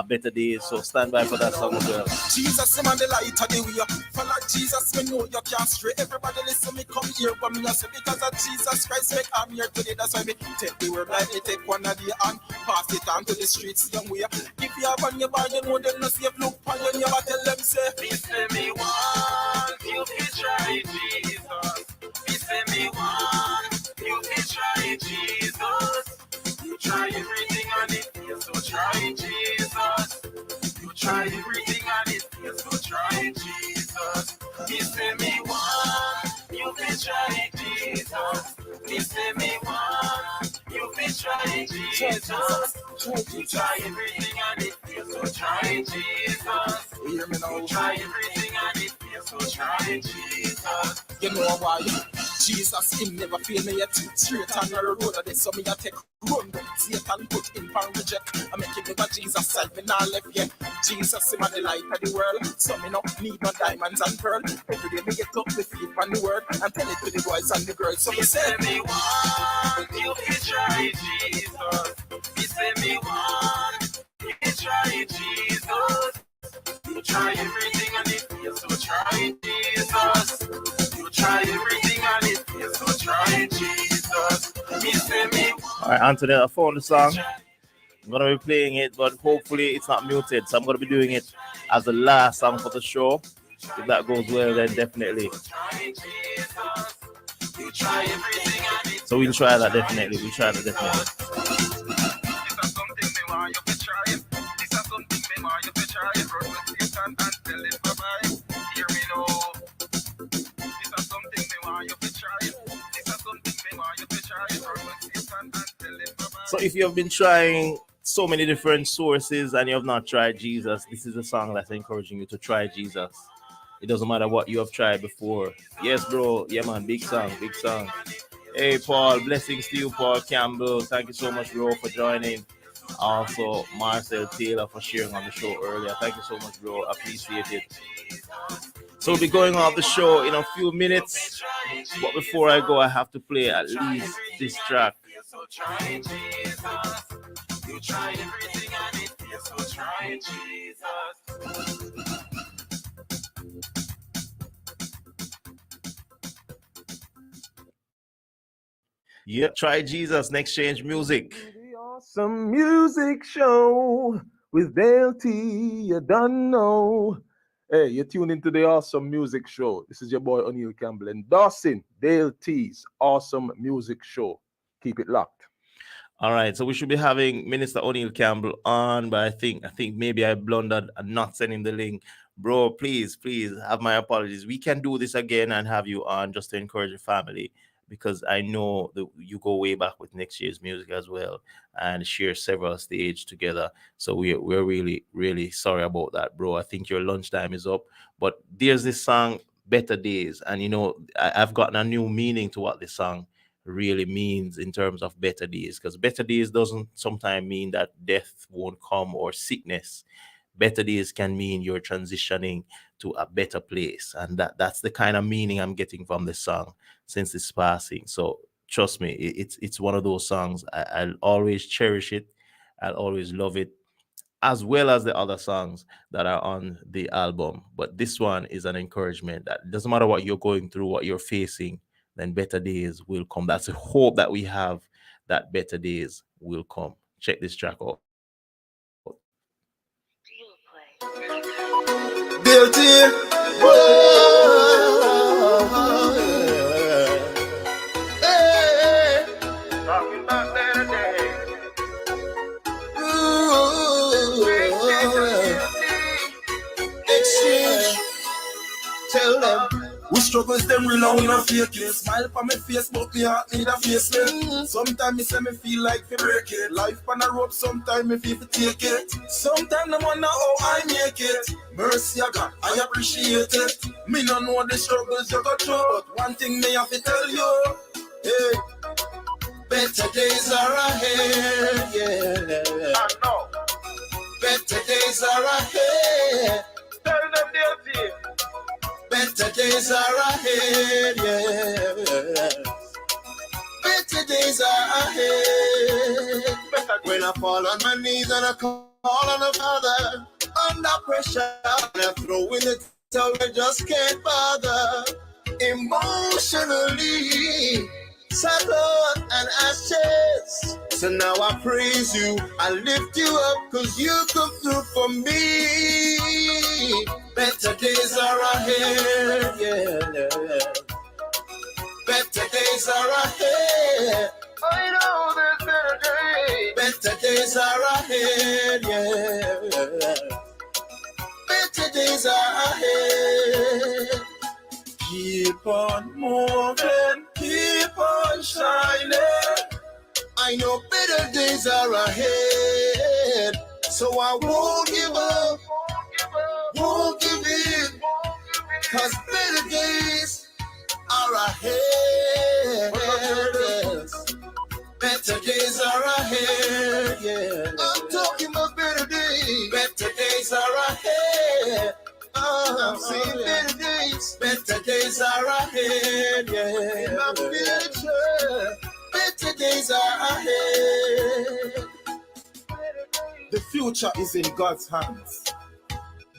Better Days, so stand by for that song as well. Jesus, I'm on the light of the way. Follow Jesus, me know you can't stray. Everybody listen, me come here, but me not say because of Jesus Christ, make I'm here today. That's why me take the word like me take one of the and pass it on to the streets young way. If you have on your body, you know them no save. Look on your neighbor, tell them say, me say me want you to try Jesus. Me say me want you to try Jesus. You try every everything and it feels so try Jesus. Me say me one, you can try Jesus. Me say me one, you can try Jesus. You try everything and it feels so try Jesus. Hear me now. You try everything and it feels so try Jesus. You know why? Jesus, him never fail me yet. Straight on the road of this, so me a take run. Satan put in pan reject. I make it never Jesus side, me not left yet. Jesus, him a the light of the world. So me no need no diamonds and pearl. Every day me get up with feet on the word and tell it to the boys and the girls. So me say me want you to try Jesus. Me say me want you to try Jesus. You try everything and it feels so try Jesus. You try everything and it feels so try Jesus. Me say me. All right, Anthony, I found the song. I'm gonna be playing it, but hopefully it's not muted. So I'm gonna be doing it as the last song for the show. If that goes well, then definitely. So we'll try that definitely. We'll try that definitely. So if you have been trying so many different sources and you have not tried Jesus, this is a song that's encouraging you to try Jesus. It doesn't matter what you have tried before. Yes, bro. Yeah, man. Big song. Big song. Hey, Paul. Blessings to you, Paul Campbell. Thank you so much, bro, for joining. Also, Marcel Taylor for sharing on the show earlier. Thank you so much, bro. Appreciate it. So we'll be going off the show in a few minutes. But before I go, I have to play at least this track. You try everything and it feels so try Jesus. Yeah, try Jesus, Nexchange Music. The awesome music show with Dale T. You don't know. Hey, you're tuned into the awesome music show. This is your boy O'Neal Campbell endorsing Dale T's awesome music show. Keep it locked. All right, so we should be having Minister O'Neal Campbell on, but I think maybe I blundered and not sending the link. Bro, please have my apologies. We can do this again and have you on just to encourage your family, because I know that you go way back with next year's music as well and share several stage together. So we're really, really sorry about that, bro. I think your lunchtime is up, but there's this song, Better Days. And, you know, I've gotten a new meaning to what this song really means in terms of better days, because better days doesn't sometimes mean that death won't come or sickness. Better days can mean you're transitioning to a better place, and that's the kind of meaning I'm getting from this song since it's passing. So trust me, it's one of those songs I'll always cherish it. I'll always love it, as well as the other songs that are on the album. But this one is an encouragement that it doesn't matter what you're going through, what you're facing, then better days will come. That's a hope that we have, that better days will come. Check this track out. Guilty. Hey. Talking about better days. Exchange. Tell them. We struggles them real on a fake it. Smile for my face, but me heart need a facelift. Sometimes me say me feel like fi break it. Life on a rope, sometimes me feel fi take it. Sometimes I wonder how I make it. Mercy I got, I appreciate it. Me no know the struggles you go through, but one thing me have to tell you, hey, better days are ahead, yeah. I know. Better days are ahead. Tell them they'll see. Better days are ahead, yeah. Better days are ahead. When I fall on my knees and I call on the Father, under pressure, and I throw in the towel, I just can't bother. Emotionally, salad and ashes. So now I praise you, I lift you up, cause you come through for me. Better days are ahead, yeah. Better days are ahead. I know there's better days. Better days are ahead, yeah. days are ahead. Keep on moving, keep on shining. I know better days are ahead, so I won't give up, won't give in, cause better days are ahead. Yes. Better days are ahead, yeah. I'm talking about better days. Better days are ahead. I'm saying better days. Better days are ahead, yeah. In my future, better days are ahead. The future is in God's hands.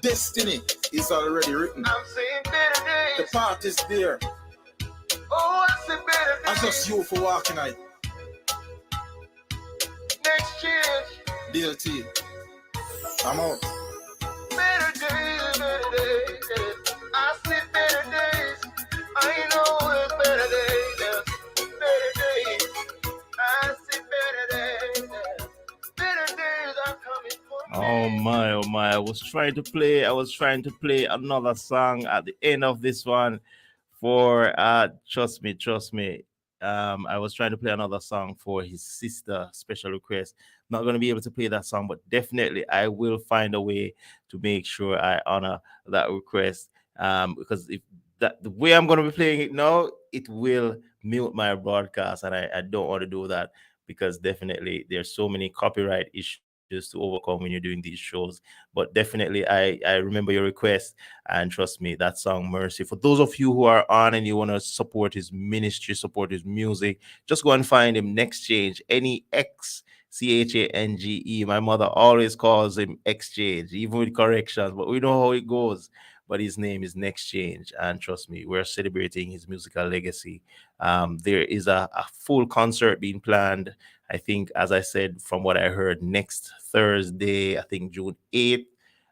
Destiny is already written. I'm saying better days. The path is there. Oh, I say better days. I just you for walking out. Nexchange. DLT. I'm out. Better days, better days. I see better days. I know it's better days. Better days. I see better days. Better days are coming for me. Oh my. I was trying to play another song at the end of this one for trust me. I was trying to play another song for his sister, special request. Not going to be able to play that song, but definitely I will find a way to make sure I honor that request. Because if that the way I'm going to be playing it now, it will mute my broadcast, and I don't want to do that because definitely there's so many copyright issues to overcome when you're doing these shows. But definitely I remember your request, and trust me, that song Mercy. For those of you who are on and you want to support his ministry, support his music, just go and find him. Nexchange, Nexchange. My mother always calls him Exchange, even with corrections, but we know how it goes. But his name is Nexchange, and trust me, we're celebrating his musical legacy. There is a full concert being planned. I think, as I said, from what I heard, next Thursday, I think June 8th.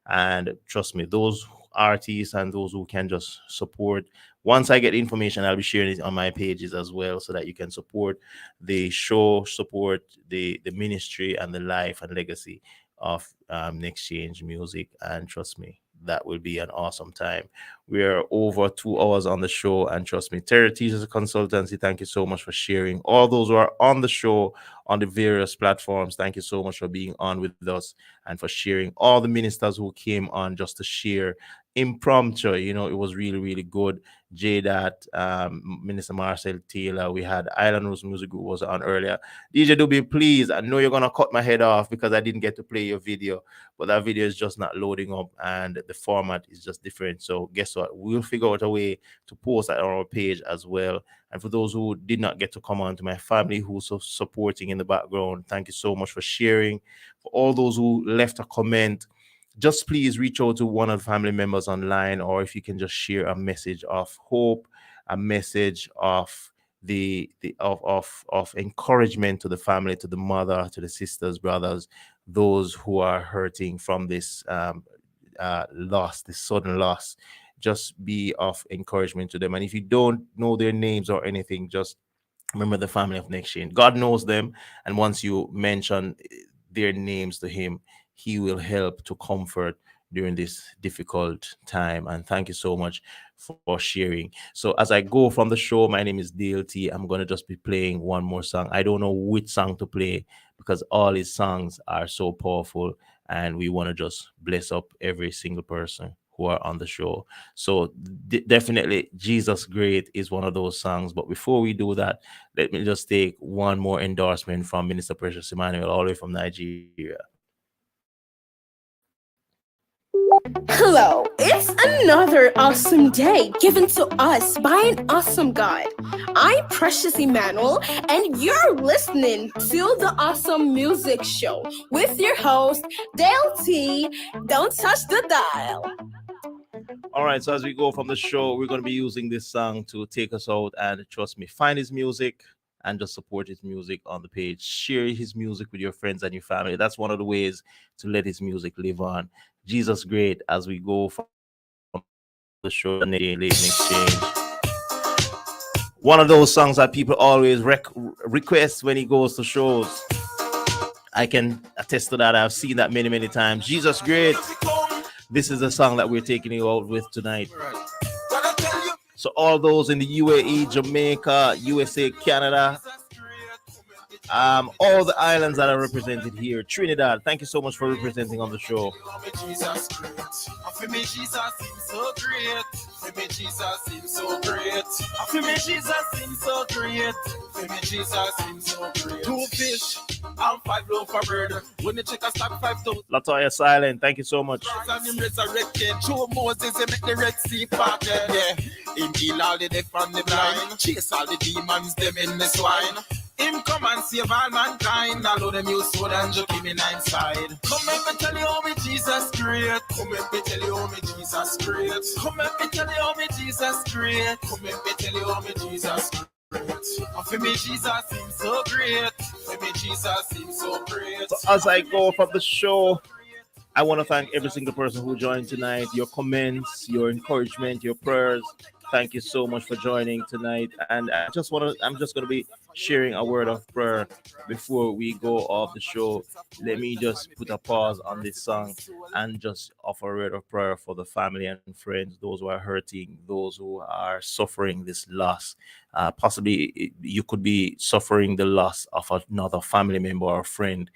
And trust me, those artists and those who can just support, once I get information, I'll be sharing it on my pages as well, so that you can support the show, support the ministry and the life and legacy of Nexchange Music. And trust me, that will be an awesome time. We're over 2 hours on the show, and trust me, Terry Teachers Consultancy, thank you so much for sharing. All those who are on the show on the various platforms, thank you so much for being on with us and for sharing. All the ministers who came on just to share impromptu, it was really, really good. JDAT, Minister Marcel Taylor, we had Island Rose Music Group was on earlier. DJ Doobie, please, I know you're gonna cut my head off because I didn't get to play your video, but that video is just not loading up and the format is just different. So guess what? We'll figure out a way to post that on our page as well. And for those who did not get to come on, to my family who's so supporting in the background, thank you so much for sharing. For all those who left a comment, just please reach out to one of the family members online, or if you can just share a message of hope, a message of of encouragement to the family, to the mother, to the sisters, brothers, those who are hurting from this loss, this sudden loss. Just be of encouragement to them. And if you don't know their names or anything, just remember the family of Nexchange. God knows them, and once you mention their names to him, he will help to comfort during this difficult time. And thank you so much for sharing. So as I go from the show, my name is DLT. I'm going to just be playing one more song. I don't know which song to play because all his songs are so powerful, and we want to just bless up every single person who are on the show. So definitely Jesus Great is one of those songs. But before we do that, let me just take one more endorsement from Minister Precious Emmanuel, all the way from Nigeria. Hello, it's another awesome day given to us by an awesome God. I'm Precious Emmanuel, and you're listening to the Awesome Music Show with your host, Dale T. Don't touch the dial. All right, so as we go from the show, we're going to be using this song to take us out. And trust me, find his music and just support his music on the page. Share his music with your friends and your family. That's one of the ways to let his music live on. Jesus Great, as we go from the show, late Nexchange. One of those songs that people always request when he goes to shows. I can attest to that. I've seen that many, many times. Jesus Great. This is the song that we're taking you out with tonight. Gonna tell you. So all those in the UAE, Jamaica, USA, Canada, all the islands that are represented here, Trinidad. Thank you so much for representing on the show. Jesus great. For me, Jesus seems so great. For me, Jesus seems so great. For me, Jesus seems so great. For me, Jesus seems so great. 2 fish and 5 loaves of bread. When you check a stack 5,000. Latoya Silent, thank you so much. And him resurrected. Through Moses, he make the Red Sea parted. Yeah. Him heal all the deaf and the blind. Chase all the demons, them in the swine. Him come and save all mankind. All of them use sword and joke him in inside. Come let me tell you how me Jesus great. Come let me tell you how me Jesus great. Come let me tell you how me Jesus great. Come let me tell you how me Jesus great. For me Jesus seems so great. For me Jesus seems so great. So as I go from the show, I want to thank every single person who joined tonight. Your comments, your encouragement, your prayers. Thank you so much for joining tonight. And I'm just gonna be sharing a word of prayer before we go off the show. Let me just put a pause on this song and just offer a word of prayer for the family and friends, those who are hurting, those who are suffering this loss. Possibly you could be suffering the loss of another family member or friend,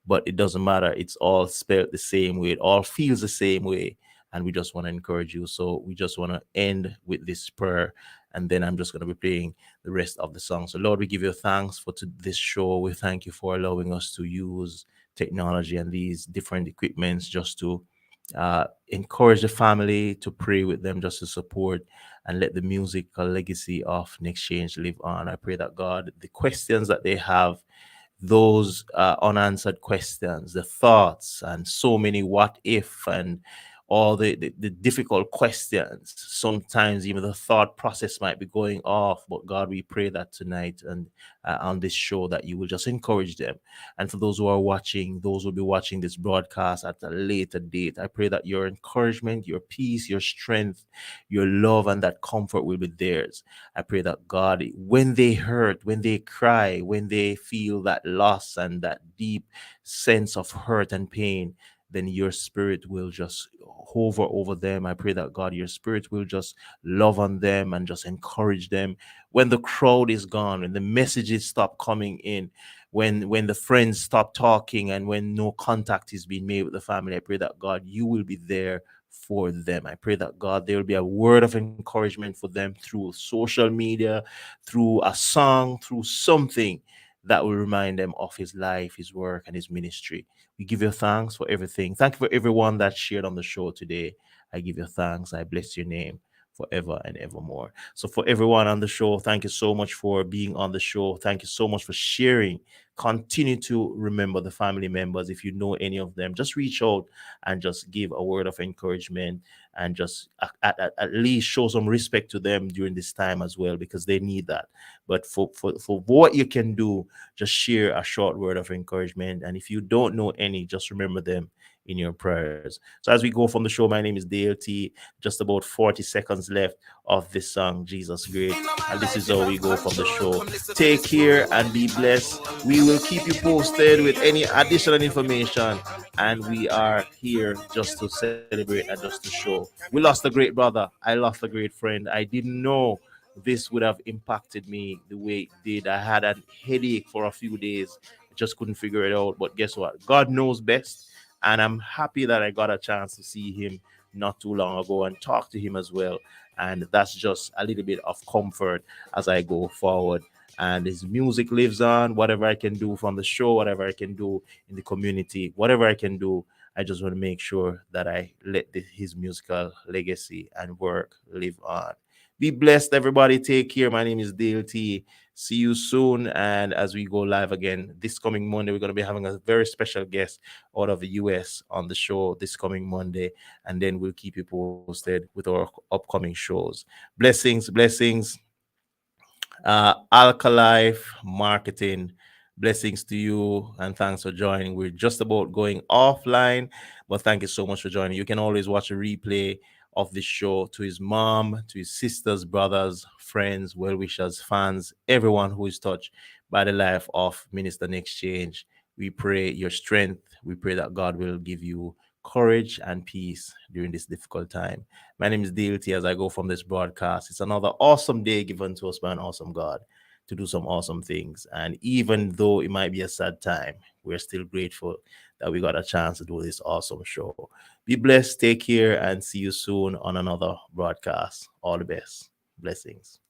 but it doesn't matter. It's all spelled the same way. It all feels the same way. And we just want to encourage you. So we just want to end with this prayer. And then I'm just going to be playing the rest of the song. So, Lord, we give you thanks for this show. We thank you for allowing us to use technology and these different equipments just to encourage the family, to pray with them, just to support and let the musical legacy of Nexchange live on. I pray that, God, the questions that they have, those unanswered questions, the thoughts, and so many what if, and all the difficult questions. Sometimes even the thought process might be going off, but God, we pray that tonight and on this show that you will just encourage them. And for those who are watching, those who will be watching this broadcast at a later date, I pray that your encouragement, your peace, your strength, your love, and that comfort will be theirs. I pray that, God, when they hurt, when they cry, when they feel that loss and that deep sense of hurt and pain, then your spirit will just hover over them. I pray that, God, your spirit will just love on them and just encourage them. When the crowd is gone, when the messages stop coming in, when the friends stop talking, and when no contact is being made with the family, I pray that, God, you will be there for them. I pray that, God, there will be a word of encouragement for them through social media, through a song, through something that will remind them of his life, his work, and his ministry. We give you thanks for everything. Thank you for everyone that shared on the show today. I give you thanks. I bless your name forever and evermore. So for everyone on the show, thank you so much for being on the show. Thank you so much for sharing. Continue to remember the family members. If you know any of them, just reach out and just give a word of encouragement, and just at least show some respect to them during this time as well, because they need that. But for what you can do, just share a short word of encouragement. And if you don't know any, just remember them in your prayers. So as we go from the show, my name is Dale T. Just about 40 seconds left of this song, Jesus Great. And this is how we go from the show. Take care and be blessed. We will keep you posted with any additional information. And we are here just to celebrate and just to show. We lost a great brother. I lost a great friend. I didn't know this would have impacted me the way it did. I had a headache for a few days. I just couldn't figure it out. But guess what? God knows best. And I'm happy that I got a chance to see him not too long ago and talk to him as well. And that's just a little bit of comfort as I go forward. And his music lives on. Whatever I can do from the show, whatever I can do in the community, whatever I can do, I just want to make sure that I let his musical legacy and work live on. Be blessed, everybody. Take care. My name is Dale T. See you soon. And as we go live again this coming Monday, we're going to be having a very special guest out of the US on the show this coming Monday. And then we'll keep you posted with our upcoming shows. Blessings, blessings. Alkalife Marketing. Blessings to you and thanks for joining. We're just about going offline, but thank you so much for joining. You can always watch a replay of this show to his mom, to his sisters, brothers, friends, well wishers, fans, everyone who is touched by the life of Minister Nexchange. We pray your strength. We pray that God will give you courage and peace during this difficult time. My name is DLT as I go from this broadcast. It's another awesome day given to us by an awesome God to do some awesome things. And even though it might be a sad time, we're still grateful that we got a chance to do this awesome show. Be blessed, take care, and see you soon on another broadcast. All the best. Blessings.